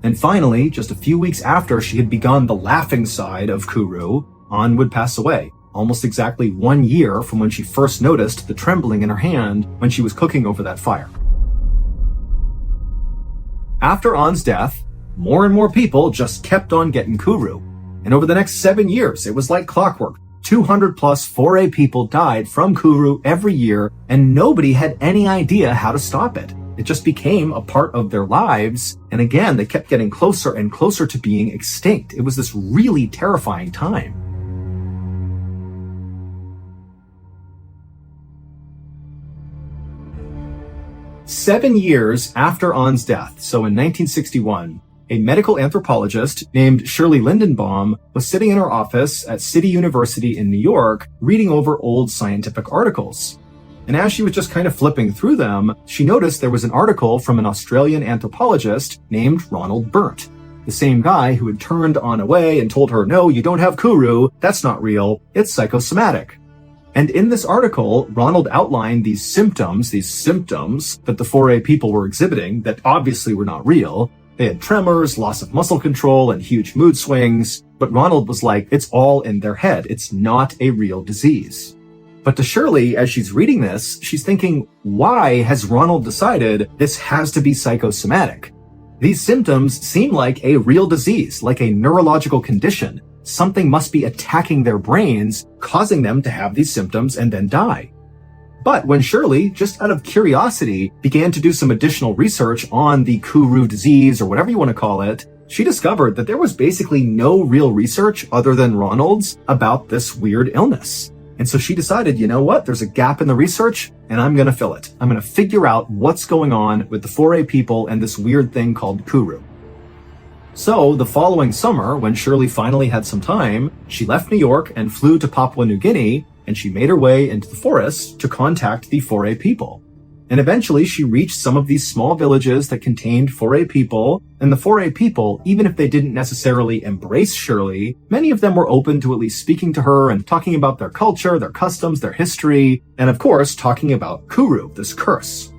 And finally, just a few weeks after she had begun the laughing side of Kuru, An would pass away. almost exactly 1 year from when she first noticed the trembling in her hand when she was cooking over that fire. After Ann's death, more and more people just kept on getting Kuru. And over the next 7 years, it was like clockwork. 200 plus 4A people died from Kuru every year, and nobody had any idea how to stop it. It just became a part of their lives, and again, they kept getting closer and closer to being extinct. It was this really terrifying time. Seven years after Ann's death, so in 1961, a medical anthropologist named Shirley Lindenbaum was sitting in her office at City University in New York reading over old scientific articles. And as she was just kind of flipping through them, she noticed there was an article from an Australian anthropologist named Ronald Burnt, the same guy who had turned Ann away and told her, no, you don't have Kuru, that's not real, it's psychosomatic. And in this article, Ronald outlined these symptoms that the 4A people were exhibiting that obviously were not real. They had tremors, loss of muscle control, and huge mood swings. But Ronald was like, it's all in their head. It's not a real disease. But to Shirley, as she's reading this, she's thinking, why has Ronald decided this has to be psychosomatic? These symptoms seem like a real disease, like a neurological condition. Something must be attacking their brains, causing them to have these symptoms and then die. But when Shirley, just out of curiosity, began to do some additional research on the Kuru disease, or whatever you want to call it, she discovered that there was basically no real research other than Ronald's about this weird illness. And so she decided, you know what, there's a gap in the research, and I'm going to fill it. I'm going to figure out what's going on with the 4A people and this weird thing called Kuru. So the following summer, when Shirley finally had some time, she left New York and flew to Papua New Guinea, and she made her way into the forest to contact the 4A people. And eventually she reached some of these small villages that contained 4A people, and the 4A people, even if they didn't necessarily embrace Shirley, many of them were open to at least speaking to her and talking about their culture, their customs, their history, and of course talking about Kuru, this curse.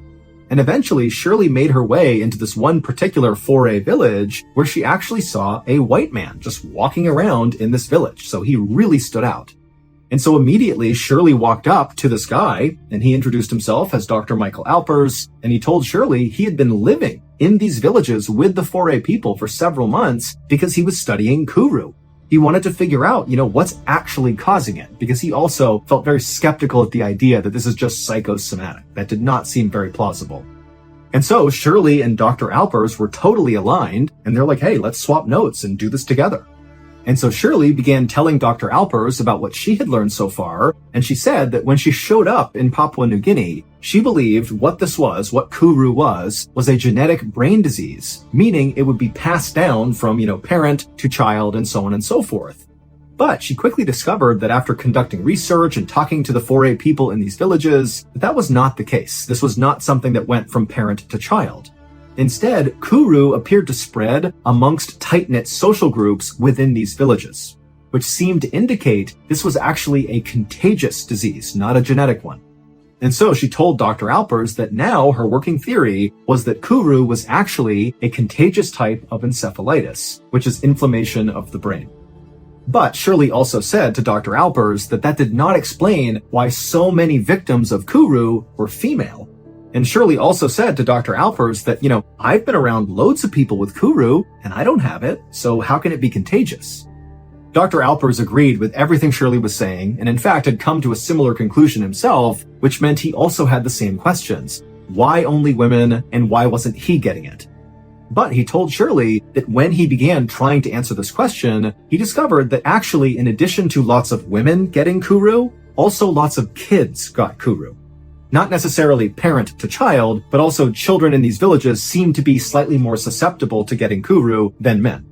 And eventually Shirley made her way into this one particular 4A village where she actually saw a white man just walking around in this village, so he really stood out. And so immediately Shirley walked up to this guy, and he introduced himself as Dr. Michael Alpers, and he told Shirley he had been living in these villages with the 4A people for several months because he was studying Kuru. He wanted to figure out, what's actually causing it, because he also felt very skeptical at the idea that this is just psychosomatic. That did not seem very plausible. And so Shirley and Dr. Alpers were totally aligned, and they're like, hey, let's swap notes and do this together. And so Shirley began telling Dr. Alpers about what she had learned so far, and she said that when she showed up in Papua New Guinea, she believed what Kuru was a genetic brain disease, meaning it would be passed down from, parent to child and so on and so forth. But she quickly discovered that after conducting research and talking to the 4A people in these villages, that was not the case. This was not something that went from parent to child. Instead, Kuru appeared to spread amongst tight-knit social groups within these villages, which seemed to indicate this was actually a contagious disease, not a genetic one. And so she told Dr. Alpers that now her working theory was that Kuru was actually a contagious type of encephalitis, which is inflammation of the brain. But Shirley also said to Dr. Alpers that did not explain why so many victims of Kuru were female. And Shirley also said to Dr. Alpers that, I've been around loads of people with Kuru, and I don't have it, so how can it be contagious? Dr. Alpers agreed with everything Shirley was saying, and in fact had come to a similar conclusion himself, which meant he also had the same questions. Why only women, and why wasn't he getting it? But he told Shirley that when he began trying to answer this question, he discovered that actually, in addition to lots of women getting Kuru, also lots of kids got Kuru. Not necessarily parent to child, but also children in these villages seemed to be slightly more susceptible to getting Kuru than men.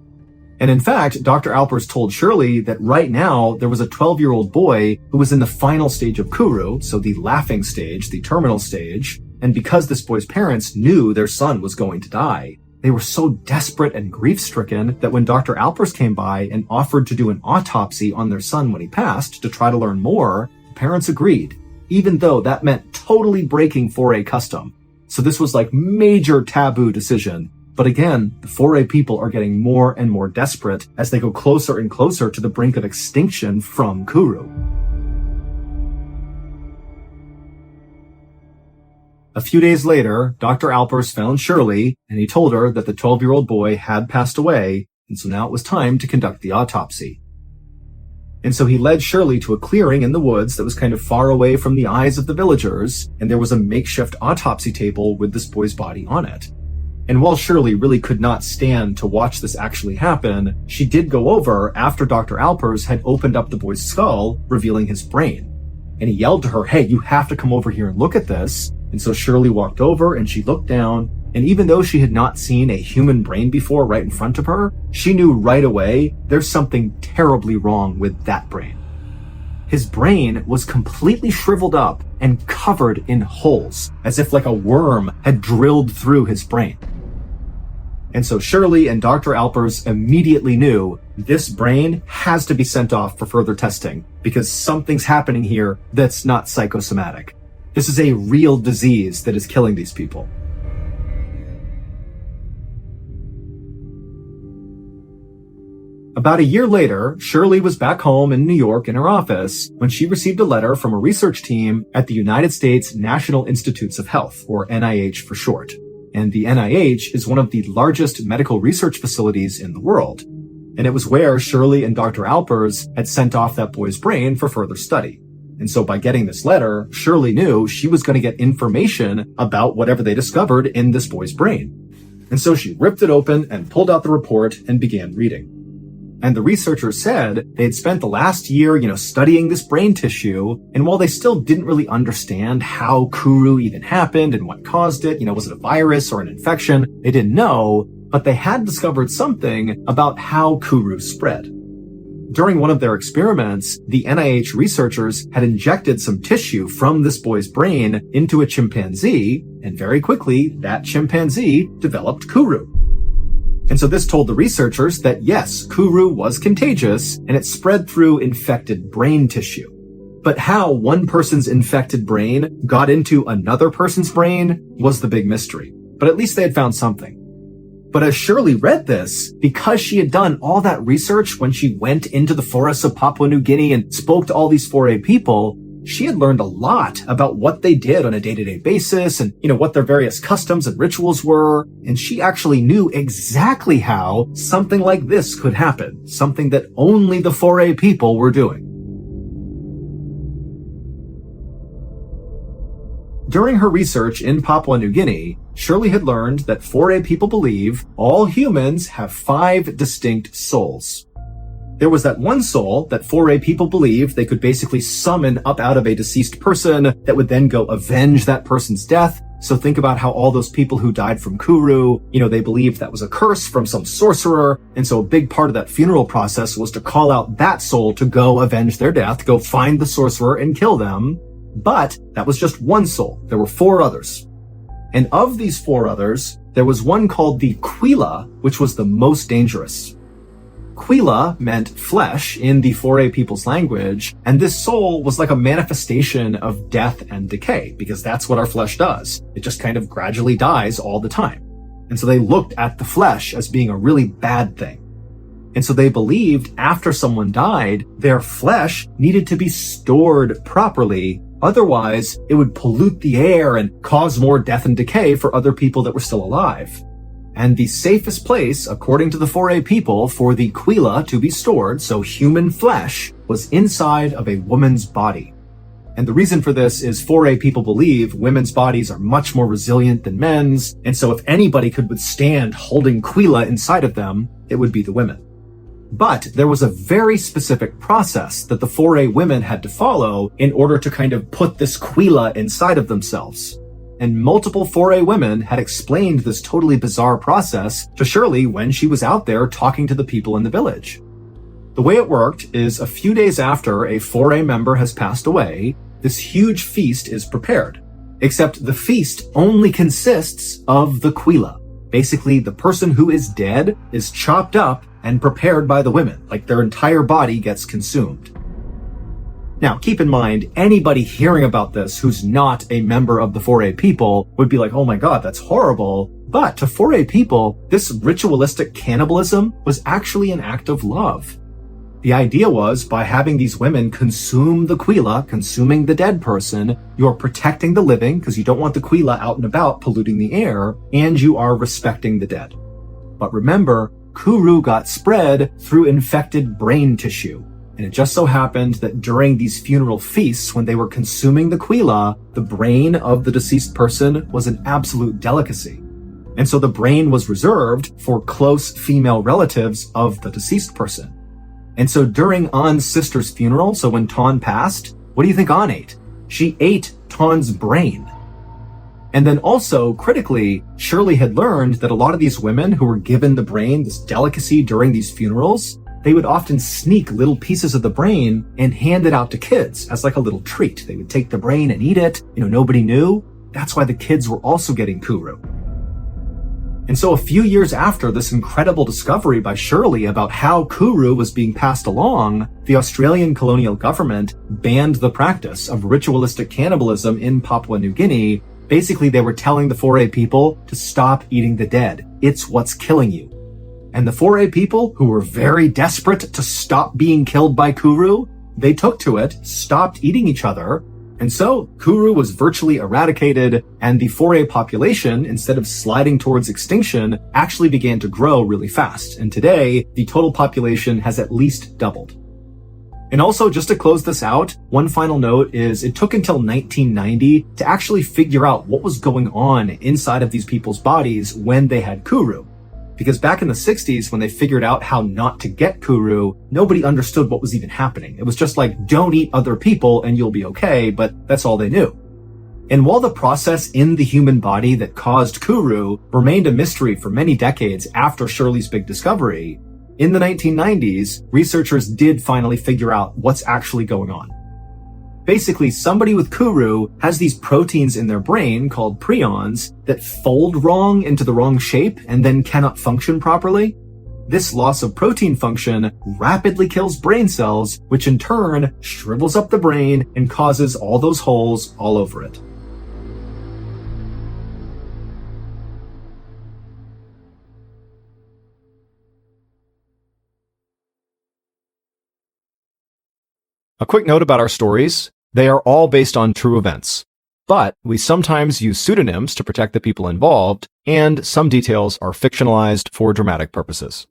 And in fact, Dr. Alpers told Shirley that right now there was a 12-year-old boy who was in the final stage of Kuru, so the laughing stage, the terminal stage, and because this boy's parents knew their son was going to die, they were so desperate and grief-stricken that when Dr. Alpers came by and offered to do an autopsy on their son when he passed to try to learn more, the parents agreed, even though that meant totally breaking 4A custom. So this was like major taboo decision. But again, the 4A people are getting more and more desperate as they go closer and closer to the brink of extinction from Kuru. A few days later, Dr. Alpers found Shirley, and he told her that the 12-year-old boy had passed away, and so now it was time to conduct the autopsy. And so he led Shirley to a clearing in the woods that was kind of far away from the eyes of the villagers, and there was a makeshift autopsy table with this boy's body on it. And while Shirley really could not stand to watch this actually happen, she did go over after Dr. Alpers had opened up the boy's skull, revealing his brain. And he yelled to her, "Hey, you have to come over here and look at this." And so Shirley walked over and she looked down, and even though she had not seen a human brain before right in front of her, she knew right away there's something terribly wrong with that brain. His brain was completely shriveled up and covered in holes, as if like a worm had drilled through his brain. And so Shirley and Dr. Alpers immediately knew this brain has to be sent off for further testing because something's happening here that's not psychosomatic. This is a real disease that is killing these people. About a year later, Shirley was back home in New York in her office when she received a letter from a research team at the United States National Institutes of Health, or NIH for short. And the NIH is one of the largest medical research facilities in the world. And it was where Shirley and Dr. Alpers had sent off that boy's brain for further study. And so by getting this letter, Shirley knew she was going to get information about whatever they discovered in this boy's brain. And so she ripped it open and pulled out the report and began reading. And the researchers said they had spent the last year, studying this brain tissue. And while they still didn't really understand how Kuru even happened and what caused it, was it a virus or an infection? They didn't know, but they had discovered something about how Kuru spread. During one of their experiments, the NIH researchers had injected some tissue from this boy's brain into a chimpanzee, and very quickly, that chimpanzee developed Kuru. And so this told the researchers that yes, Kuru was contagious and it spread through infected brain tissue. But how one person's infected brain got into another person's brain was the big mystery. But at least they had found something. But as Shirley read this, because she had done all that research when she went into the forests of Papua New Guinea and spoke to all these 4A people, she had learned a lot about what they did on a day-to-day basis and, what their various customs and rituals were. And she actually knew exactly how something like this could happen, something that only the 4A people were doing. During her research in Papua New Guinea, Shirley had learned that 4A people believe all humans have 5 distinct souls. There was that one soul that 4A people believed they could basically summon up out of a deceased person that would then go avenge that person's death. So think about how all those people who died from Kuru, they believed that was a curse from some sorcerer. And so a big part of that funeral process was to call out that soul to go avenge their death, go find the sorcerer and kill them. But that was just one soul. There were 4 others. And of these 4 others, there was one called the Quila, which was the most dangerous. Quila meant flesh in the 4A people's language, and this soul was like a manifestation of death and decay, because that's what our flesh does. It just kind of gradually dies all the time. And so they looked at the flesh as being a really bad thing. And so they believed after someone died, their flesh needed to be stored properly. Otherwise, it would pollute the air and cause more death and decay for other people that were still alive. And the safest place, according to the 4A people, for the Quila to be stored, so human flesh, was inside of a woman's body. And the reason for this is 4A people believe women's bodies are much more resilient than men's, and so if anybody could withstand holding Quila inside of them, it would be the women. But there was a very specific process that the 4A women had to follow in order to kind of put this Quila inside of themselves. And multiple 4A women had explained this totally bizarre process to Shirley when she was out there talking to the people in the village. The way it worked is a few days after a 4A member has passed away, this huge feast is prepared. Except the feast only consists of the Quila. Basically, the person who is dead is chopped up and prepared by the women, like their entire body gets consumed. Now, keep in mind, anybody hearing about this who's not a member of the 4A people would be like, oh my god, that's horrible. But to 4A people, this ritualistic cannibalism was actually an act of love. The idea was, by having these women consume the Quila, consuming the dead person, you're protecting the living because you don't want the Quila out and about polluting the air, and you are respecting the dead. But remember, Kuru got spread through infected brain tissue. And it just so happened that during these funeral feasts, when they were consuming the Quila, the brain of the deceased person was an absolute delicacy. And so the brain was reserved for close female relatives of the deceased person. And so during An's sister's funeral, so when Ton passed, what do you think An ate? She ate Ton's brain. And then also, critically, Shirley had learned that a lot of these women who were given the brain, this delicacy during these funerals, they would often sneak little pieces of the brain and hand it out to kids as like a little treat. They would take the brain and eat it. Nobody knew. That's why the kids were also getting Kuru. And so a few years after this incredible discovery by Shirley about how Kuru was being passed along, the Australian colonial government banned the practice of ritualistic cannibalism in Papua New Guinea. Basically, they were telling the 4A people to stop eating the dead. It's what's killing you. And the 4A people, who were very desperate to stop being killed by Kuru, they took to it, stopped eating each other, and so Kuru was virtually eradicated, and the 4A population, instead of sliding towards extinction, actually began to grow really fast. And today, the total population has at least doubled. And also, just to close this out, one final note is it took until 1990 to actually figure out what was going on inside of these people's bodies when they had Kuru. Because back in the 60s, when they figured out how not to get Kuru, nobody understood what was even happening. It was just like, don't eat other people and you'll be okay, but that's all they knew. And while the process in the human body that caused Kuru remained a mystery for many decades after Shirley's big discovery, in the 1990s, researchers did finally figure out what's actually going on. Basically, somebody with Kuru has these proteins in their brain called prions that fold wrong into the wrong shape and then cannot function properly. This loss of protein function rapidly kills brain cells, which in turn shrivels up the brain and causes all those holes all over it. A quick note about our stories. They are all based on true events, but we sometimes use pseudonyms to protect the people involved, and some details are fictionalized for dramatic purposes.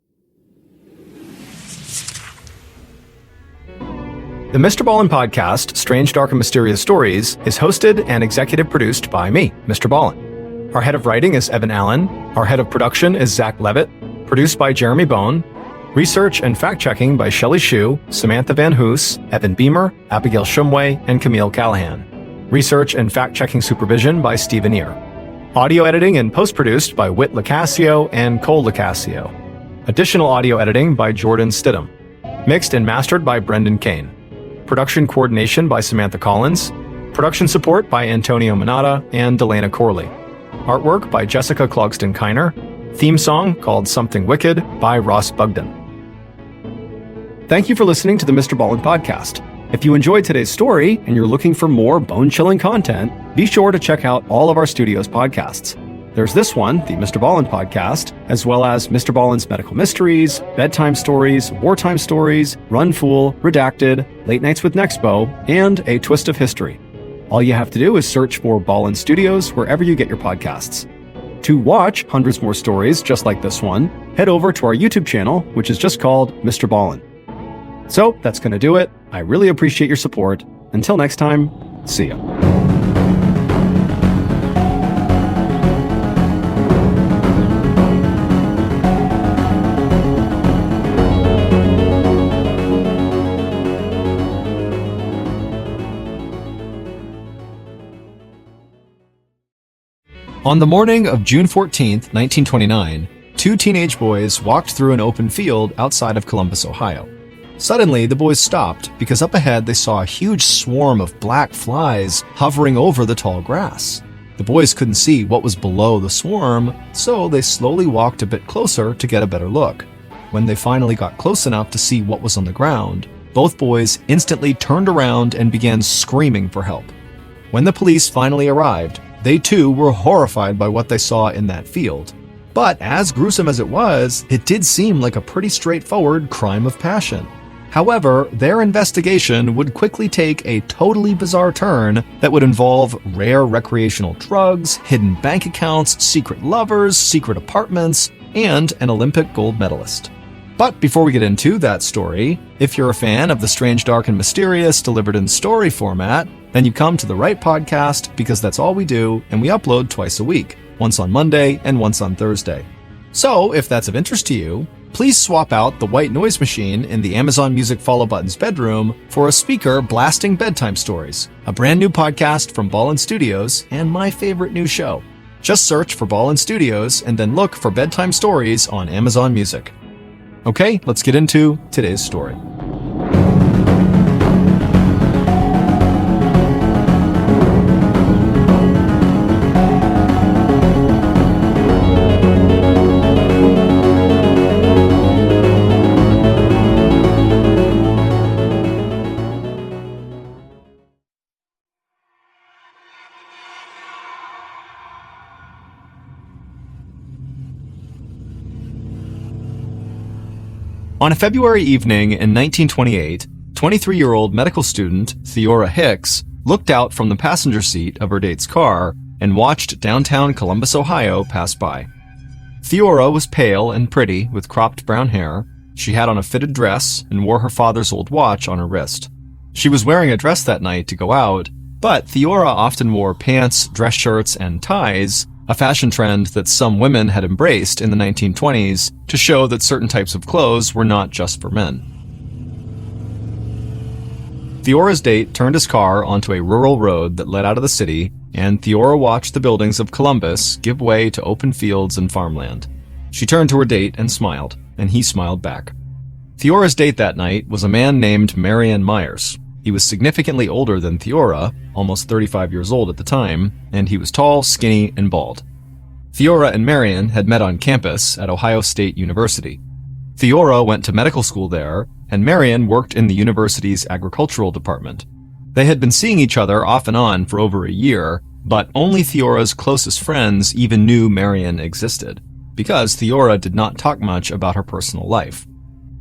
The Mr. Ballen podcast, Strange, Dark, and Mysterious Stories, is hosted and executive produced by me, Mr. Ballen. Our head of writing is Evan Allen. Our head of production is Zach Levitt. Produced by Jeremy Bone. Research and fact-checking by Shelley Shue, Samantha Van Hoos, Evan Beamer, Abigail Shumway, and Camille Callahan. Research and fact-checking supervision by Stephen Ear. Audio editing and post-produced by Whit Lacasio and Cole Lacasio. Additional audio editing by Jordan Stidham. Mixed and mastered by Brendan Kane. Production coordination by Samantha Collins. Production support by Antonio Manata and Delana Corley. Artwork by Jessica Clogston-Kiner. Theme song called Something Wicked by Ross Bugden. Thank you for listening to the Mr. Ballen podcast. If you enjoyed today's story and you're looking for more bone-chilling content, be sure to check out all of our studio's podcasts. There's this one, the Mr. Ballen podcast, as well as Mr. Ballen's Medical Mysteries, Bedtime Stories, Wartime Stories, Run Fool, Redacted, Late Nights with Nexpo, and A Twist of History. All you have to do is search for Ballen Studios wherever you get your podcasts. To watch hundreds more stories just like this one, head over to our YouTube channel, which is just called Mr. Ballen. So that's going to do it. I really appreciate your support. Until next time, see ya. On the morning of June 14th, 1929, two teenage boys walked through an open field outside of Columbus, Ohio. Suddenly, the boys stopped because up ahead they saw a huge swarm of black flies hovering over the tall grass. The boys couldn't see what was below the swarm, so they slowly walked a bit closer to get a better look. When they finally got close enough to see what was on the ground, both boys instantly turned around and began screaming for help. When the police finally arrived, they too were horrified by what they saw in that field. But as gruesome as it was, it did seem like a pretty straightforward crime of passion. However, their investigation would quickly take a totally bizarre turn that would involve rare recreational drugs, hidden bank accounts, secret lovers, secret apartments, and an Olympic gold medalist. But before we get into that story, if you're a fan of the strange, dark, and mysterious delivered in story format, then you come to the right podcast because that's all we do, and we upload twice a week, once on Monday and once on Thursday. So, if that's of interest to you, please swap out the white noise machine in the Amazon Music follow button's bedroom for a speaker blasting bedtime stories, a brand new podcast from Ballen Studios and my favorite new show. Just search for Ballen Studios and then look for bedtime stories on Amazon Music. Okay, let's get into today's story. On a February evening in 1928, 23-year-old medical student Theora Hicks looked out from the passenger seat of her date's car and watched downtown Columbus, Ohio pass by. Theora was pale and pretty with cropped brown hair. She had on a fitted dress and wore her father's old watch on her wrist. She was wearing a dress that night to go out, but Theora often wore pants, dress shirts, and ties, a fashion trend that some women had embraced in the 1920s to show that certain types of clothes were not just for men. Theora's date turned his car onto a rural road that led out of the city, and Theora watched the buildings of Columbus give way to open fields and farmland. She turned to her date and smiled, and he smiled back. Theora's date that night was a man named Marion Myers. He was significantly older than Theora, almost 35 years old at the time, and he was tall, skinny, and bald. Theora and Marion had met on campus at Ohio State University. Theora went to medical school there, and Marion worked in the university's agricultural department. They had been seeing each other off and on for over a year, but only Theora's closest friends even knew Marion existed, because Theora did not talk much about her personal life.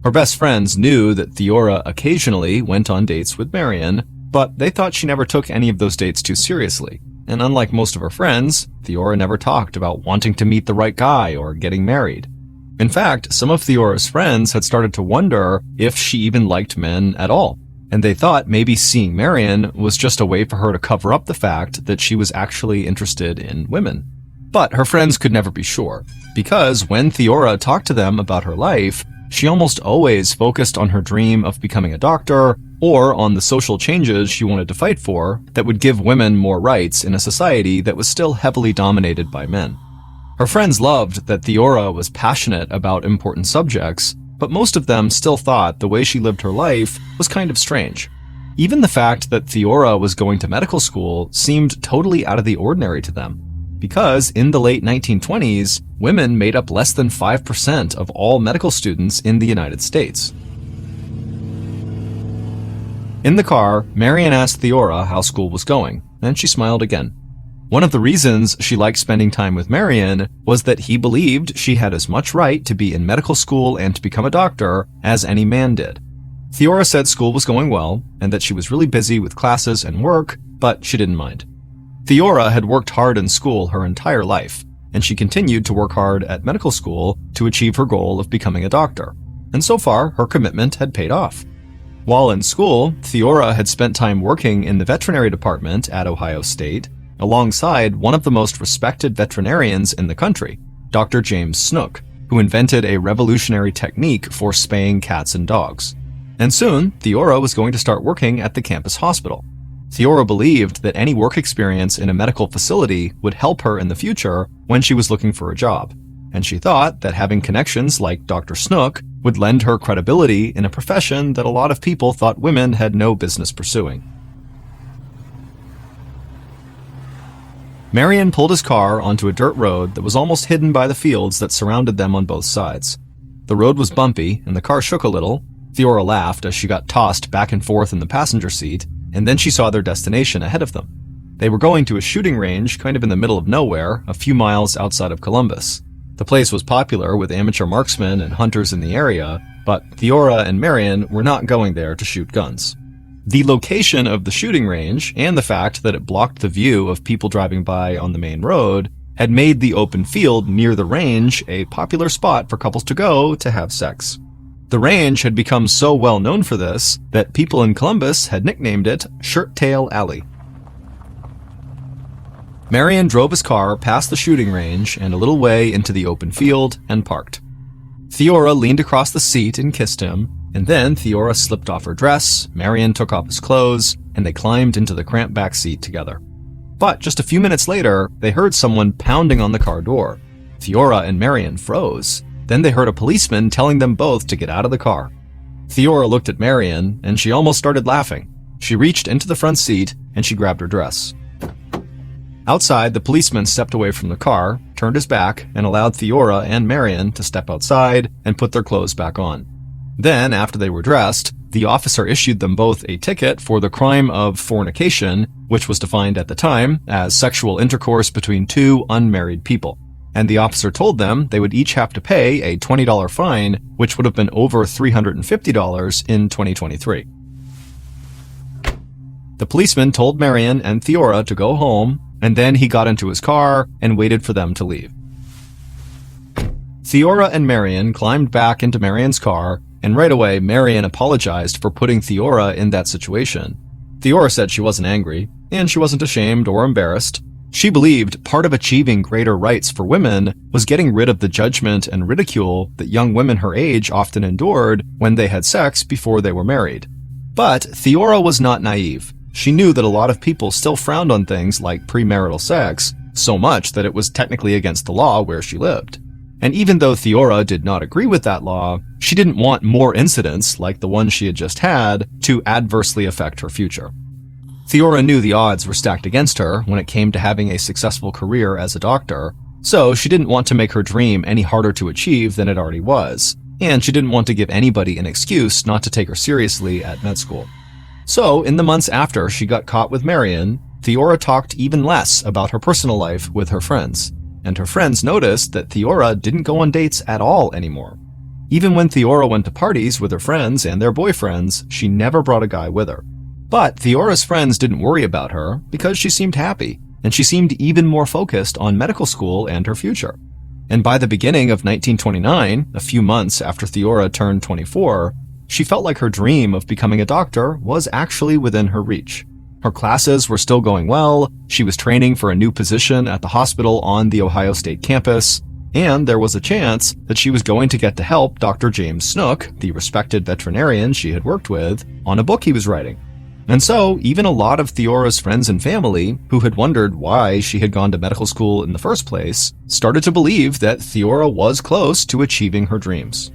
Her best friends knew that Theora occasionally went on dates with Marion, but they thought she never took any of those dates too seriously. And unlike most of her friends, Theora never talked about wanting to meet the right guy or getting married. In fact, some of Theora's friends had started to wonder if she even liked men at all, and they thought maybe seeing Marion was just a way for her to cover up the fact that she was actually interested in women. But her friends could never be sure, because when Theora talked to them about her life, she almost always focused on her dream of becoming a doctor or on the social changes she wanted to fight for that would give women more rights in a society that was still heavily dominated by men. Her friends loved that Theora was passionate about important subjects, but most of them still thought the way she lived her life was kind of strange. Even the fact that Theora was going to medical school seemed totally out of the ordinary to them, because in the late 1920s, women made up less than 5% of all medical students in the United States. In the car, Marion asked Theora how school was going, and she smiled again. One of the reasons she liked spending time with Marion was that he believed she had as much right to be in medical school and to become a doctor as any man did. Theora said school was going well, and that she was really busy with classes and work, but she didn't mind. Theora had worked hard in school her entire life, and she continued to work hard at medical school to achieve her goal of becoming a doctor. And so far, her commitment had paid off. While in school, Theora had spent time working in the veterinary department at Ohio State, alongside one of the most respected veterinarians in the country, Dr. James Snook, who invented a revolutionary technique for spaying cats and dogs. And soon, Theora was going to start working at the campus hospital. Theora believed that any work experience in a medical facility would help her in the future when she was looking for a job, and she thought that having connections like Dr. Snook would lend her credibility in a profession that a lot of people thought women had no business pursuing. Marion pulled his car onto a dirt road that was almost hidden by the fields that surrounded them on both sides. The road was bumpy, and the car shook a little. Theora laughed as she got tossed back and forth in the passenger seat, and then she saw their destination ahead of them. They were going to a shooting range kind of in the middle of nowhere, a few miles outside of Columbus. The place was popular with amateur marksmen and hunters in the area, but Theora and Marion were not going there to shoot guns. The location of the shooting range and the fact that it blocked the view of people driving by on the main road had made the open field near the range a popular spot for couples to go to have sex. The range had become so well known for this that people in Columbus had nicknamed it Shirt Tail Alley. Marion drove his car past the shooting range and a little way into the open field and parked. Theora leaned across the seat and kissed him, and then Theora slipped off her dress, Marion took off his clothes, and they climbed into the cramped back seat together. But just a few minutes later, they heard someone pounding on the car door. Theora and Marion froze. Then they heard a policeman telling them both to get out of the car. Theora looked at Marion, and she almost started laughing. She reached into the front seat, and she grabbed her dress. Outside, the policeman stepped away from the car, turned his back, and allowed Theora and Marion to step outside and put their clothes back on. Then, after they were dressed, the officer issued them both a ticket for the crime of fornication, which was defined at the time as sexual intercourse between two unmarried people. And the officer told them they would each have to pay a $20 fine, which would have been over $350 in 2023. The policeman told Marion and Theora to go home, and then he got into his car and waited for them to leave. Theora and Marion climbed back into Marion's car, and right away Marion apologized for putting Theora in that situation. Theora said she wasn't angry, and she wasn't ashamed or embarrassed. She believed part of achieving greater rights for women was getting rid of the judgment and ridicule that young women her age often endured when they had sex before they were married. But Theora was not naive. She knew that a lot of people still frowned on things like premarital sex, so much that it was technically against the law where she lived. And even though Theora did not agree with that law, she didn't want more incidents like the one she had just had to adversely affect her future. Theora knew the odds were stacked against her when it came to having a successful career as a doctor, so she didn't want to make her dream any harder to achieve than it already was, and she didn't want to give anybody an excuse not to take her seriously at med school. So, in the months after she got caught with Marion, Theora talked even less about her personal life with her friends, and her friends noticed that Theora didn't go on dates at all anymore. Even when Theora went to parties with her friends and their boyfriends, she never brought a guy with her. But Theora's friends didn't worry about her because she seemed happy, and she seemed even more focused on medical school and her future. And by the beginning of 1929, a few months after Theora turned 24, she felt like her dream of becoming a doctor was actually within her reach. Her classes were still going well, she was training for a new position at the hospital on the Ohio State campus, and there was a chance that she was going to get to help Dr. James Snook, the respected veterinarian she had worked with, on a book he was writing. And so, even a lot of Theora's friends and family, who had wondered why she had gone to medical school in the first place, started to believe that Theora was close to achieving her dreams.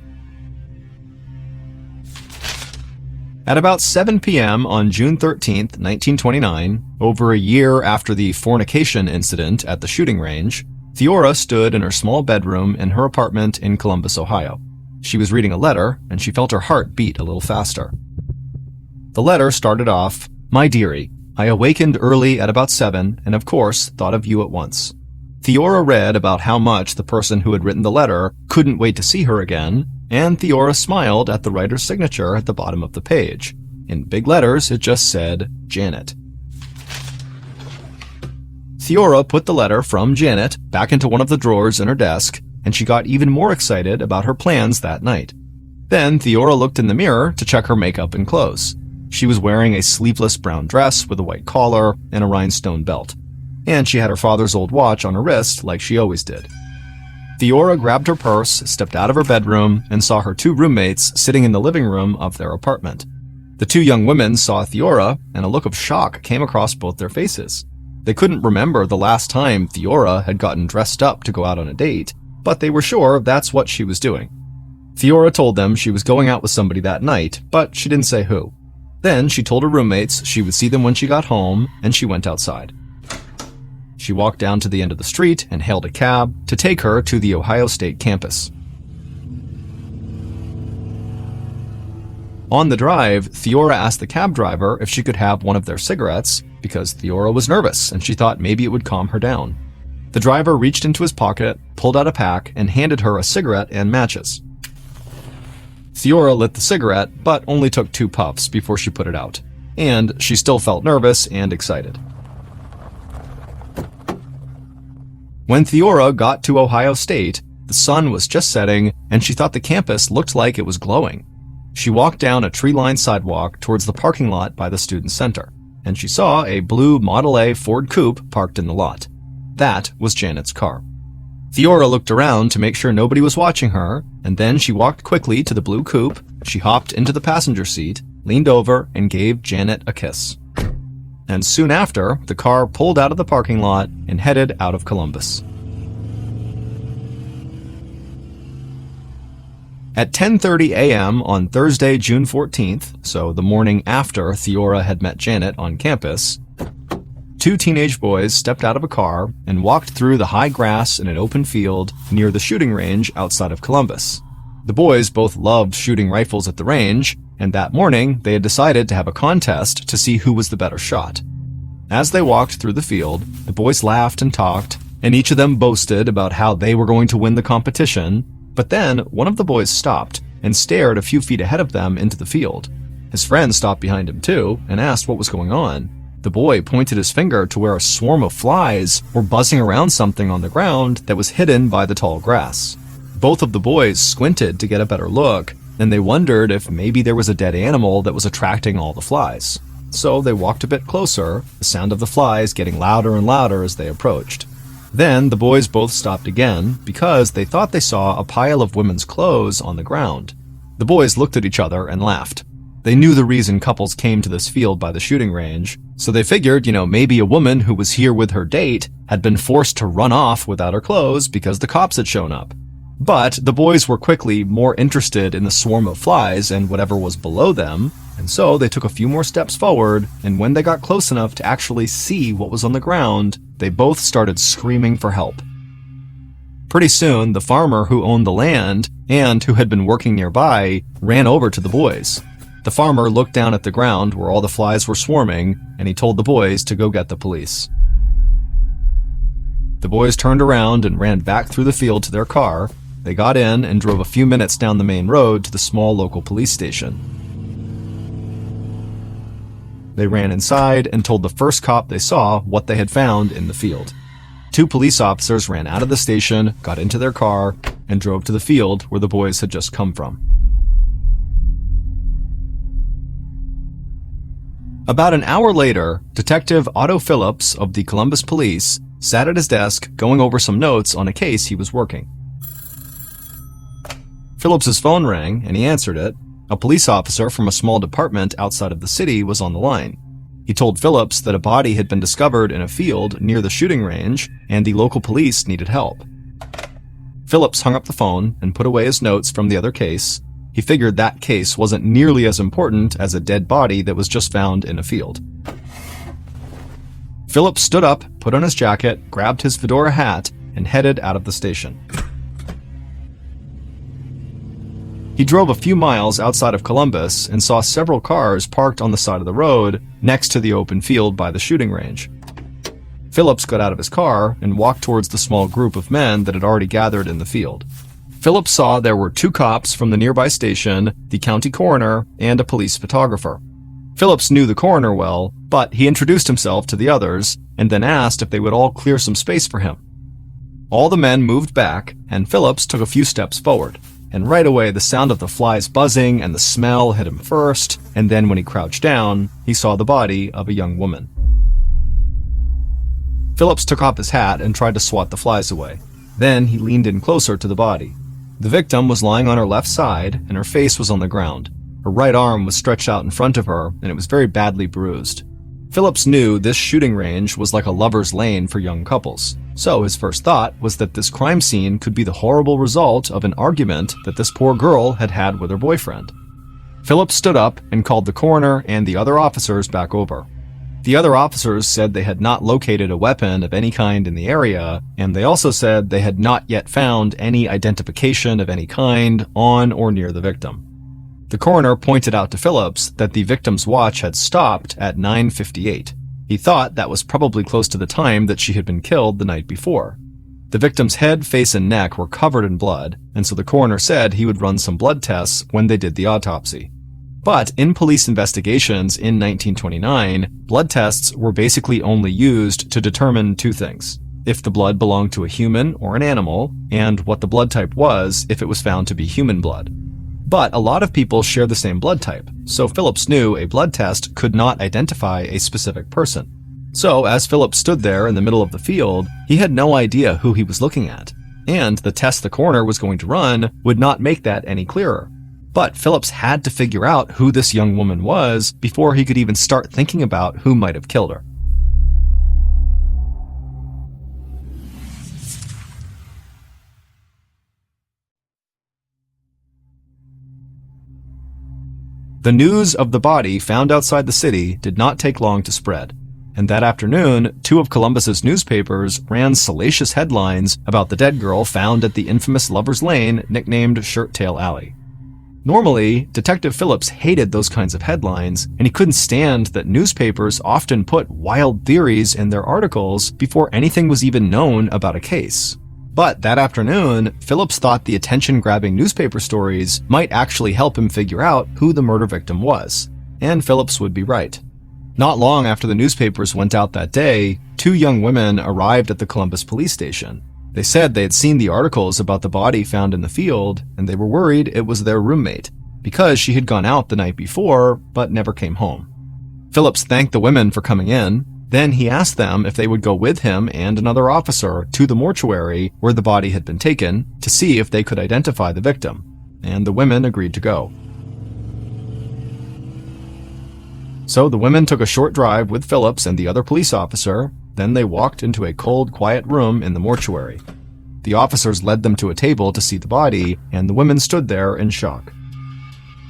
At about 7 p.m. on June 13, 1929, over a year after the fornication incident at the shooting range, Theora stood in her small bedroom in her apartment in Columbus, Ohio. She was reading a letter, and she felt her heart beat a little faster. The letter started off, "My dearie, I awakened early at about 7 and of course thought of you at once." Theora read about how much the person who had written the letter couldn't wait to see her again, and Theora smiled at the writer's signature at the bottom of the page. In big letters, it just said, Janet. Theora put the letter from Janet back into one of the drawers in her desk, and she got even more excited about her plans that night. Then Theora looked in the mirror to check her makeup and clothes. She was wearing a sleeveless brown dress with a white collar and a rhinestone belt, and she had her father's old watch on her wrist like she always did. Theora grabbed her purse, stepped out of her bedroom, and saw her two roommates sitting in the living room of their apartment. The two young women saw Theora, and a look of shock came across both their faces. They couldn't remember the last time Theora had gotten dressed up to go out on a date, but they were sure that's what she was doing. Theora told them she was going out with somebody that night, but she didn't say who. Then she told her roommates she would see them when she got home, and she went outside. She walked down to the end of the street and hailed a cab to take her to the Ohio State campus. On the drive, Theora asked the cab driver if she could have one of their cigarettes because Theora was nervous and she thought maybe it would calm her down. The driver reached into his pocket, pulled out a pack, and handed her a cigarette and matches. Theora lit the cigarette, but only took 2 puffs before she put it out, and she still felt nervous and excited. When Theora got to Ohio State, the sun was just setting, and she thought the campus looked like it was glowing. She walked down a tree-lined sidewalk towards the parking lot by the student center, and she saw a blue Model A Ford Coupe parked in the lot. That was Janet's car. Theora looked around to make sure nobody was watching her, and then she walked quickly to the blue coupe, she hopped into the passenger seat, leaned over, and gave Janet a kiss. And soon after, the car pulled out of the parking lot and headed out of Columbus. At 10:30 a.m. on Thursday, June 14th, so the morning after Theora had met Janet on campus, 2 teenage boys stepped out of a car and walked through the high grass in an open field near the shooting range outside of Columbus. The boys both loved shooting rifles at the range, and that morning they had decided to have a contest to see who was the better shot. As they walked through the field, the boys laughed and talked, and each of them boasted about how they were going to win the competition. But then one of the boys stopped and stared a few feet ahead of them into the field. His friend stopped behind him too and asked what was going on. The boy pointed his finger to where a swarm of flies were buzzing around something on the ground that was hidden by the tall grass. Both of the boys squinted to get a better look, and they wondered if maybe there was a dead animal that was attracting all the flies. So they walked a bit closer, the sound of the flies getting louder and louder as they approached. Then the boys both stopped again because they thought they saw a pile of women's clothes on the ground. The boys looked at each other and laughed. They knew the reason couples came to this field by the shooting range, so they figured, maybe a woman who was here with her date had been forced to run off without her clothes because the cops had shown up. But the boys were quickly more interested in the swarm of flies and whatever was below them, and so they took a few more steps forward, and when they got close enough to actually see what was on the ground, they both started screaming for help. Pretty soon, the farmer who owned the land and who had been working nearby ran over to the boys. The farmer looked down at the ground where all the flies were swarming, and he told the boys to go get the police. The boys turned around and ran back through the field to their car. They got in and drove a few minutes down the main road to the small local police station. They ran inside and told the first cop they saw what they had found in the field. 2 police officers ran out of the station, got into their car, and drove to the field where the boys had just come from. About an hour later, Detective Otto Phillips of the Columbus Police sat at his desk going over some notes on a case he was working. Phillips's phone rang, and he answered it. A police officer from a small department outside of the city was on the line. He told Phillips that a body had been discovered in a field near the shooting range, and the local police needed help. Phillips hung up the phone and put away his notes from the other case. He figured that case wasn't nearly as important as a dead body that was just found in a field. Phillips stood up, put on his jacket, grabbed his fedora hat, and headed out of the station. He drove a few miles outside of Columbus and saw several cars parked on the side of the road next to the open field by the shooting range. Phillips got out of his car and walked towards the small group of men that had already gathered in the field. Phillips saw there were 2 cops from the nearby station, the county coroner, and a police photographer. Phillips knew the coroner well, but he introduced himself to the others and then asked if they would all clear some space for him. All the men moved back, and Phillips took a few steps forward. And right away the sound of the flies buzzing and the smell hit him first, and then when he crouched down, he saw the body of a young woman. Phillips took off his hat and tried to swat the flies away. Then he leaned in closer to the body. The victim was lying on her left side, and her face was on the ground. Her right arm was stretched out in front of her, and it was very badly bruised. Phillips knew this shooting range was like a lover's lane for young couples. So his first thought was that this crime scene could be the horrible result of an argument that this poor girl had had with her boyfriend. Phillips stood up and called the coroner and the other officers back over. The other officers said they had not located a weapon of any kind in the area, and they also said they had not yet found any identification of any kind on or near the victim. The coroner pointed out to Phillips that the victim's watch had stopped at 9:58. He thought that was probably close to the time that she had been killed the night before. The victim's head, face, and neck were covered in blood, and so the coroner said he would run some blood tests when they did the autopsy. But in police investigations in 1929, blood tests were basically only used to determine two things: if the blood belonged to a human or an animal, and what the blood type was if it was found to be human blood. But a lot of people share the same blood type, so Phillips knew a blood test could not identify a specific person. So as Phillips stood there in the middle of the field, he had no idea who he was looking at, and the test the coroner was going to run would not make that any clearer. But Phillips had to figure out who this young woman was before he could even start thinking about who might have killed her. The news of the body found outside the city did not take long to spread, and that afternoon, two of Columbus's newspapers ran salacious headlines about the dead girl found at the infamous Lover's Lane nicknamed Shirt Tail Alley. Normally, Detective Phillips hated those kinds of headlines, and he couldn't stand that newspapers often put wild theories in their articles before anything was even known about a case. But that afternoon, Phillips thought the attention-grabbing newspaper stories might actually help him figure out who the murder victim was. And Phillips would be right. Not long after the newspapers went out that day, two young women arrived at the Columbus police station. They said they had seen the articles about the body found in the field, and they were worried it was their roommate, because she had gone out the night before, but never came home. Phillips thanked the women for coming in. Then he asked them if they would go with him and another officer to the mortuary where the body had been taken to see if they could identify the victim, and the women agreed to go. So the women took a short drive with Phillips and the other police officer, then they walked into a cold, quiet room in the mortuary. The officers led them to a table to see the body, and the women stood there in shock.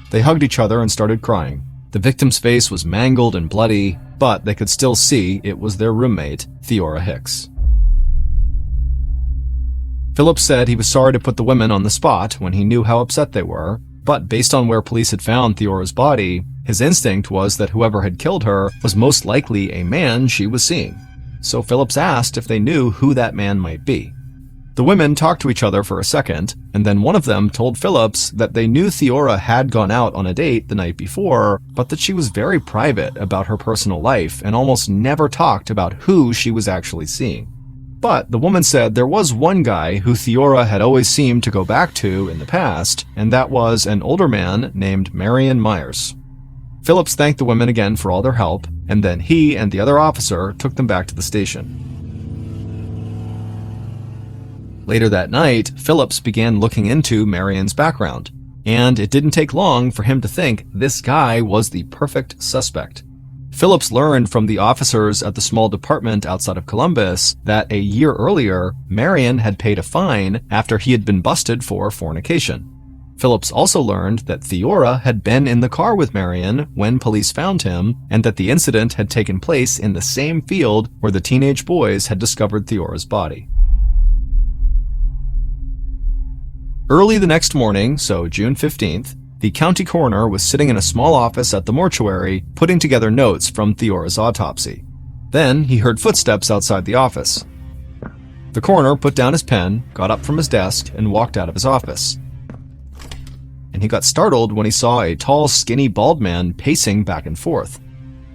They hugged each other and started crying. The victim's face was mangled and bloody, but they could still see it was their roommate, Theora Hicks. Phillips said he was sorry to put the women on the spot when he knew how upset they were, but based on where police had found Theora's body, his instinct was that whoever had killed her was most likely a man she was seeing. So Phillips asked if they knew who that man might be. The women talked to each other for a second, and then one of them told Phillips that they knew Theora had gone out on a date the night before, but that she was very private about her personal life and almost never talked about who she was actually seeing. But the woman said there was one guy who Theora had always seemed to go back to in the past, and that was an older man named Marion Myers. Phillips thanked the women again for all their help, and then he and the other officer took them back to the station. Later that night, Phillips began looking into Marion's background, and it didn't take long for him to think this guy was the perfect suspect. Phillips learned from the officers at the small department outside of Columbus that a year earlier, Marion had paid a fine after he had been busted for fornication. Phillips also learned that Theora had been in the car with Marion when police found him, and that the incident had taken place in the same field where the teenage boys had discovered Theora's body. Early the next morning, so June 15th, the county coroner was sitting in a small office at the mortuary putting together notes from Theora's autopsy. Then he heard footsteps outside the office. The coroner put down his pen, got up from his desk, and walked out of his office. And he got startled when he saw a tall, skinny, bald man pacing back and forth.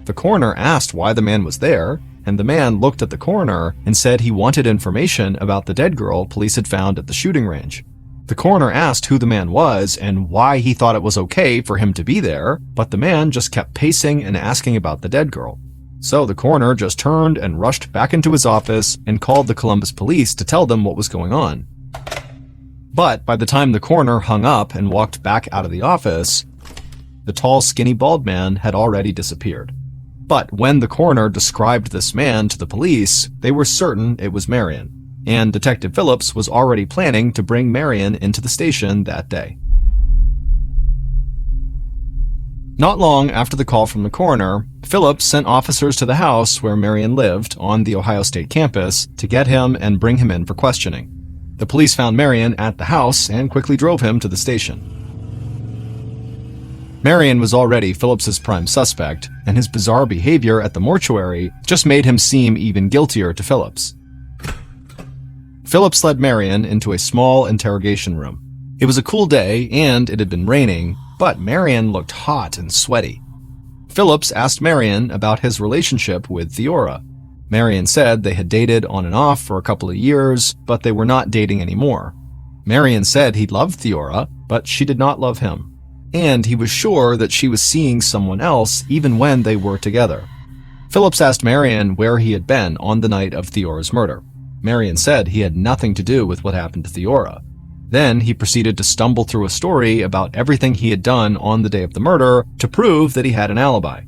The coroner asked why the man was there, and the man looked at the coroner and said he wanted information about the dead girl police had found at the shooting range. The coroner asked who the man was and why he thought it was okay for him to be there, but the man just kept pacing and asking about the dead girl. So the coroner just turned and rushed back into his office and called the Columbus police to tell them what was going on. But by the time the coroner hung up and walked back out of the office, the tall, skinny, bald man had already disappeared. But when the coroner described this man to the police, they were certain it was Marion, and Detective Phillips was already planning to bring Marion into the station that day. Not long after the call from the coroner, Phillips sent officers to the house where Marion lived on the Ohio State campus to get him and bring him in for questioning. The police found Marion at the house and quickly drove him to the station. Marion was already Phillips's prime suspect, and his bizarre behavior at the mortuary just made him seem even guiltier to Phillips. Phillips led Marion into a small interrogation room. It was a cool day, and it had been raining, but Marion looked hot and sweaty. Phillips asked Marion about his relationship with Theora. Marion said they had dated on and off for a couple of years, but they were not dating anymore. Marion said he loved Theora, but she did not love him. And he was sure that she was seeing someone else even when they were together. Phillips asked Marion where he had been on the night of Theora's murder. Marion said he had nothing to do with what happened to Theora. Then he proceeded to stumble through a story about everything he had done on the day of the murder to prove that he had an alibi.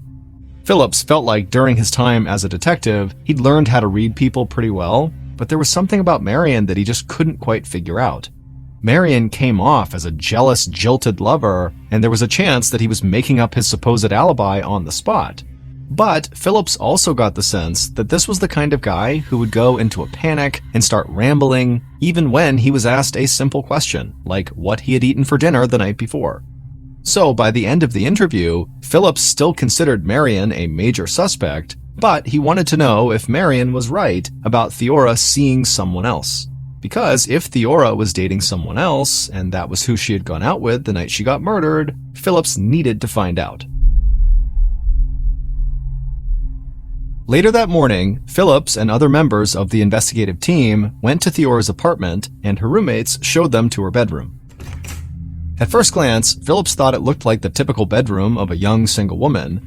Phillips felt like during his time as a detective, he'd learned how to read people pretty well, but there was something about Marion that he just couldn't quite figure out. Marion came off as a jealous, jilted lover, and there was a chance that he was making up his supposed alibi on the spot. But Phillips also got the sense that this was the kind of guy who would go into a panic and start rambling even when he was asked a simple question, like what he had eaten for dinner the night before. So by the end of the interview, Phillips still considered Marion a major suspect, but he wanted to know if Marion was right about Theora seeing someone else. Because if Theora was dating someone else, and that was who she had gone out with the night she got murdered, Phillips needed to find out. Later that morning, Phillips and other members of the investigative team went to Theora's apartment, and her roommates showed them to her bedroom. At first glance, Phillips thought it looked like the typical bedroom of a young single woman.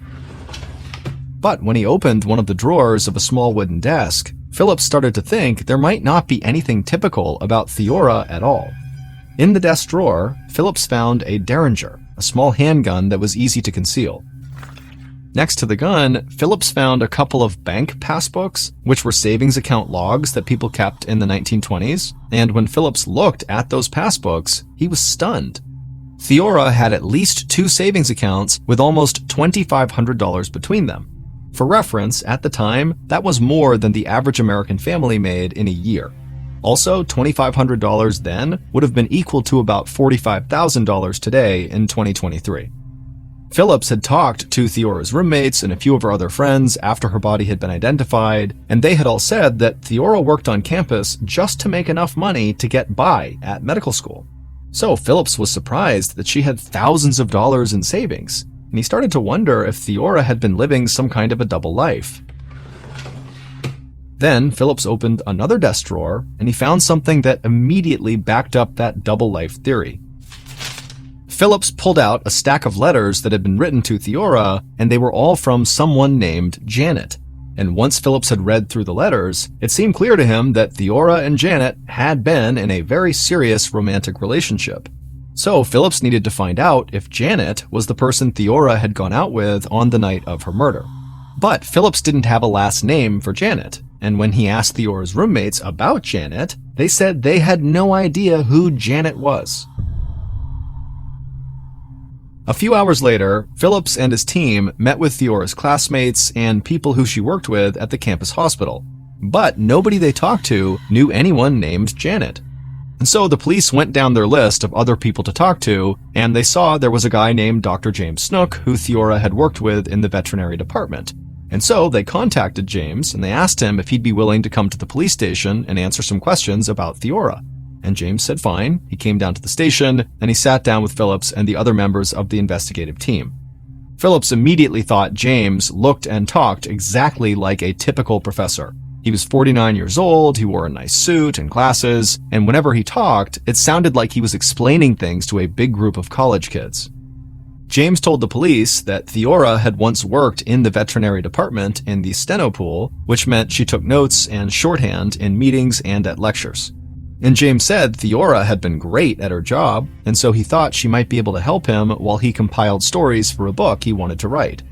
But when he opened one of the drawers of a small wooden desk, Phillips started to think there might not be anything typical about Theora at all. In the desk drawer, Phillips found a Derringer, a small handgun that was easy to conceal. Next to the gun, Phillips found a couple of bank passbooks, which were savings account logs that people kept in the 1920s, and when Phillips looked at those passbooks, he was stunned. Theora had at least 2 savings accounts with almost $2,500 between them. For reference, at the time, that was more than the average American family made in a year. Also, $2,500 then would have been equal to about $45,000 today in 2023. Phillips had talked to Theora's roommates and a few of her other friends after her body had been identified, and they had all said that Theora worked on campus just to make enough money to get by at medical school. So Phillips was surprised that she had thousands of dollars in savings, and he started to wonder if Theora had been living some kind of a double life. Then Phillips opened another desk drawer, and he found something that immediately backed up that double life theory. Phillips pulled out a stack of letters that had been written to Theora, and they were all from someone named Janet. And once Phillips had read through the letters, it seemed clear to him that Theora and Janet had been in a very serious romantic relationship. So Phillips needed to find out if Janet was the person Theora had gone out with on the night of her murder. But Phillips didn't have a last name for Janet, and when he asked Theora's roommates about Janet, they said they had no idea who Janet was. A few hours later, Phillips and his team met with Theora's classmates and people who she worked with at the campus hospital. But nobody they talked to knew anyone named Janet. And so the police went down their list of other people to talk to, and they saw there was a guy named Dr. James Snook who Theora had worked with in the veterinary department. And so they contacted James and they asked him if he'd be willing to come to the police station and answer some questions about Theora. And James said fine. He came down to the station, and he sat down with Phillips and the other members of the investigative team. Phillips immediately thought James looked and talked exactly like a typical professor. He was 49 years old, he wore a nice suit and glasses, and whenever he talked, it sounded like he was explaining things to a big group of college kids. James told the police that Theora had once worked in the veterinary department in the steno pool, which meant she took notes and shorthand in meetings and at lectures. And James said Theora had been great at her job, and so he thought she might be able to help him while he compiled stories for a book he wanted to write.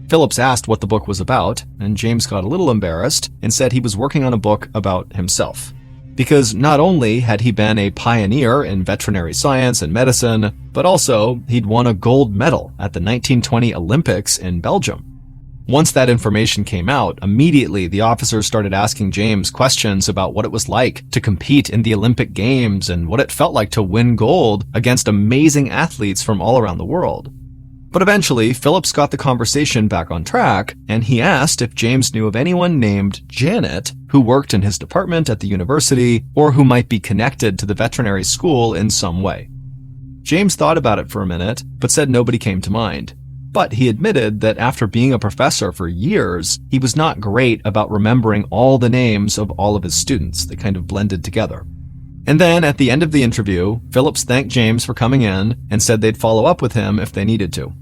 Phillips asked what the book was about, and James got a little embarrassed and said he was working on a book about himself. Because not only had he been a pioneer in veterinary science and medicine, but also he'd won a gold medal at the 1920 Olympics in Belgium. Once that information came out, immediately the officers started asking James questions about what it was like to compete in the Olympic Games and what it felt like to win gold against amazing athletes from all around the world. But eventually, Phillips got the conversation back on track, and he asked if James knew of anyone named Janet who worked in his department at the university or who might be connected to the veterinary school in some way. James thought about it for a minute, but said nobody came to mind. But he admitted that after being a professor for years, he was not great about remembering all the names of all of his students. They kind of blended together. And then, at the end of the interview, Phillips thanked James for coming in and said they'd follow up with him if they needed to.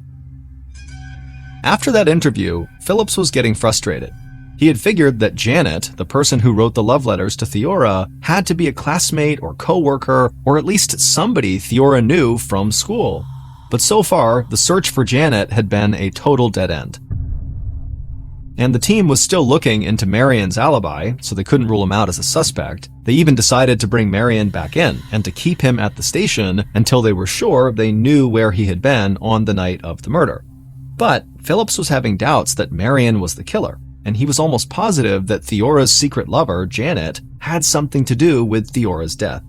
After that interview, Phillips was getting frustrated. He had figured that Janet, the person who wrote the love letters to Theora, had to be a classmate or co-worker, or at least somebody Theora knew from school. But so far, the search for Janet had been a total dead end. And the team was still looking into Marion's alibi, so they couldn't rule him out as a suspect. They even decided to bring Marion back in and to keep him at the station until they were sure they knew where he had been on the night of the murder. But Phillips was having doubts that Marion was the killer, and he was almost positive that Theora's secret lover, Janet, had something to do with Theora's death.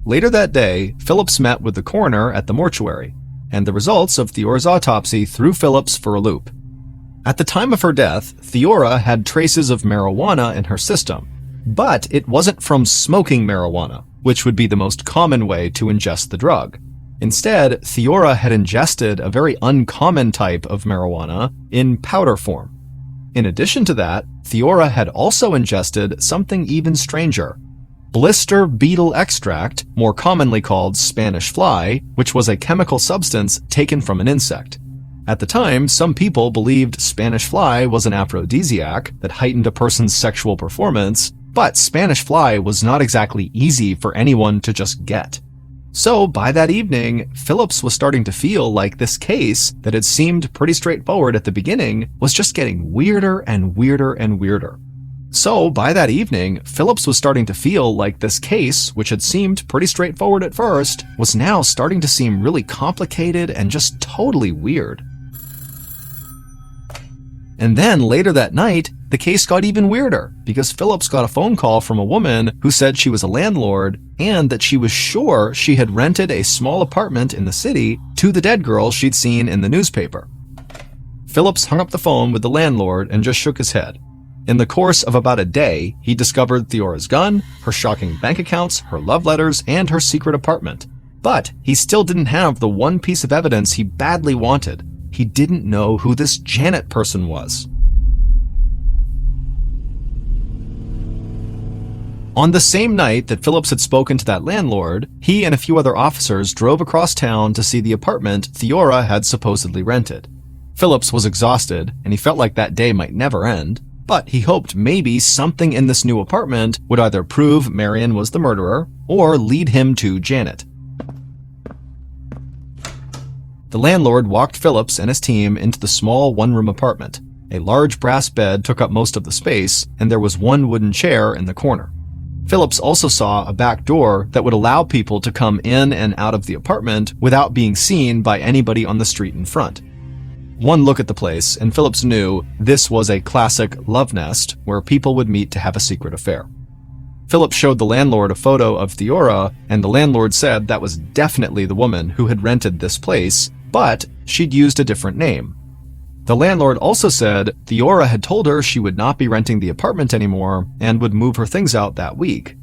Later that day, Phillips met with the coroner at the mortuary, and the results of Theora's autopsy threw Phillips for a loop. At the time of her death, Theora had traces of marijuana in her system, but it wasn't from smoking marijuana, which would be the most common way to ingest the drug. Instead, Theora had ingested a very uncommon type of marijuana in powder form. In addition to that, Theora had also ingested something even stranger: Blister beetle extract, more commonly called Spanish fly, which was a chemical substance taken from an insect. At the time, some people believed Spanish fly was an aphrodisiac that heightened a person's sexual performance, but Spanish fly was not exactly easy for anyone to just get. So by that evening, Phillips was starting to feel like this case that had seemed pretty straightforward at the beginning was just getting weirder and weirder and weirder. So by that evening, Phillips was starting to feel like this case, which had seemed pretty straightforward at first, was now starting to seem really complicated and just totally weird. And then later that night, the case got even weirder because Phillips got a phone call from a woman who said she was a landlord and that she was sure she had rented a small apartment in the city to the dead girl she'd seen in the newspaper. Phillips hung up the phone with the landlord and just shook his head. In the course of about a day, he discovered Theora's gun, her shocking bank accounts, her love letters, and her secret apartment. But he still didn't have the one piece of evidence he badly wanted. He didn't know who this Janet person was. On the same night that Phillips had spoken to that landlord, he and a few other officers drove across town to see the apartment Theora had supposedly rented. Phillips was exhausted, and he felt like that day might never end, but he hoped maybe something in this new apartment would either prove Marion was the murderer or lead him to Janet. The landlord walked Phillips and his team into the small one-room apartment. A large brass bed took up most of the space, and there was one wooden chair in the corner. Phillips also saw a back door that would allow people to come in and out of the apartment without being seen by anybody on the street in front. One look at the place, and Phillips knew this was a classic love nest where people would meet to have a secret affair. Phillips showed the landlord a photo of Theora, and the landlord said that was definitely the woman who had rented this place, but she'd used a different name. The landlord also said Theora had told her she would not be renting the apartment anymore and would move her things out that week.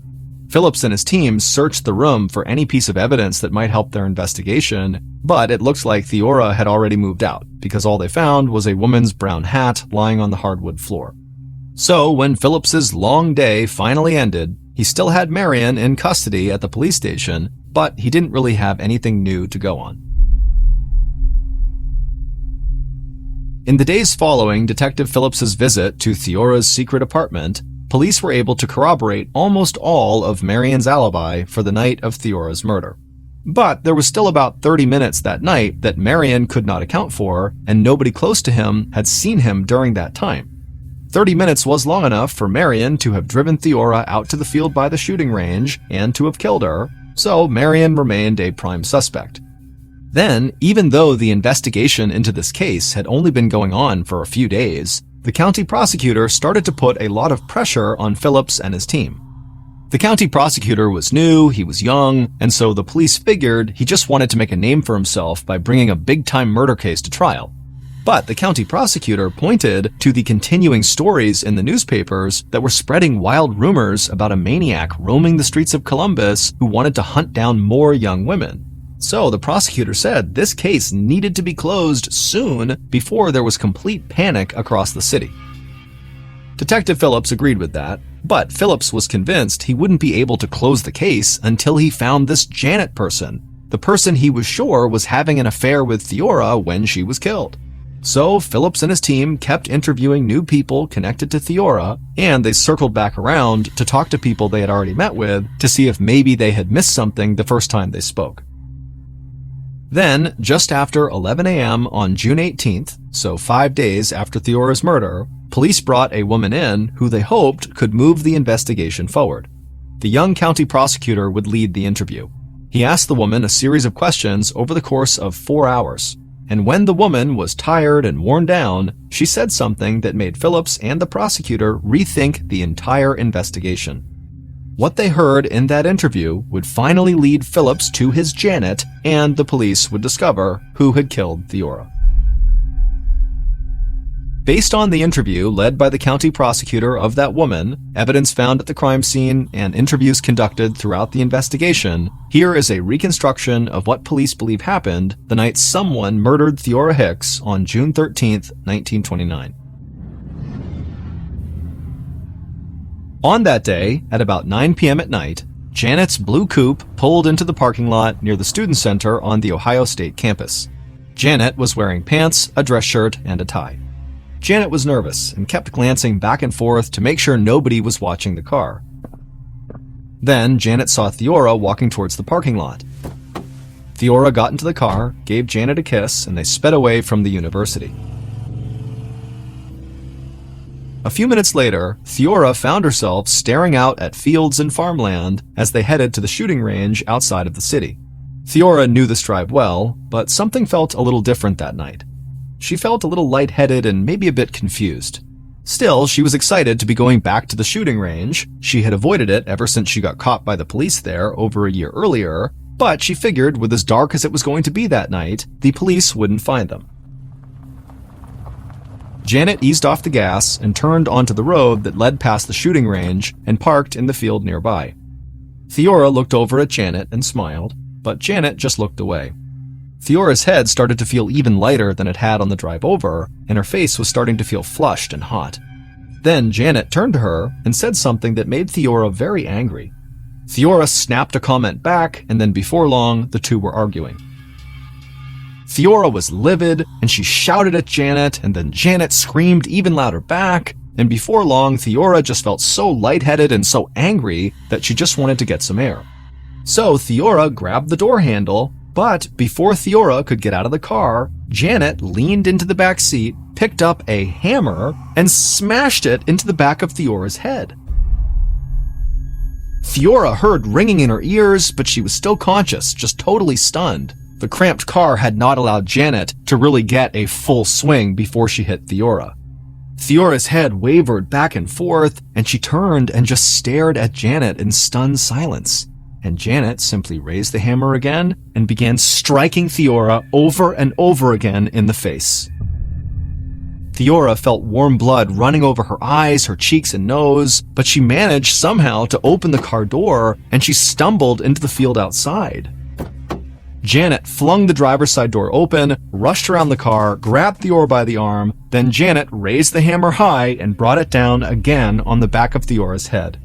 Phillips and his team searched the room for any piece of evidence that might help their investigation, but it looked like Theora had already moved out because all they found was a woman's brown hat lying on the hardwood floor. So when Phillips's long day finally ended, he still had Marion in custody at the police station, but he didn't really have anything new to go on. In the days following Detective Phillips's visit to Theora's secret apartment, police were able to corroborate almost all of Marion's alibi for the night of Theora's murder. But there was still about 30 minutes that night that Marion could not account for, and nobody close to him had seen him during that time. 30 minutes was long enough for Marion to have driven Theora out to the field by the shooting range and to have killed her, so Marion remained a prime suspect. Then, even though the investigation into this case had only been going on for a few days, the county prosecutor started to put a lot of pressure on Phillips and his team. The county prosecutor was new, he was young, and so the police figured he just wanted to make a name for himself by bringing a big-time murder case to trial. But the county prosecutor pointed to the continuing stories in the newspapers that were spreading wild rumors about a maniac roaming the streets of Columbus who wanted to hunt down more young women. So the prosecutor said this case needed to be closed soon before there was complete panic across the city. Detective Phillips agreed with that, but Phillips was convinced he wouldn't be able to close the case until he found this Janet person, the person he was sure was having an affair with Theora when she was killed. So Phillips and his team kept interviewing new people connected to Theora, and they circled back around to talk to people they had already met with to see if maybe they had missed something the first time they spoke. Then, just after 11 a.m. on June 18th, so 5 days after Theora's murder, police brought a woman in who they hoped could move the investigation forward. The young county prosecutor would lead the interview. He asked the woman a series of questions over the course of 4 hours, and when the woman was tired and worn down, she said something that made Phillips and the prosecutor rethink the entire investigation. What they heard in that interview would finally lead Phillips to his Janet, and the police would discover who had killed Theora. Based on the interview led by the county prosecutor of that woman, evidence found at the crime scene, and interviews conducted throughout the investigation, here is a reconstruction of what police believe happened the night someone murdered Theora Hicks on June 13, 1929. On that day, at about 9 p.m. at night, Janet's blue coupe pulled into the parking lot near the Student Center on the Ohio State campus. Janet was wearing pants, a dress shirt, and a tie. Janet was nervous and kept glancing back and forth to make sure nobody was watching the car. Then Janet saw Theora walking towards the parking lot. Theora got into the car, gave Janet a kiss, and they sped away from the university. A few minutes later, Theora found herself staring out at fields and farmland as they headed to the shooting range outside of the city. Theora knew this drive well, but something felt a little different that night. She felt a little lightheaded and maybe a bit confused. Still, she was excited to be going back to the shooting range. She had avoided it ever since she got caught by the police there over a year earlier, but she figured with as dark as it was going to be that night, the police wouldn't find them. Janet eased off the gas and turned onto the road that led past the shooting range and parked in the field nearby. Theora looked over at Janet and smiled, but Janet just looked away. Theora's head started to feel even lighter than it had on the drive over, and her face was starting to feel flushed and hot. Then Janet turned to her and said something that made Theora very angry. Theora snapped a comment back, and then before long, the two were arguing. Theora was livid, and she shouted at Janet, and then Janet screamed even louder back, and before long, Theora just felt so lightheaded and so angry that she just wanted to get some air. So Theora grabbed the door handle, but before Theora could get out of the car, Janet leaned into the back seat, picked up a hammer, and smashed it into the back of Theora's head. Theora heard ringing in her ears, but she was still conscious, just totally stunned. The cramped car had not allowed Janet to really get a full swing before she hit Theora. Theora's head wavered back and forth, and she turned and just stared at Janet in stunned silence. And Janet simply raised the hammer again and began striking Theora over and over again in the face. Theora felt warm blood running over her eyes, her cheeks, and nose, but she managed somehow to open the car door, and she stumbled into the field outside. Janet flung the driver's side door open, rushed around the car, grabbed Theora by the arm, then Janet raised the hammer high and brought it down again on the back of Theora's head.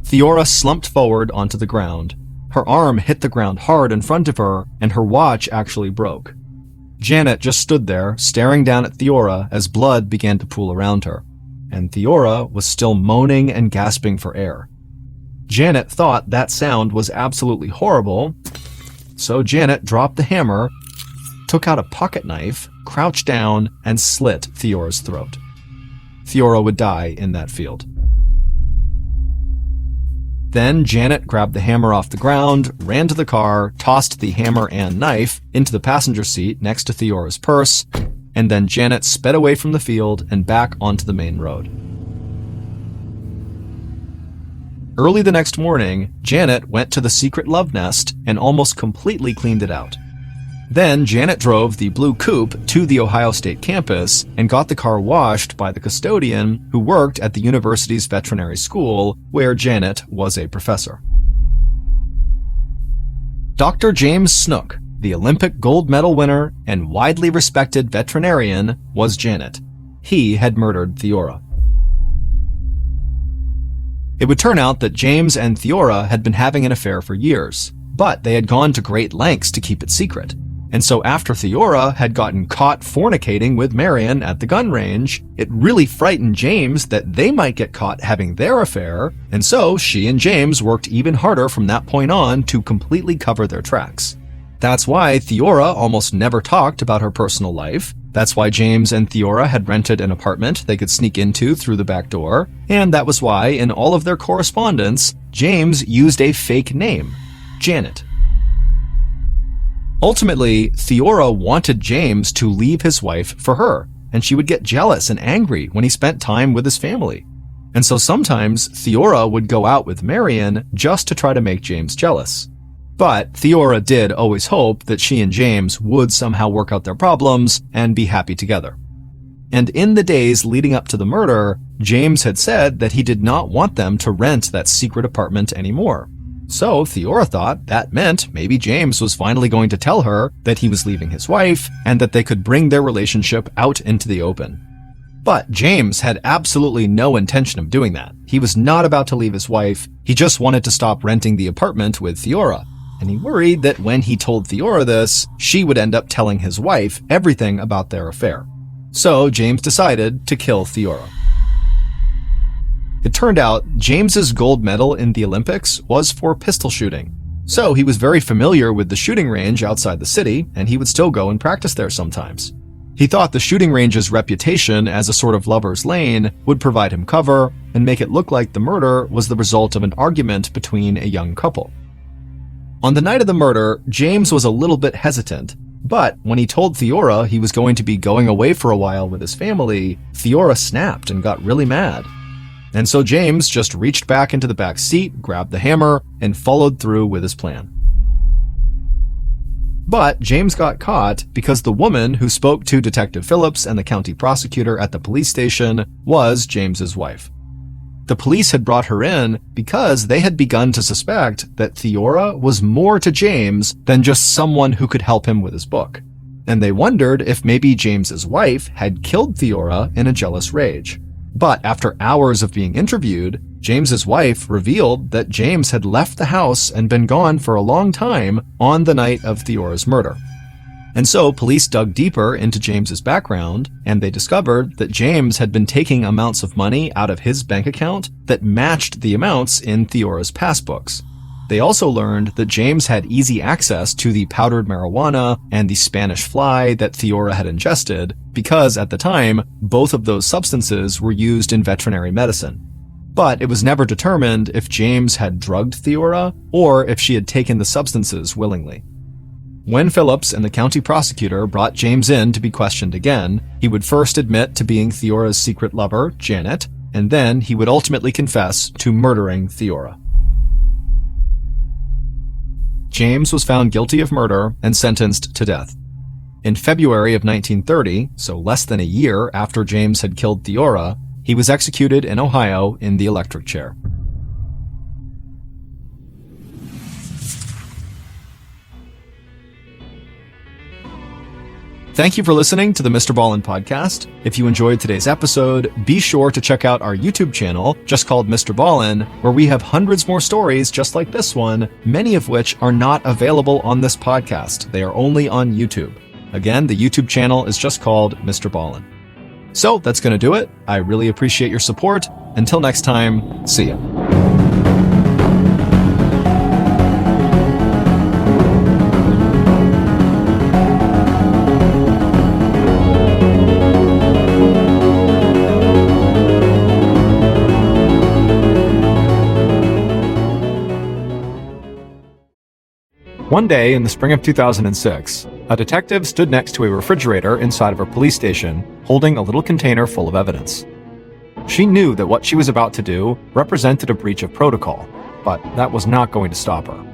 Theora slumped forward onto the ground. Her arm hit the ground hard in front of her, and her watch actually broke. Janet just stood there, staring down at Theora as blood began to pool around her, and Theora was still moaning and gasping for air. Janet thought that sound was absolutely horrible, so Janet dropped the hammer, took out a pocket knife, crouched down, and slit Theora's throat. Theora would die in that field. Then Janet grabbed the hammer off the ground, ran to the car, tossed the hammer and knife into the passenger seat next to Theora's purse, and then Janet sped away from the field and back onto the main road. Early the next morning, Janet went to the secret love nest and almost completely cleaned it out. Then Janet drove the blue coupe to the Ohio State campus and got the car washed by the custodian who worked at the university's veterinary school, where Janet was a professor. Dr. James Snook, the Olympic gold medal winner and widely respected veterinarian, was Janet. He had murdered Theora. It would turn out that James and Theora had been having an affair for years, but they had gone to great lengths to keep it secret. And so after Theora had gotten caught fornicating with Marion at the gun range, it really frightened James that they might get caught having their affair, and so she and James worked even harder from that point on to completely cover their tracks. That's why Theora almost never talked about her personal life. That's why James and Theora had rented an apartment they could sneak into through the back door, and that was why in all of their correspondence, James used a fake name, Janet. Ultimately, Theora wanted James to leave his wife for her, and she would get jealous and angry when he spent time with his family. And so sometimes Theora would go out with Marion just to try to make James jealous. But Theora did always hope that she and James would somehow work out their problems and be happy together. And in the days leading up to the murder, James had said that he did not want them to rent that secret apartment anymore. So Theora thought that meant maybe James was finally going to tell her that he was leaving his wife and that they could bring their relationship out into the open. But James had absolutely no intention of doing that. He was not about to leave his wife. He just wanted to stop renting the apartment with Theora. And he worried that when he told Theora this, she would end up telling his wife everything about their affair. So James decided to kill Theora. It turned out James's gold medal in the Olympics was for pistol shooting. So he was very familiar with the shooting range outside the city, and he would still go and practice there sometimes. He thought the shooting range's reputation as a sort of lover's lane would provide him cover and make it look like the murder was the result of an argument between a young couple. On the night of the murder, James was a little bit hesitant, but when he told Theora he was going to be going away for a while with his family, Theora snapped and got really mad. And so James just reached back into the back seat, grabbed the hammer, and followed through with his plan. But James got caught because the woman who spoke to Detective Phillips and the county prosecutor at the police station was James's wife. The police had brought her in because they had begun to suspect that Theora was more to James than just someone who could help him with his book. And they wondered if maybe James's wife had killed Theora in a jealous rage. But after hours of being interviewed, James's wife revealed that James had left the house and been gone for a long time on the night of Theora's murder. And so police dug deeper into James's background, and they discovered that James had been taking amounts of money out of his bank account that matched the amounts in Theora's passbooks. They also learned that James had easy access to the powdered marijuana and the Spanish fly that Theora had ingested, because at the time, both of those substances were used in veterinary medicine. But it was never determined if James had drugged Theora or if she had taken the substances willingly. When Phillips and the county prosecutor brought James in to be questioned again, he would first admit to being Theora's secret lover, Janet, and then he would ultimately confess to murdering Theora. James was found guilty of murder and sentenced to death. In February of 1930, so less than a year after James had killed Theora, he was executed in Ohio in the electric chair. Thank you for listening to the Mr. Ballen podcast. If you enjoyed today's episode, be sure to check out our YouTube channel, just called Mr. Ballen, where we have hundreds more stories just like this one, many of which are not available on this podcast. They are only on YouTube. Again, the YouTube channel is just called Mr. Ballen. So that's going to do it. I really appreciate your support. Until next time, see ya. One day in the spring of 2006, a detective stood next to a refrigerator inside of a police station, holding a little container full of evidence. She knew that what she was about to do represented a breach of protocol, but that was not going to stop her.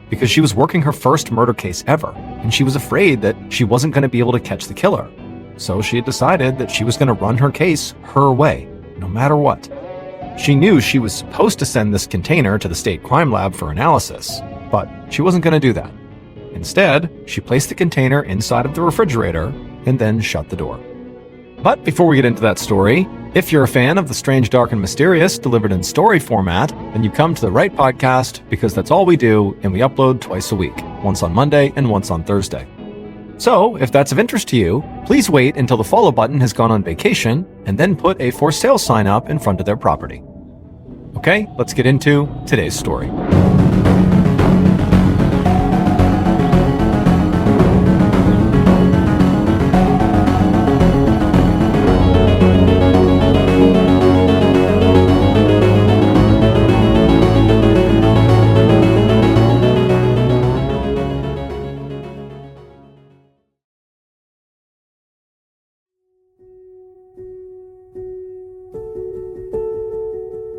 Because she was working her first murder case ever, and she was afraid that she wasn't going to be able to catch the killer. So she had decided that she was going to run her case her way, no matter what. She knew she was supposed to send this container to the state crime lab for analysis, but she wasn't going to do that. Instead, she placed the container inside of the refrigerator and then shut the door. But before we get into that story, if you're a fan of the strange, dark, and mysterious delivered in story format, then you come to the right podcast, because that's all we do, and we upload twice a week, once on Monday and once on Thursday. So, if that's of interest to you, please wait until the follow button has gone on vacation, and then put a for sale sign up in front of their property. Okay, let's get into today's story.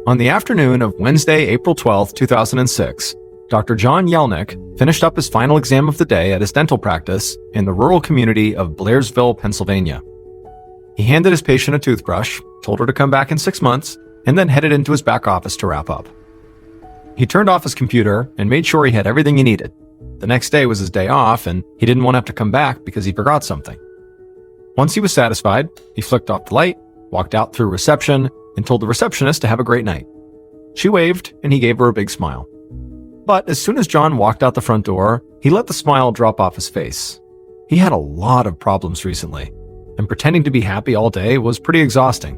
On the afternoon of Wednesday, April 12, 2006, Dr. John Yelnick finished up his final exam of the day at his dental practice in the rural community of Blairsville, Pennsylvania. He handed his patient a toothbrush, told her to come back in 6 months, and then headed into his back office to wrap up. He turned off his computer and made sure he had everything he needed. The next day was his day off, and he didn't want to have to come back because he forgot something. Once he was satisfied, he flicked off the light, walked out through reception, and told the receptionist to have a great night. She waved, and he gave her a big smile. But as soon as John walked out the front door, he let the smile drop off his face. He had a lot of problems recently, and pretending to be happy all day was pretty exhausting.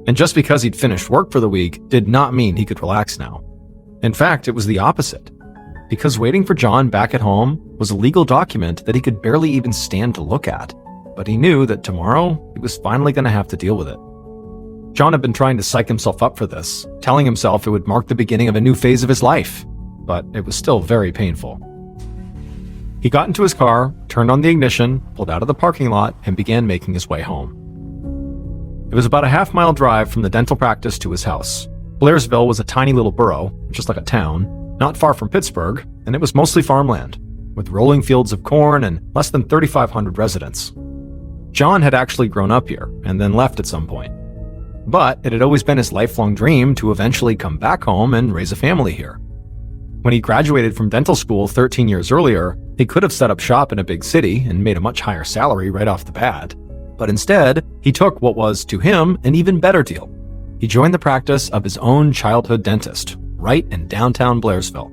And just because he'd finished work for the week did not mean he could relax now. In fact, it was the opposite. Because waiting for John back at home was a legal document that he could barely even stand to look at. But he knew that tomorrow, he was finally going to have to deal with it. John had been trying to psych himself up for this, telling himself it would mark the beginning of a new phase of his life, but it was still very painful. He got into his car, turned on the ignition, pulled out of the parking lot, and began making his way home. It was about a half-mile drive from the dental practice to his house. Blairsville was a tiny little borough, just like a town, not far from Pittsburgh, and it was mostly farmland, with rolling fields of corn and less than 3,500 residents. John had actually grown up here, and then left at some point. But it had always been his lifelong dream to eventually come back home and raise a family here. When he graduated from dental school 13 years earlier, he could have set up shop in a big city and made a much higher salary right off the bat. But instead, he took what was, to him, an even better deal. He joined the practice of his own childhood dentist, right in downtown Blairsville.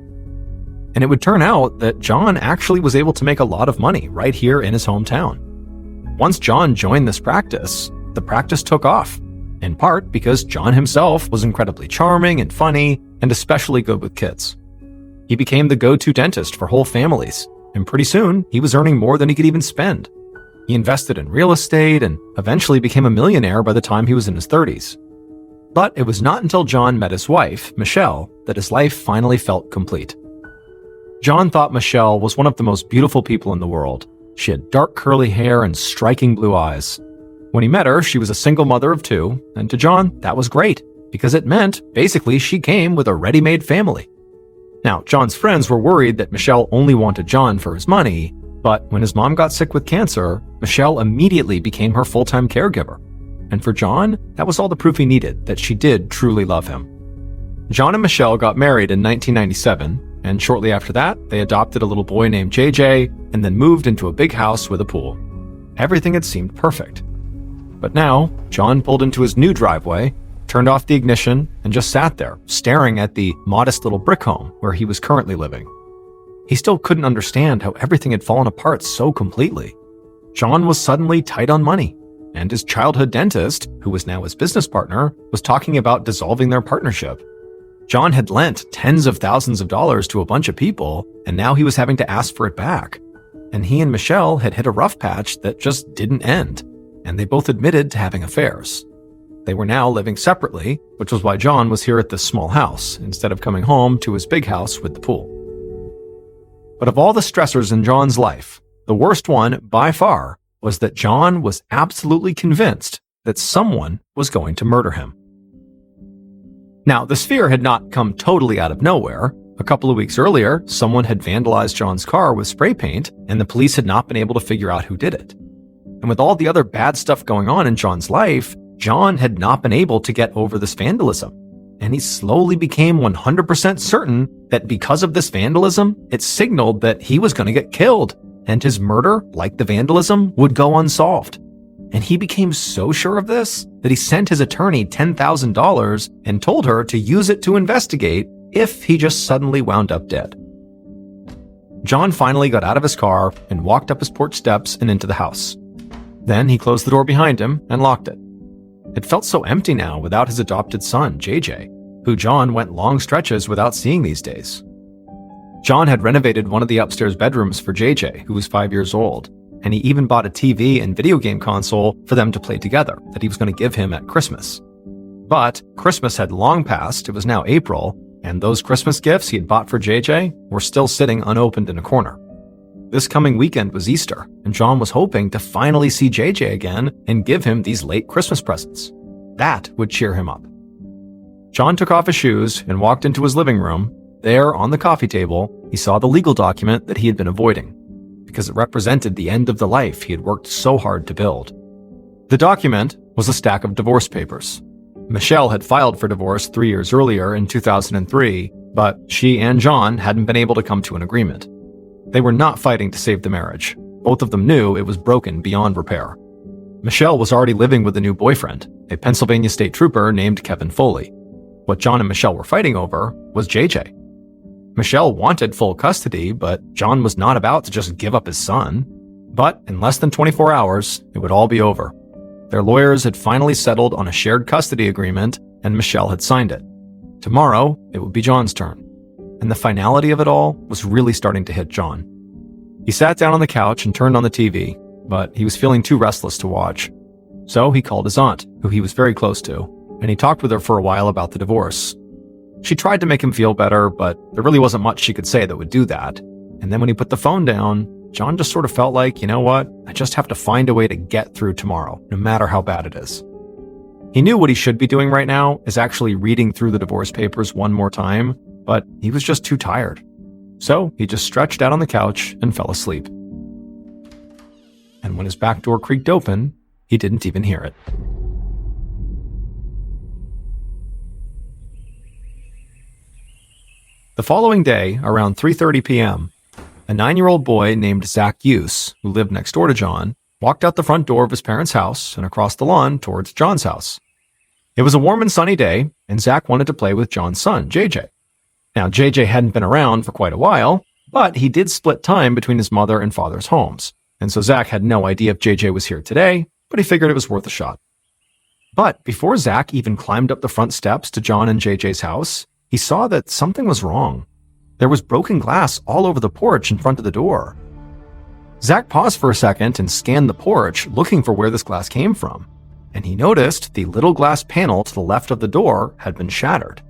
And it would turn out that John actually was able to make a lot of money right here in his hometown. Once John joined this practice, the practice took off. In part because John himself was incredibly charming and funny, and especially good with kids. He became the go-to dentist for whole families, and pretty soon he was earning more than he could even spend. He invested in real estate and eventually became a millionaire by the time he was in his 30s. But it was not until John met his wife, Michelle, that his life finally felt complete. John thought Michelle was one of the most beautiful people in the world. She had dark curly hair and striking blue eyes. When he met her, she was a single mother of 2, and to John, that was great, because it meant, basically, she came with a ready-made family. Now, John's friends were worried that Michelle only wanted John for his money, but when his mom got sick with cancer, Michelle immediately became her full-time caregiver. And for John, that was all the proof he needed that she did truly love him. John and Michelle got married in 1997, and shortly after that, they adopted a little boy named JJ, and then moved into a big house with a pool. Everything had seemed perfect. But now, John pulled into his new driveway, turned off the ignition, and just sat there, staring at the modest little brick home where he was currently living. He still couldn't understand how everything had fallen apart so completely. John was suddenly tight on money, and his childhood dentist, who was now his business partner, was talking about dissolving their partnership. John had lent tens of thousands of dollars to a bunch of people, and now he was having to ask for it back. And he and Michelle had hit a rough patch that just didn't end. And they both admitted to having affairs. They were now living separately, which was why John was here at this small house, instead of coming home to his big house with the pool. But of all the stressors in John's life, the worst one, by far, was that John was absolutely convinced that someone was going to murder him. Now, this fear had not come totally out of nowhere. A couple of weeks earlier, someone had vandalized John's car with spray paint, and the police had not been able to figure out who did it. And with all the other bad stuff going on in John's life, John had not been able to get over this vandalism. And he slowly became 100% certain that because of this vandalism, it signaled that he was going to get killed, and his murder, like the vandalism, would go unsolved. And he became so sure of this that he sent his attorney $10,000 and told her to use it to investigate if he just suddenly wound up dead. John finally got out of his car and walked up his porch steps and into the house. Then he closed the door behind him and locked it. It felt so empty now without his adopted son, JJ, who John went long stretches without seeing these days. John had renovated one of the upstairs bedrooms for JJ, who was 5 years old, and he even bought a TV and video game console for them to play together that he was going to give him at Christmas. But Christmas had long passed, it was now April, and those Christmas gifts he had bought for JJ were still sitting unopened in a corner. This coming weekend was Easter, and John was hoping to finally see JJ again and give him these late Christmas presents. That would cheer him up. John took off his shoes and walked into his living room. There, on the coffee table, he saw the legal document that he had been avoiding, because it represented the end of the life he had worked so hard to build. The document was a stack of divorce papers. Michelle had filed for divorce 3 years earlier in 2003, but she and John hadn't been able to come to an agreement. They were not fighting to save the marriage. Both of them knew it was broken beyond repair. Michelle was already living with a new boyfriend, a Pennsylvania state trooper named Kevin Foley. What John and Michelle were fighting over was JJ. Michelle wanted full custody, but John was not about to just give up his son. But in less than 24 hours, it would all be over. Their lawyers had finally settled on a shared custody agreement, and Michelle had signed it. Tomorrow, it would be John's turn. And the finality of it all was really starting to hit John. He sat down on the couch and turned on the TV, but he was feeling too restless to watch. So he called his aunt, who he was very close to, and he talked with her for a while about the divorce. She tried to make him feel better, but there really wasn't much she could say that would do that. And then when he put the phone down, John just sort of felt like, you know what, I just have to find a way to get through tomorrow, no matter how bad it is. He knew what he should be doing right now is actually reading through the divorce papers one more time, but he was just too tired. So he just stretched out on the couch and fell asleep. And when his back door creaked open, he didn't even hear it. The following day, around 3:30 p.m., a 9-year-old boy named Zach Use, who lived next door to John, walked out the front door of his parents' house and across the lawn towards John's house. It was a warm and sunny day, and Zach wanted to play with John's son, JJ. Now, JJ hadn't been around for quite a while, but he did split time between his mother and father's homes, and so Zach had no idea if JJ was here today, but he figured it was worth a shot. But before Zach even climbed up the front steps to John and JJ's house, he saw that something was wrong. There was broken glass all over the porch in front of the door. Zach paused for a second and scanned the porch, looking for where this glass came from, and he noticed the little glass panel to the left of the door had been shattered.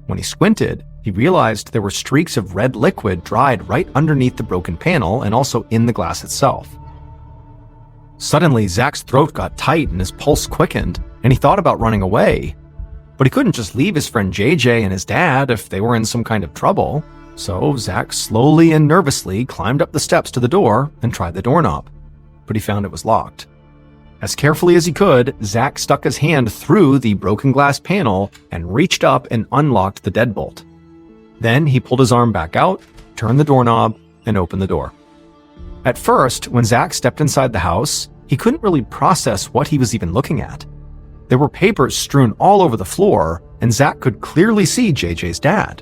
When he squinted, he realized there were streaks of red liquid dried right underneath the broken panel and also in the glass itself. Suddenly, Zach's throat got tight and his pulse quickened, and he thought about running away. But he couldn't just leave his friend JJ and his dad if they were in some kind of trouble. So Zach slowly and nervously climbed up the steps to the door and tried the doorknob. But he found it was locked. As carefully as he could, Zach stuck his hand through the broken glass panel and reached up and unlocked the deadbolt. Then he pulled his arm back out, turned the doorknob, and opened the door. At first, when Zach stepped inside the house, he couldn't really process what he was even looking at. There were papers strewn all over the floor, and Zach could clearly see JJ's dad.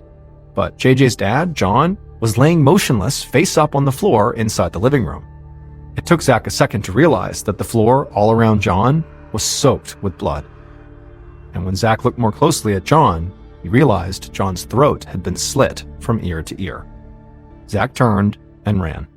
But JJ's dad, John, was laying motionless face up on the floor inside the living room. It took Zach a second to realize that the floor all around John was soaked with blood. And when Zach looked more closely at John, he realized John's throat had been slit from ear to ear. Zach turned and ran.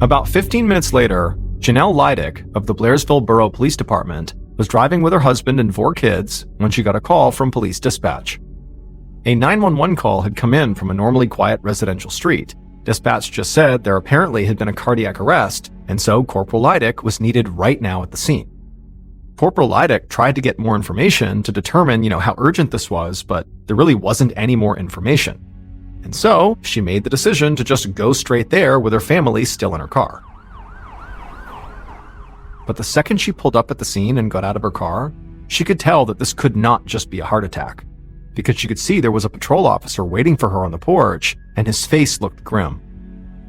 About 15 minutes later, Janelle Leidick of the Blairsville Borough Police Department was driving with her husband and 4 kids when she got a call from police dispatch. A 911 call had come in from a normally quiet residential street. Dispatch just said there apparently had been a cardiac arrest, and so Corporal Leidick was needed right now at the scene. Corporal Leidick tried to get more information to determine, how urgent this was, but there really wasn't any more information. And so, she made the decision to just go straight there with her family still in her car. But the second she pulled up at the scene and got out of her car, she could tell that this could not just be a heart attack, because she could see there was a patrol officer waiting for her on the porch, and his face looked grim.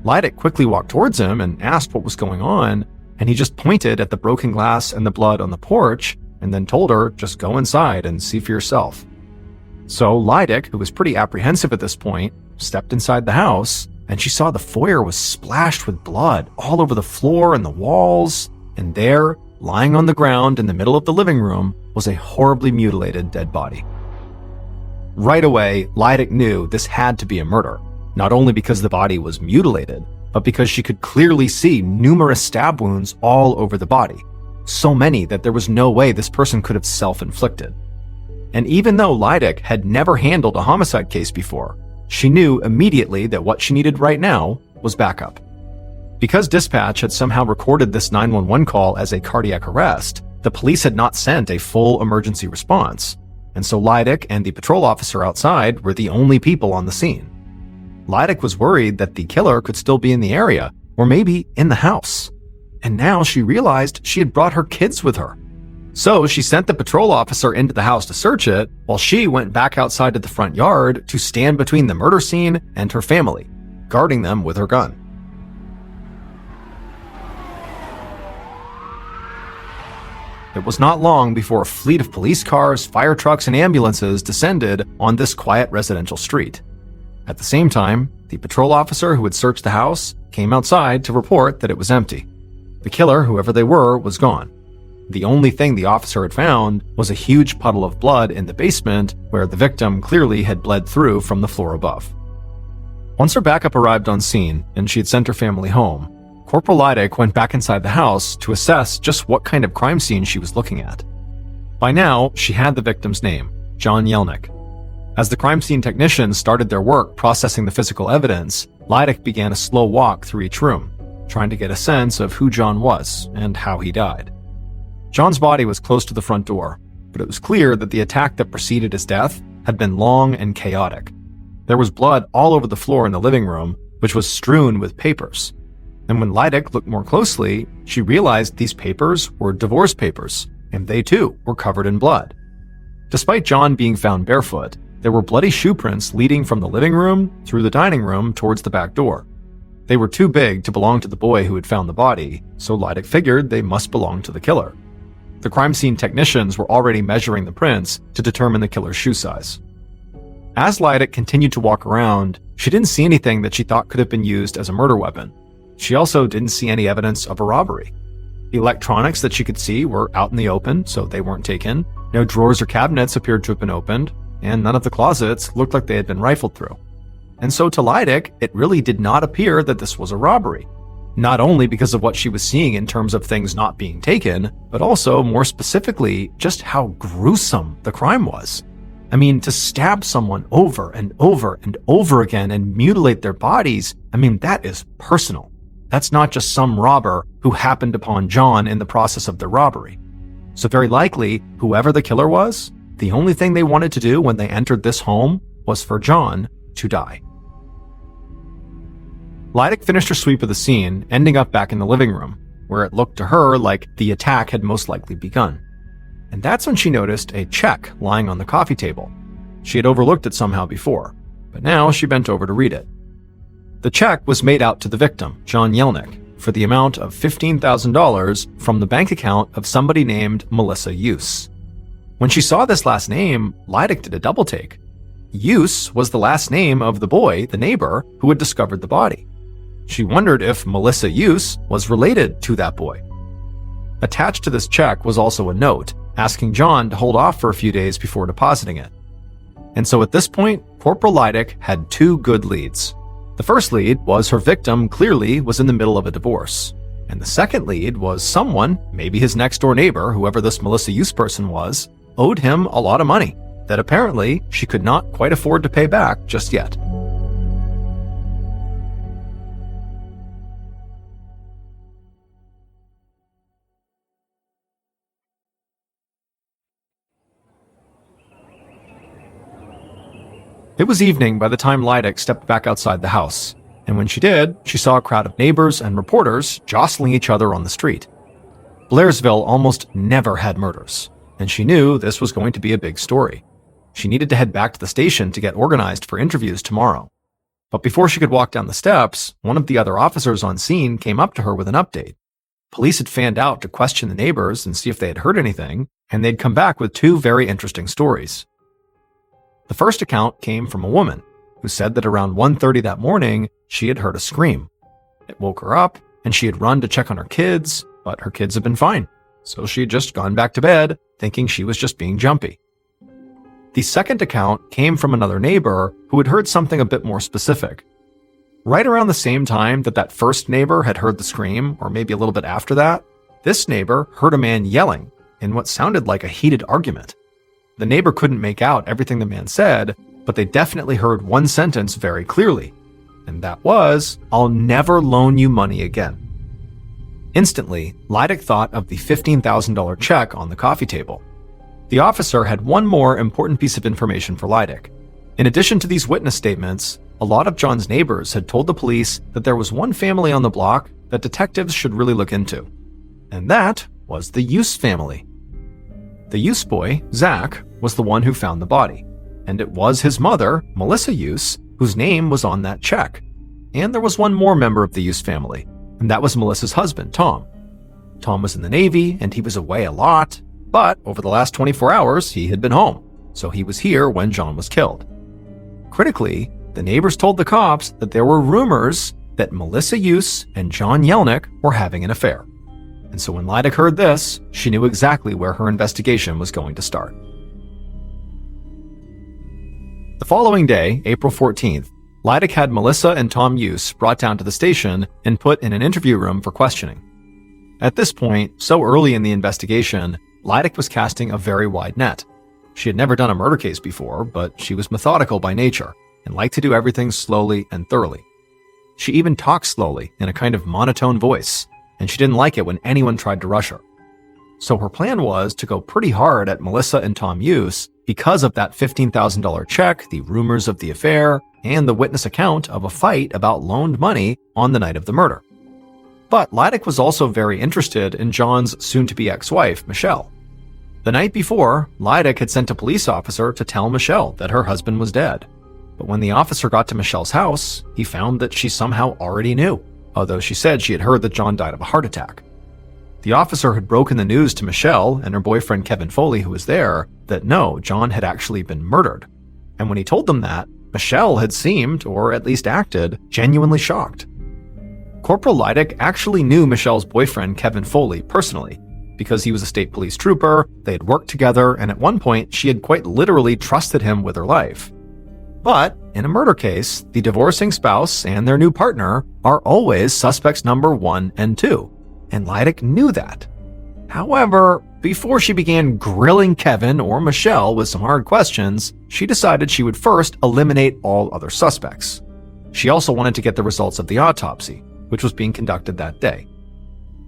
Leidick quickly walked towards him and asked what was going on, and he just pointed at the broken glass and the blood on the porch, and then told her, just go inside and see for yourself. So Leidick, who was pretty apprehensive at this point, stepped inside the house, and she saw the foyer was splashed with blood all over the floor and the walls, and there, lying on the ground in the middle of the living room, was a horribly mutilated dead body. Right away, Leidick knew this had to be a murder, not only because the body was mutilated, but because she could clearly see numerous stab wounds all over the body, so many that there was no way this person could have self-inflicted. And even though Leidick had never handled a homicide case before, she knew immediately that what she needed right now was backup. Because dispatch had somehow recorded this 911 call as a cardiac arrest, the police had not sent a full emergency response, and so Leidick and the patrol officer outside were the only people on the scene. Leidick was worried that the killer could still be in the area, or maybe in the house. And now she realized she had brought her kids with her. So she sent the patrol officer into the house to search it, while she went back outside to the front yard to stand between the murder scene and her family, guarding them with her gun. It was not long before a fleet of police cars, fire trucks, and ambulances descended on this quiet residential street. At the same time, the patrol officer who had searched the house came outside to report that it was empty. The killer, whoever they were, was gone. The only thing the officer had found was a huge puddle of blood in the basement where the victim clearly had bled through from the floor above. Once her backup arrived on scene and she had sent her family home, Corporal Leidick went back inside the house to assess just what kind of crime scene she was looking at. By now, she had the victim's name, John Yelnick. As the crime scene technicians started their work processing the physical evidence, Leidick began a slow walk through each room, trying to get a sense of who John was and how he died. John's body was close to the front door, but it was clear that the attack that preceded his death had been long and chaotic. There was blood all over the floor in the living room, which was strewn with papers. And when Leidick looked more closely, she realized these papers were divorce papers, and they too were covered in blood. Despite John being found barefoot, there were bloody shoe prints leading from the living room through the dining room towards the back door. They were too big to belong to the boy who had found the body, so Leidick figured they must belong to the killer. The crime scene technicians were already measuring the prints to determine the killer's shoe size. As Leidick continued to walk around, she didn't see anything that she thought could have been used as a murder weapon. She also didn't see any evidence of a robbery. The electronics that she could see were out in the open, so they weren't taken. No drawers or cabinets appeared to have been opened, and none of the closets looked like they had been rifled through. And so to Leidick, it really did not appear that this was a robbery. Not only because of what she was seeing in terms of things not being taken, but also, more specifically, just how gruesome the crime was. I mean, to stab someone over and over and over again and mutilate their bodies, that is personal. That's not just some robber who happened upon John in the process of the robbery. So very likely, whoever the killer was, the only thing they wanted to do when they entered this home was for John to die. Leidick finished her sweep of the scene, ending up back in the living room, where it looked to her like the attack had most likely begun. And that's when she noticed a check lying on the coffee table. She had overlooked it somehow before, but now she bent over to read it. The check was made out to the victim, John Yelnick, for the amount of $15,000 from the bank account of somebody named Melissa Use. When she saw this last name, Leidick did a double take. Use was the last name of the boy, the neighbor, who had discovered the body. She wondered if Melissa Use was related to that boy. Attached to this check was also a note asking John to hold off for a few days before depositing it. And so at this point, Corporal Leidick had two good leads. The first lead was her victim clearly was in the middle of a divorce. And the second lead was someone, maybe his next door neighbor, whoever this Melissa Use person was, owed him a lot of money that apparently she could not quite afford to pay back just yet. It was evening by the time Lydic stepped back outside the house, and when she did, she saw a crowd of neighbors and reporters jostling each other on the street. Blairsville almost never had murders, and she knew this was going to be a big story. She needed to head back to the station to get organized for interviews tomorrow. But before she could walk down the steps, one of the other officers on scene came up to her with an update. Police had fanned out to question the neighbors and see if they had heard anything, and they'd come back with two very interesting stories. The first account came from a woman who said that around 1:30 that morning, she had heard a scream. It woke her up, and she had run to check on her kids, but her kids had been fine, so she had just gone back to bed, thinking she was just being jumpy. The second account came from another neighbor who had heard something a bit more specific. Right around the same time that first neighbor had heard the scream, or maybe a little bit after that, this neighbor heard a man yelling in what sounded like a heated argument. The neighbor couldn't make out everything the man said, but they definitely heard one sentence very clearly, and that was, "I'll never loan you money again." Instantly, Lydic thought of the $15,000 check on the coffee table. The officer had one more important piece of information for Lydic. In addition to these witness statements, a lot of John's neighbors had told the police that there was one family on the block that detectives should really look into, and that was the Use family. The Use boy, Zach, was the one who found the body, and it was his mother, Melissa Use, whose name was on that check. And there was one more member of the Use family, and that was Melissa's husband, Tom. Tom was in the Navy, and he was away a lot, but over the last 24 hours, he had been home, so he was here when John was killed. Critically, the neighbors told the cops that there were rumors that Melissa Use and John Yelnick were having an affair. And so when Lydic heard this, she knew exactly where her investigation was going to start. The following day, April 14th, Lydic had Melissa and Tom Use brought down to the station and put in an interview room for questioning. At this point, so early in the investigation, Lydic was casting a very wide net. She had never done a murder case before, but she was methodical by nature and liked to do everything slowly and thoroughly. She even talked slowly in a kind of monotone voice, and she didn't like it when anyone tried to rush her. So her plan was to go pretty hard at Melissa and Tom Use because of that $15,000 check, the rumors of the affair, and the witness account of a fight about loaned money on the night of the murder. But Lydic was also very interested in John's soon-to-be ex-wife, Michelle. The night before, Lydic had sent a police officer to tell Michelle that her husband was dead. But when the officer got to Michelle's house, he found that she somehow already knew, although she said she had heard that John died of a heart attack. The officer had broken the news to Michelle and her boyfriend Kevin Foley, who was there, that no, John had actually been murdered. And when he told them that, Michelle had seemed, or at least acted, genuinely shocked. Corporal Lydic actually knew Michelle's boyfriend Kevin Foley personally, because he was a state police trooper, they had worked together, and at one point she had quite literally trusted him with her life. But in a murder case, the divorcing spouse and their new partner are always suspects number 1 and 2, and Lydic knew that. However, before she began grilling Kevin or Michelle with some hard questions, she decided she would first eliminate all other suspects. She also wanted to get the results of the autopsy, which was being conducted that day.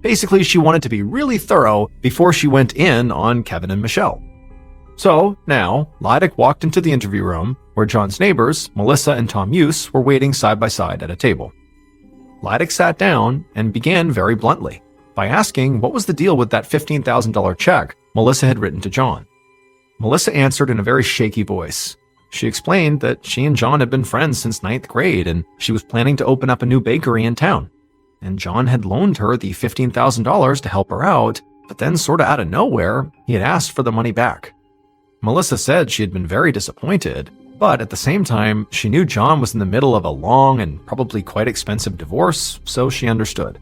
Basically, she wanted to be really thorough before she went in on Kevin and Michelle. So now, Lydic walked into the interview room where John's neighbors, Melissa and Tom Use, were waiting side by side at a table. Lydic sat down and began very bluntly by asking what was the deal with that $15,000 check Melissa had written to John. Melissa answered in a very shaky voice. She explained that she and John had been friends since 9th grade and she was planning to open up a new bakery in town. And John had loaned her the $15,000 to help her out, but then sorta out of nowhere, he had asked for the money back. Melissa said she had been very disappointed, but at the same time, she knew John was in the middle of a long and probably quite expensive divorce, so she understood.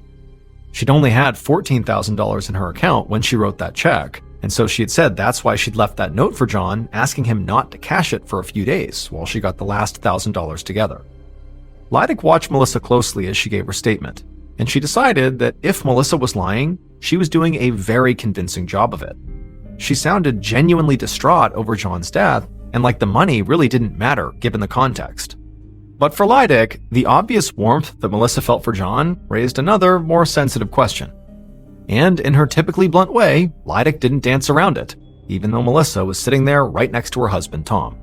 She'd only had $14,000 in her account when she wrote that check, and so she had said that's why she'd left that note for John, asking him not to cash it for a few days while she got the last $1,000 together. Lydic watched Melissa closely as she gave her statement, and she decided that if Melissa was lying, she was doing a very convincing job of it. She sounded genuinely distraught over John's death, and like the money really didn't matter given the context. But for Lydic, the obvious warmth that Melissa felt for John raised another, more sensitive question. And in her typically blunt way, Lydic didn't dance around it, even though Melissa was sitting there right next to her husband, Tom.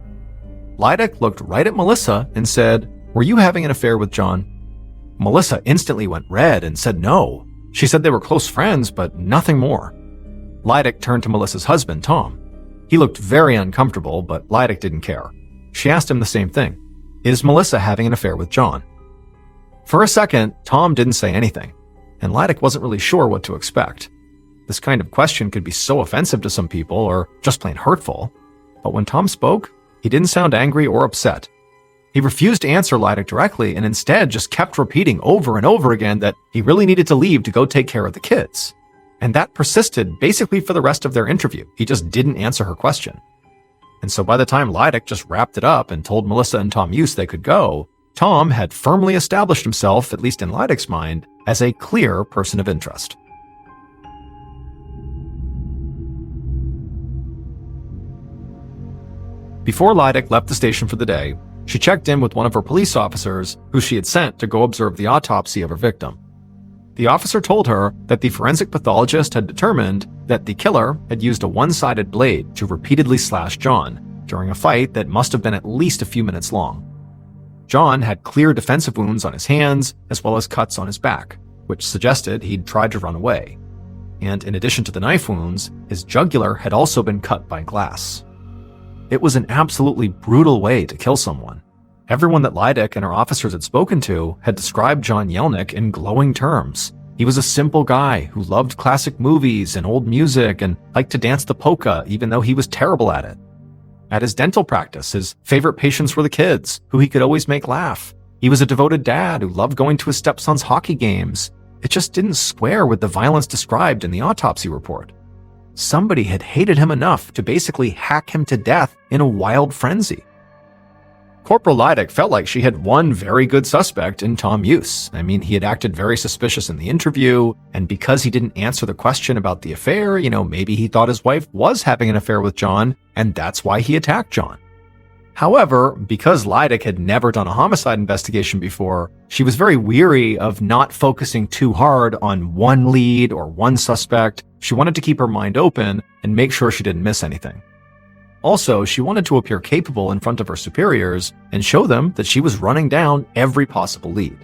Lydic looked right at Melissa and said, "Were you having an affair with John?" Melissa instantly went red and said no. She said they were close friends, but nothing more. Lydic turned to Melissa's husband, Tom. He looked very uncomfortable, but Lydic didn't care. She asked him the same thing. Is Melissa having an affair with John? For a second, Tom didn't say anything, and Lydic wasn't really sure what to expect. This kind of question could be so offensive to some people or just plain hurtful. But when Tom spoke, he didn't sound angry or upset. He refused to answer Lydic directly and instead just kept repeating over and over again that he really needed to leave to go take care of the kids. And that persisted basically for the rest of their interview. He just didn't answer her question. And so by the time Lydic just wrapped it up and told Melissa and Tom Hughes they could go, Tom had firmly established himself, at least in Lydic's mind, as a clear person of interest. Before Lydic left the station for the day, she checked in with one of her police officers who she had sent to go observe the autopsy of her victim. The officer told her that the forensic pathologist had determined that the killer had used a one-sided blade to repeatedly slash John during a fight that must have been at least a few minutes long. John had clear defensive wounds on his hands as well as cuts on his back, which suggested he'd tried to run away. And in addition to the knife wounds, his jugular had also been cut by glass. It was an absolutely brutal way to kill someone. Everyone that Lydic and her officers had spoken to had described John Yelnick in glowing terms. He was a simple guy who loved classic movies and old music and liked to dance the polka even though he was terrible at it. At his dental practice, his favorite patients were the kids, who he could always make laugh. He was a devoted dad who loved going to his stepson's hockey games. It just didn't square with the violence described in the autopsy report. Somebody had hated him enough to basically hack him to death in a wild frenzy. Corporal Lydic felt like she had one very good suspect in Tom Hughes. I mean, he had acted very suspicious in the interview, and because he didn't answer the question about the affair, maybe he thought his wife was having an affair with John, and that's why he attacked John. However, because Lydic had never done a homicide investigation before, she was very weary of not focusing too hard on one lead or one suspect. She wanted to keep her mind open and make sure she didn't miss anything. Also, she wanted to appear capable in front of her superiors and show them that she was running down every possible lead.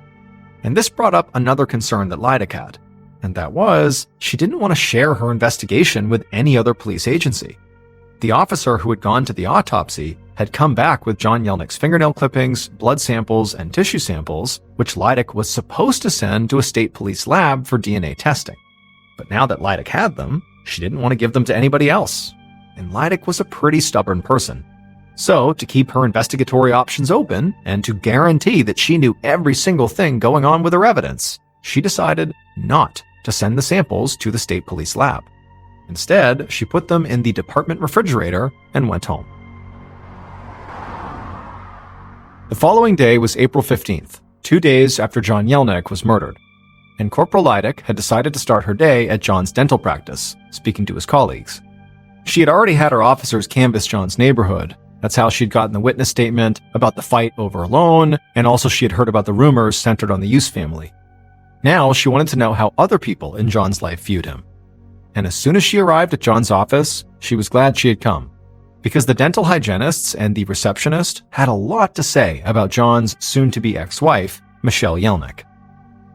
And this brought up another concern that Lydic had, and that was she didn't want to share her investigation with any other police agency. The officer who had gone to the autopsy had come back with John Yelnick's fingernail clippings, blood samples, and tissue samples, which Lydic was supposed to send to a state police lab for DNA testing. But now that Lydic had them, she didn't want to give them to anybody else. And Lydic was a pretty stubborn person. So, to keep her investigatory options open, and to guarantee that she knew every single thing going on with her evidence, she decided not to send the samples to the state police lab. Instead, she put them in the department refrigerator and went home. The following day was April 15th, 2 days after John Yelnick was murdered. And Corporal Lydic had decided to start her day at John's dental practice, speaking to his colleagues. She had already had her officers canvass John's neighborhood. That's how she'd gotten the witness statement about the fight over a loan, and also she had heard about the rumors centered on the Hughes family. Now she wanted to know how other people in John's life viewed him. And as soon as she arrived at John's office, she was glad she had come, because the dental hygienists and the receptionist had a lot to say about John's soon-to-be ex-wife, Michelle Yelnick.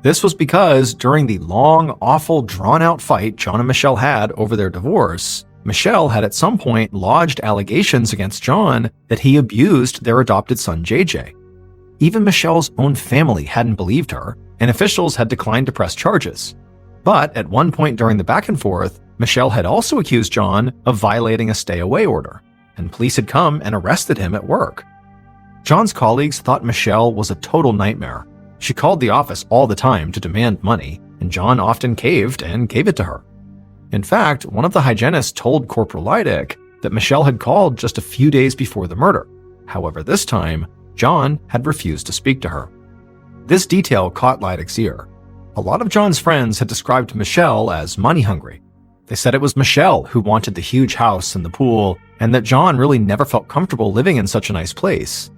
This was because during the long, awful, drawn-out fight John and Michelle had over their divorce, Michelle had at some point lodged allegations against John that he abused their adopted son JJ. Even Michelle's own family hadn't believed her, and officials had declined to press charges. But at one point during the back and forth, Michelle had also accused John of violating a stay-away order, and police had come and arrested him at work. John's colleagues thought Michelle was a total nightmare. She called the office all the time to demand money, and John often caved and gave it to her. In fact, one of the hygienists told Corporal Lydic that Michelle had called just a few days before the murder. However, this time, John had refused to speak to her. This detail caught Lydic's ear. A lot of John's friends had described Michelle as money-hungry. They said it was Michelle who wanted the huge house and the pool, and that John really never felt comfortable living in such a nice place.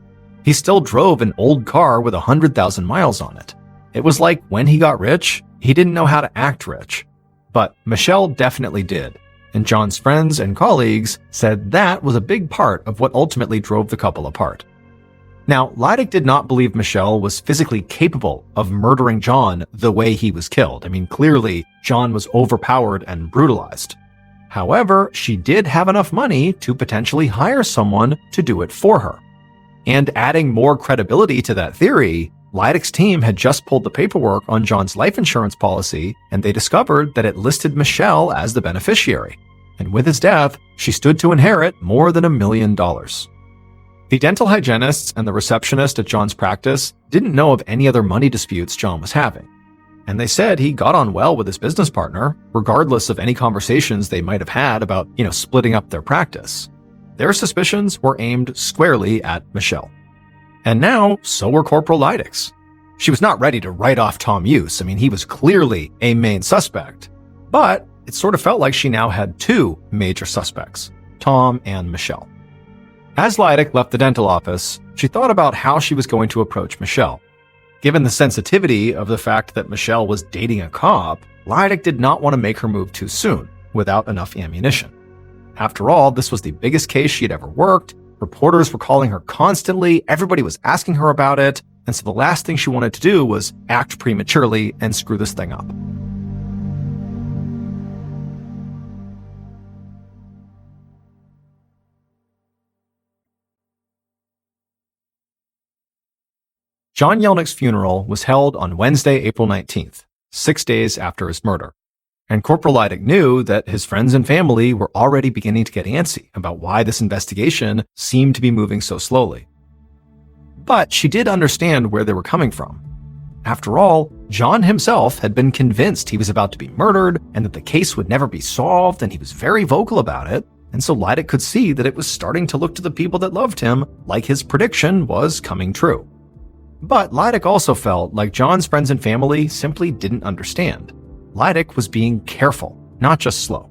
He still drove an old car with 100,000 miles on it. It was like when he got rich, he didn't know how to act rich. But Michelle definitely did, and John's friends and colleagues said that was a big part of what ultimately drove the couple apart. Now, Leidig did not believe Michelle was physically capable of murdering John the way he was killed. I mean, clearly, John was overpowered and brutalized. However, she did have enough money to potentially hire someone to do it for her. And adding more credibility to that theory, Leidig's team had just pulled the paperwork on John's life insurance policy, and they discovered that it listed Michelle as the beneficiary. And with his death, she stood to inherit more than $1 million. The dental hygienist and the receptionist at John's practice didn't know of any other money disputes John was having. And they said he got on well with his business partner, regardless of any conversations they might have had about, splitting up their practice. Their suspicions were aimed squarely at Michelle. And now, so were Corporal Leidig's. She was not ready to write off Tom Use. I mean, he was clearly a main suspect. But it sort of felt like she now had two major suspects, Tom and Michelle. As Leidig left the dental office, she thought about how she was going to approach Michelle. Given the sensitivity of the fact that Michelle was dating a cop, Leidig did not want to make her move too soon, without enough ammunition. After all, this was the biggest case she had ever worked, reporters were calling her constantly, everybody was asking her about it, and so the last thing she wanted to do was act prematurely and screw this thing up. John Yelnick's funeral was held on Wednesday, April 19th, 6 days after his murder. And Corporal Leidig knew that his friends and family were already beginning to get antsy about why this investigation seemed to be moving so slowly. But she did understand where they were coming from. After all, John himself had been convinced he was about to be murdered and that the case would never be solved, and he was very vocal about it, and so Leidig could see that it was starting to look to the people that loved him like his prediction was coming true. But Leidig also felt like John's friends and family simply didn't understand. Leidig was being careful, not just slow.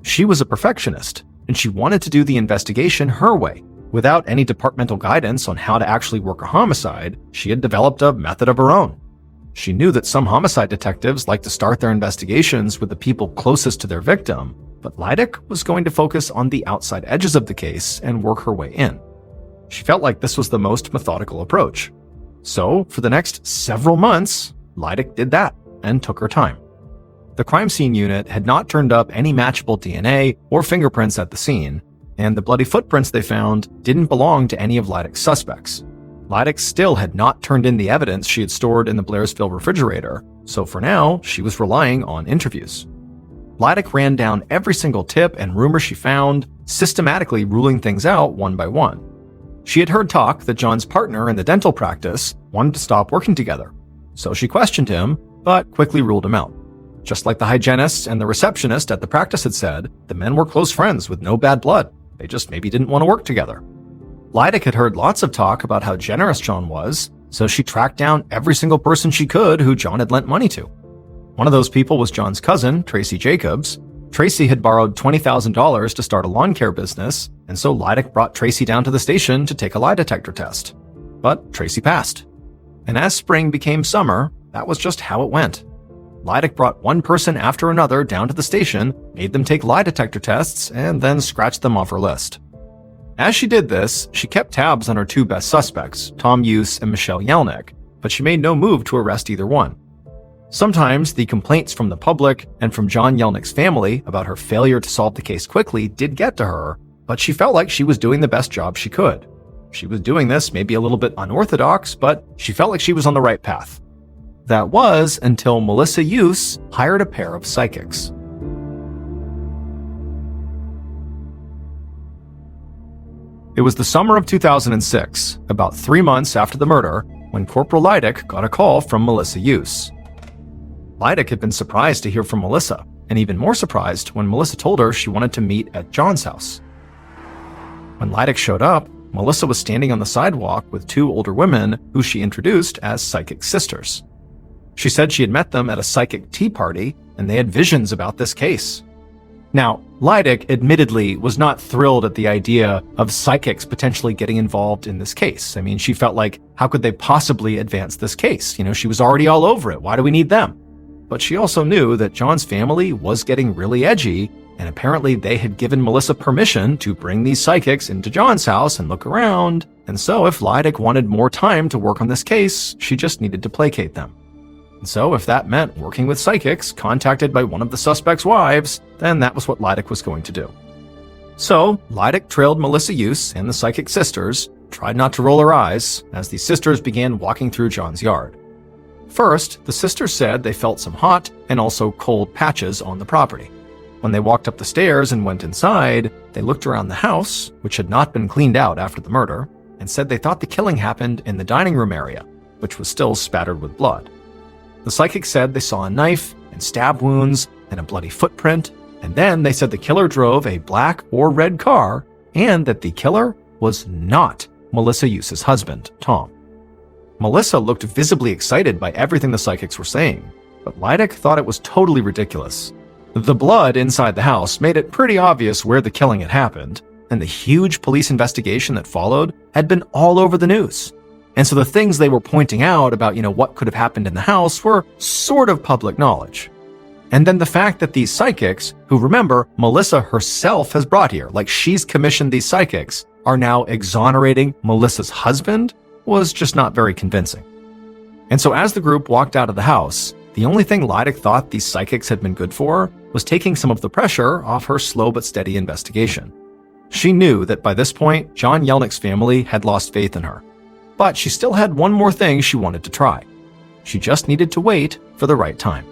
She was a perfectionist, and she wanted to do the investigation her way. Without any departmental guidance on how to actually work a homicide, she had developed a method of her own. She knew that some homicide detectives like to start their investigations with the people closest to their victim, but Leidig was going to focus on the outside edges of the case and work her way in. She felt like this was the most methodical approach. So, for the next several months, Leidig did that and took her time. The crime scene unit had not turned up any matchable DNA or fingerprints at the scene, and the bloody footprints they found didn't belong to any of Leidig's suspects. Leidig still had not turned in the evidence she had stored in the Blairsville refrigerator, so for now, she was relying on interviews. Leidig ran down every single tip and rumor she found, systematically ruling things out one by one. She had heard talk that John's partner in the dental practice wanted to stop working together, so she questioned him, but quickly ruled him out. Just like the hygienist and the receptionist at the practice had said, the men were close friends with no bad blood. They just maybe didn't want to work together. Leidig had heard lots of talk about how generous John was, so she tracked down every single person she could who John had lent money to. One of those people was John's cousin, Tracy Jacobs. Tracy had borrowed $20,000 to start a lawn care business, and so Leidig brought Tracy down to the station to take a lie detector test. But Tracy passed. And as spring became summer, that was just how it went. Leidig brought one person after another down to the station, made them take lie detector tests, and then scratched them off her list. As she did this, she kept tabs on her two best suspects, Tom Use and Michelle Yelnick, but she made no move to arrest either one. Sometimes the complaints from the public and from John Yelnick's family about her failure to solve the case quickly did get to her, but she felt like she was doing the best job she could. She was doing this maybe a little bit unorthodox, but she felt like she was on the right path. That was until Melissa Use hired a pair of psychics. It was the summer of 2006, about 3 months after the murder, when Corporal Leidig got a call from Melissa Use. Leidig had been surprised to hear from Melissa, and even more surprised when Melissa told her she wanted to meet at John's house. When Leidig showed up, Melissa was standing on the sidewalk with two older women who she introduced as psychic sisters. She said she had met them at a psychic tea party, and they had visions about this case. Now, Leidig admittedly was not thrilled at the idea of psychics potentially getting involved in this case. I mean, she felt like, how could they possibly advance this case? She was already all over it. Why do we need them? But she also knew that John's family was getting really edgy, and apparently they had given Melissa permission to bring these psychics into John's house and look around, and so if Leidig wanted more time to work on this case, she just needed to placate them. And so if that meant working with psychics contacted by one of the suspect's wives, then that was what Leidig was going to do. So Leidig trailed Melissa Use and the psychic sisters, tried not to roll her eyes, as the sisters began walking through John's yard. First, the sisters said they felt some hot and also cold patches on the property. When they walked up the stairs and went inside, they looked around the house, which had not been cleaned out after the murder, and said they thought the killing happened in the dining room area, which was still spattered with blood. The psychic said they saw a knife and stab wounds and a bloody footprint, and then they said the killer drove a black or red car and that the killer was not Melissa Use's husband, Tom. Melissa looked visibly excited by everything the psychics were saying, but Leidig thought it was totally ridiculous. The blood inside the house made it pretty obvious where the killing had happened, and the huge police investigation that followed had been all over the news. And so the things they were pointing out about, what could have happened in the house were sort of public knowledge. And then the fact that these psychics, who remember, Melissa herself has brought here, like she's commissioned these psychics, are now exonerating Melissa's husband, was just not very convincing. And so as the group walked out of the house, the only thing Leidig thought these psychics had been good for was taking some of the pressure off her slow but steady investigation. She knew that by this point, John Yelnick's family had lost faith in her. But she still had one more thing she wanted to try. She just needed to wait for the right time.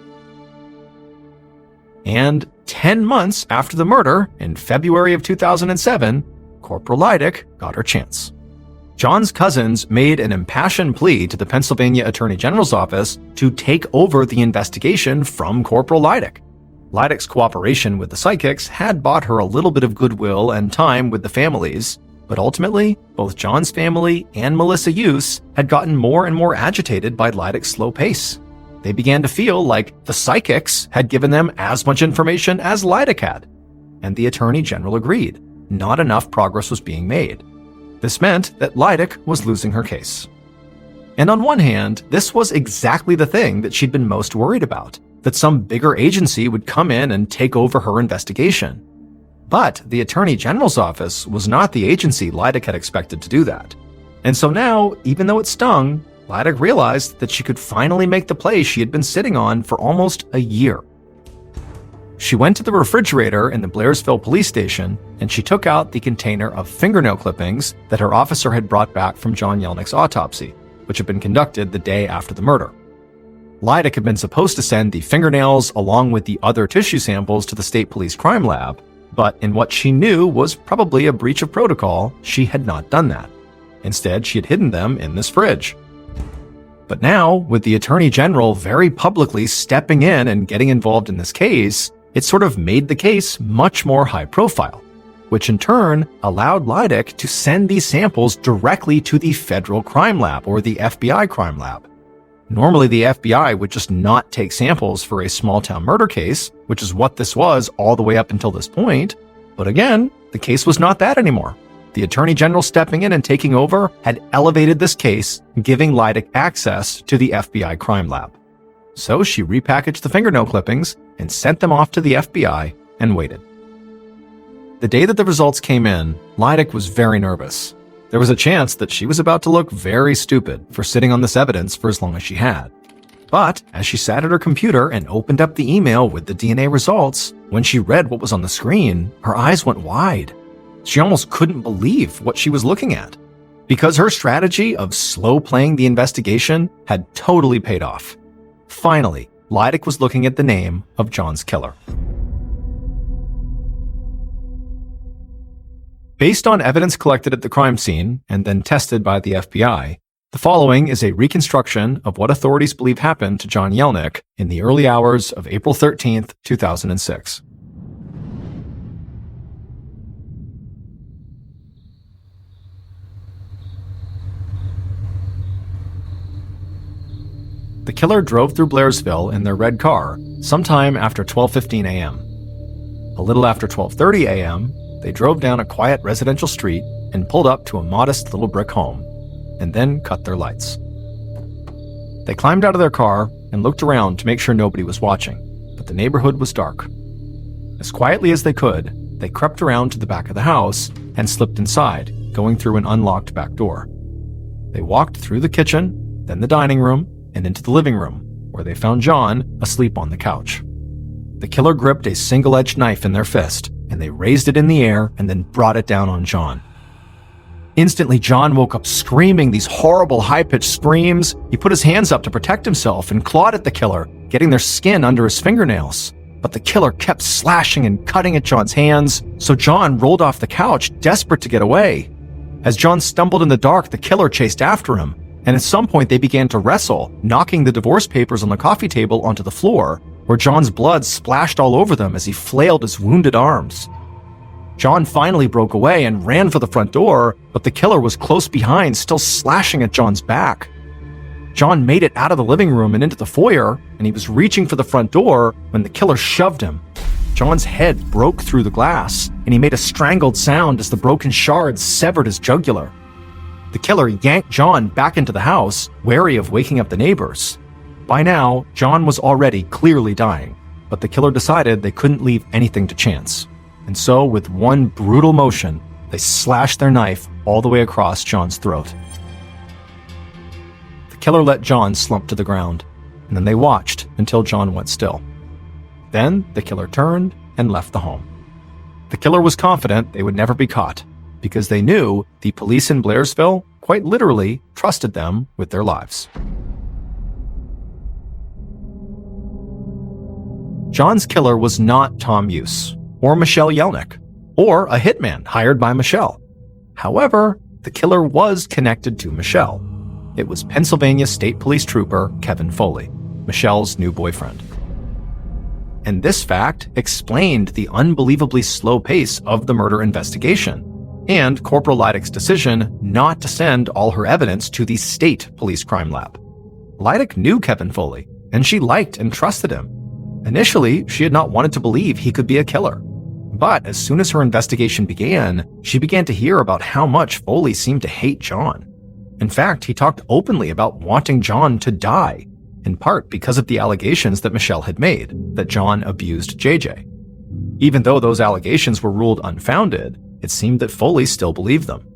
And 10 months after the murder, in February of 2007, Corporal Leidig got her chance. John's cousins made an impassioned plea to the Pennsylvania Attorney General's office to take over the investigation from Corporal Leidig. Leidig's cooperation with the psychics had bought her a little bit of goodwill and time with the families, but ultimately, both John's family and Melissa Use had gotten more and more agitated by Leidig's slow pace. They began to feel like the psychics had given them as much information as Leidig had. And the Attorney General agreed. Not enough progress was being made. This meant that Leidig was losing her case. And on one hand, this was exactly the thing that she'd been most worried about, that some bigger agency would come in and take over her investigation. But the Attorney General's office was not the agency Leidig had expected to do that. And so now, even though it stung, Leidig realized that she could finally make the play she had been sitting on for almost a year. She went to the refrigerator in the Blairsville police station and she took out the container of fingernail clippings that her officer had brought back from John Yelnick's autopsy, which had been conducted the day after the murder. Leidig had been supposed to send the fingernails along with the other tissue samples to the state police crime lab, but in what she knew was probably a breach of protocol, she had not done that. Instead, she had hidden them in this fridge. But now, with the Attorney General very publicly stepping in and getting involved in this case, it sort of made the case much more high profile, which in turn allowed Leidig to send these samples directly to the federal crime lab or the FBI crime lab. Normally, the FBI would just not take samples for a small-town murder case, which is what this was all the way up until this point. But again, the case was not that anymore. The Attorney General stepping in and taking over had elevated this case, giving Leidig access to the FBI crime lab. So she repackaged the fingernail clippings and sent them off to the FBI and waited. The day that the results came in, Leidig was very nervous. There was a chance that she was about to look very stupid for sitting on this evidence for as long as she had. But as she sat at her computer and opened up the email with the DNA results, when she read what was on the screen, her eyes went wide. She almost couldn't believe what she was looking at, because her strategy of slow playing the investigation had totally paid off. Finally, Leidig was looking at the name of John's killer. Based on evidence collected at the crime scene and then tested by the FBI, the following is a reconstruction of what authorities believe happened to John Yelnick in the early hours of April 13th, 2006. The killer drove through Blairsville in their red car sometime after 12:15 a.m. A little after 12:30 a.m., they drove down a quiet residential street and pulled up to a modest little brick home, and then cut their lights. They climbed out of their car and looked around to make sure nobody was watching, but the neighborhood was dark. As quietly as they could, they crept around to the back of the house and slipped inside, going through an unlocked back door. They walked through the kitchen, then the dining room, and into the living room, where they found John asleep on the couch. The killer gripped a single-edged knife in their fist, and they raised it in the air and then brought it down on John. Instantly, John woke up screaming these horrible high-pitched screams. He put his hands up to protect himself and clawed at the killer, getting their skin under his fingernails. But the killer kept slashing and cutting at John's hands, so John rolled off the couch, desperate to get away. As John stumbled in the dark, the killer chased after him, and at some point they began to wrestle, knocking the divorce papers on the coffee table onto the floor, where John's blood splashed all over them as he flailed his wounded arms. John finally broke away and ran for the front door, but the killer was close behind, still slashing at John's back. John made it out of the living room and into the foyer, and he was reaching for the front door when the killer shoved him. John's head broke through the glass, and he made a strangled sound as the broken shards severed his jugular. The killer yanked John back into the house, wary of waking up the neighbors. By now, John was already clearly dying, but the killer decided they couldn't leave anything to chance. And so, with one brutal motion, they slashed their knife all the way across John's throat. The killer let John slump to the ground, and then they watched until John went still. Then, the killer turned and left the home. The killer was confident they would never be caught, because they knew the police in Blairsville quite literally trusted them with their lives. John's killer was not Tom Hughes, or Michelle Yelnick, or a hitman hired by Michelle. However, the killer was connected to Michelle. It was Pennsylvania State Police Trooper Kevin Foley, Michelle's new boyfriend. And this fact explained the unbelievably slow pace of the murder investigation, and Corporal Leidick's decision not to send all her evidence to the state police crime lab. Leidick knew Kevin Foley, and she liked and trusted him. Initially, she had not wanted to believe he could be a killer. But as soon as her investigation began, she began to hear about how much Foley seemed to hate John. In fact, he talked openly about wanting John to die, in part because of the allegations that Michelle had made, that John abused JJ. Even though those allegations were ruled unfounded, it seemed that Foley still believed them.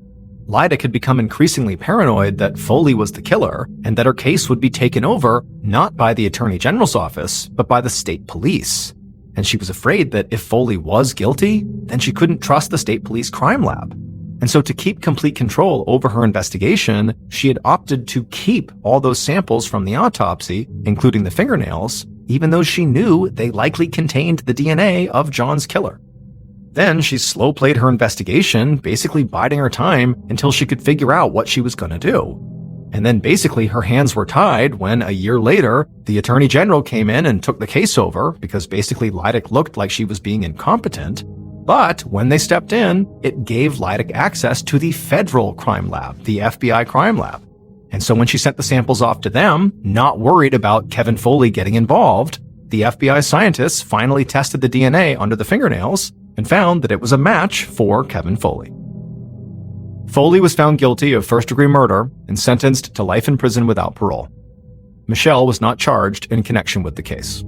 Leidick had become increasingly paranoid that Foley was the killer and that her case would be taken over not by the Attorney General's office, but by the state police. And she was afraid that if Foley was guilty, then she couldn't trust the state police crime lab. And so to keep complete control over her investigation, she had opted to keep all those samples from the autopsy, including the fingernails, even though she knew they likely contained the DNA of John's killer. Then she slow-played her investigation, basically biding her time until she could figure out what she was going to do. And then basically her hands were tied when, a year later, the Attorney General came in and took the case over because basically Leidick looked like she was being incompetent. But when they stepped in, it gave Leidick access to the federal crime lab, the FBI crime lab. And so when she sent the samples off to them, not worried about Kevin Foley getting involved, the FBI scientists finally tested the DNA under the fingernails and found that it was a match for Kevin Foley. Foley was found guilty of first-degree murder and sentenced to life in prison without parole. Michelle was not charged in connection with the case.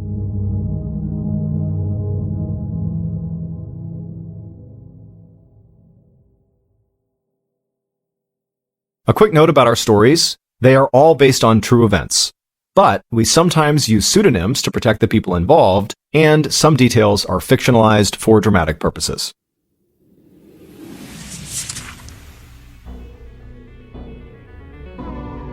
A quick note about our stories: they are all based on true events, but we sometimes use pseudonyms to protect the people involved, and some details are fictionalized for dramatic purposes.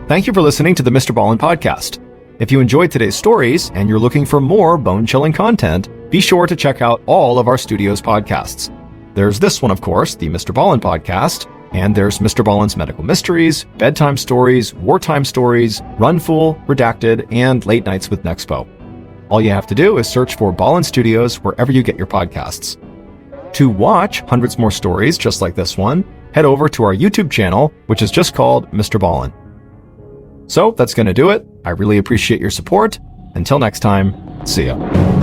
Thank you for listening to the Mr. Ballen podcast. If you enjoyed today's stories and you're looking for more bone-chilling content, be sure to check out all of our studio's podcasts. There's this one, of course, the Mr. Ballen podcast, and there's Mr. Ballen's Medical Mysteries, Bedtime Stories, Wartime Stories, Runful, Redacted, and Late Nights with Nexpo. All you have to do is search for Ballen Studios wherever you get your podcasts. To watch hundreds more stories just like this one, head over to our YouTube channel, which is just called Mr. Ballen. So that's going to do it. I really appreciate your support. Until next time, see ya.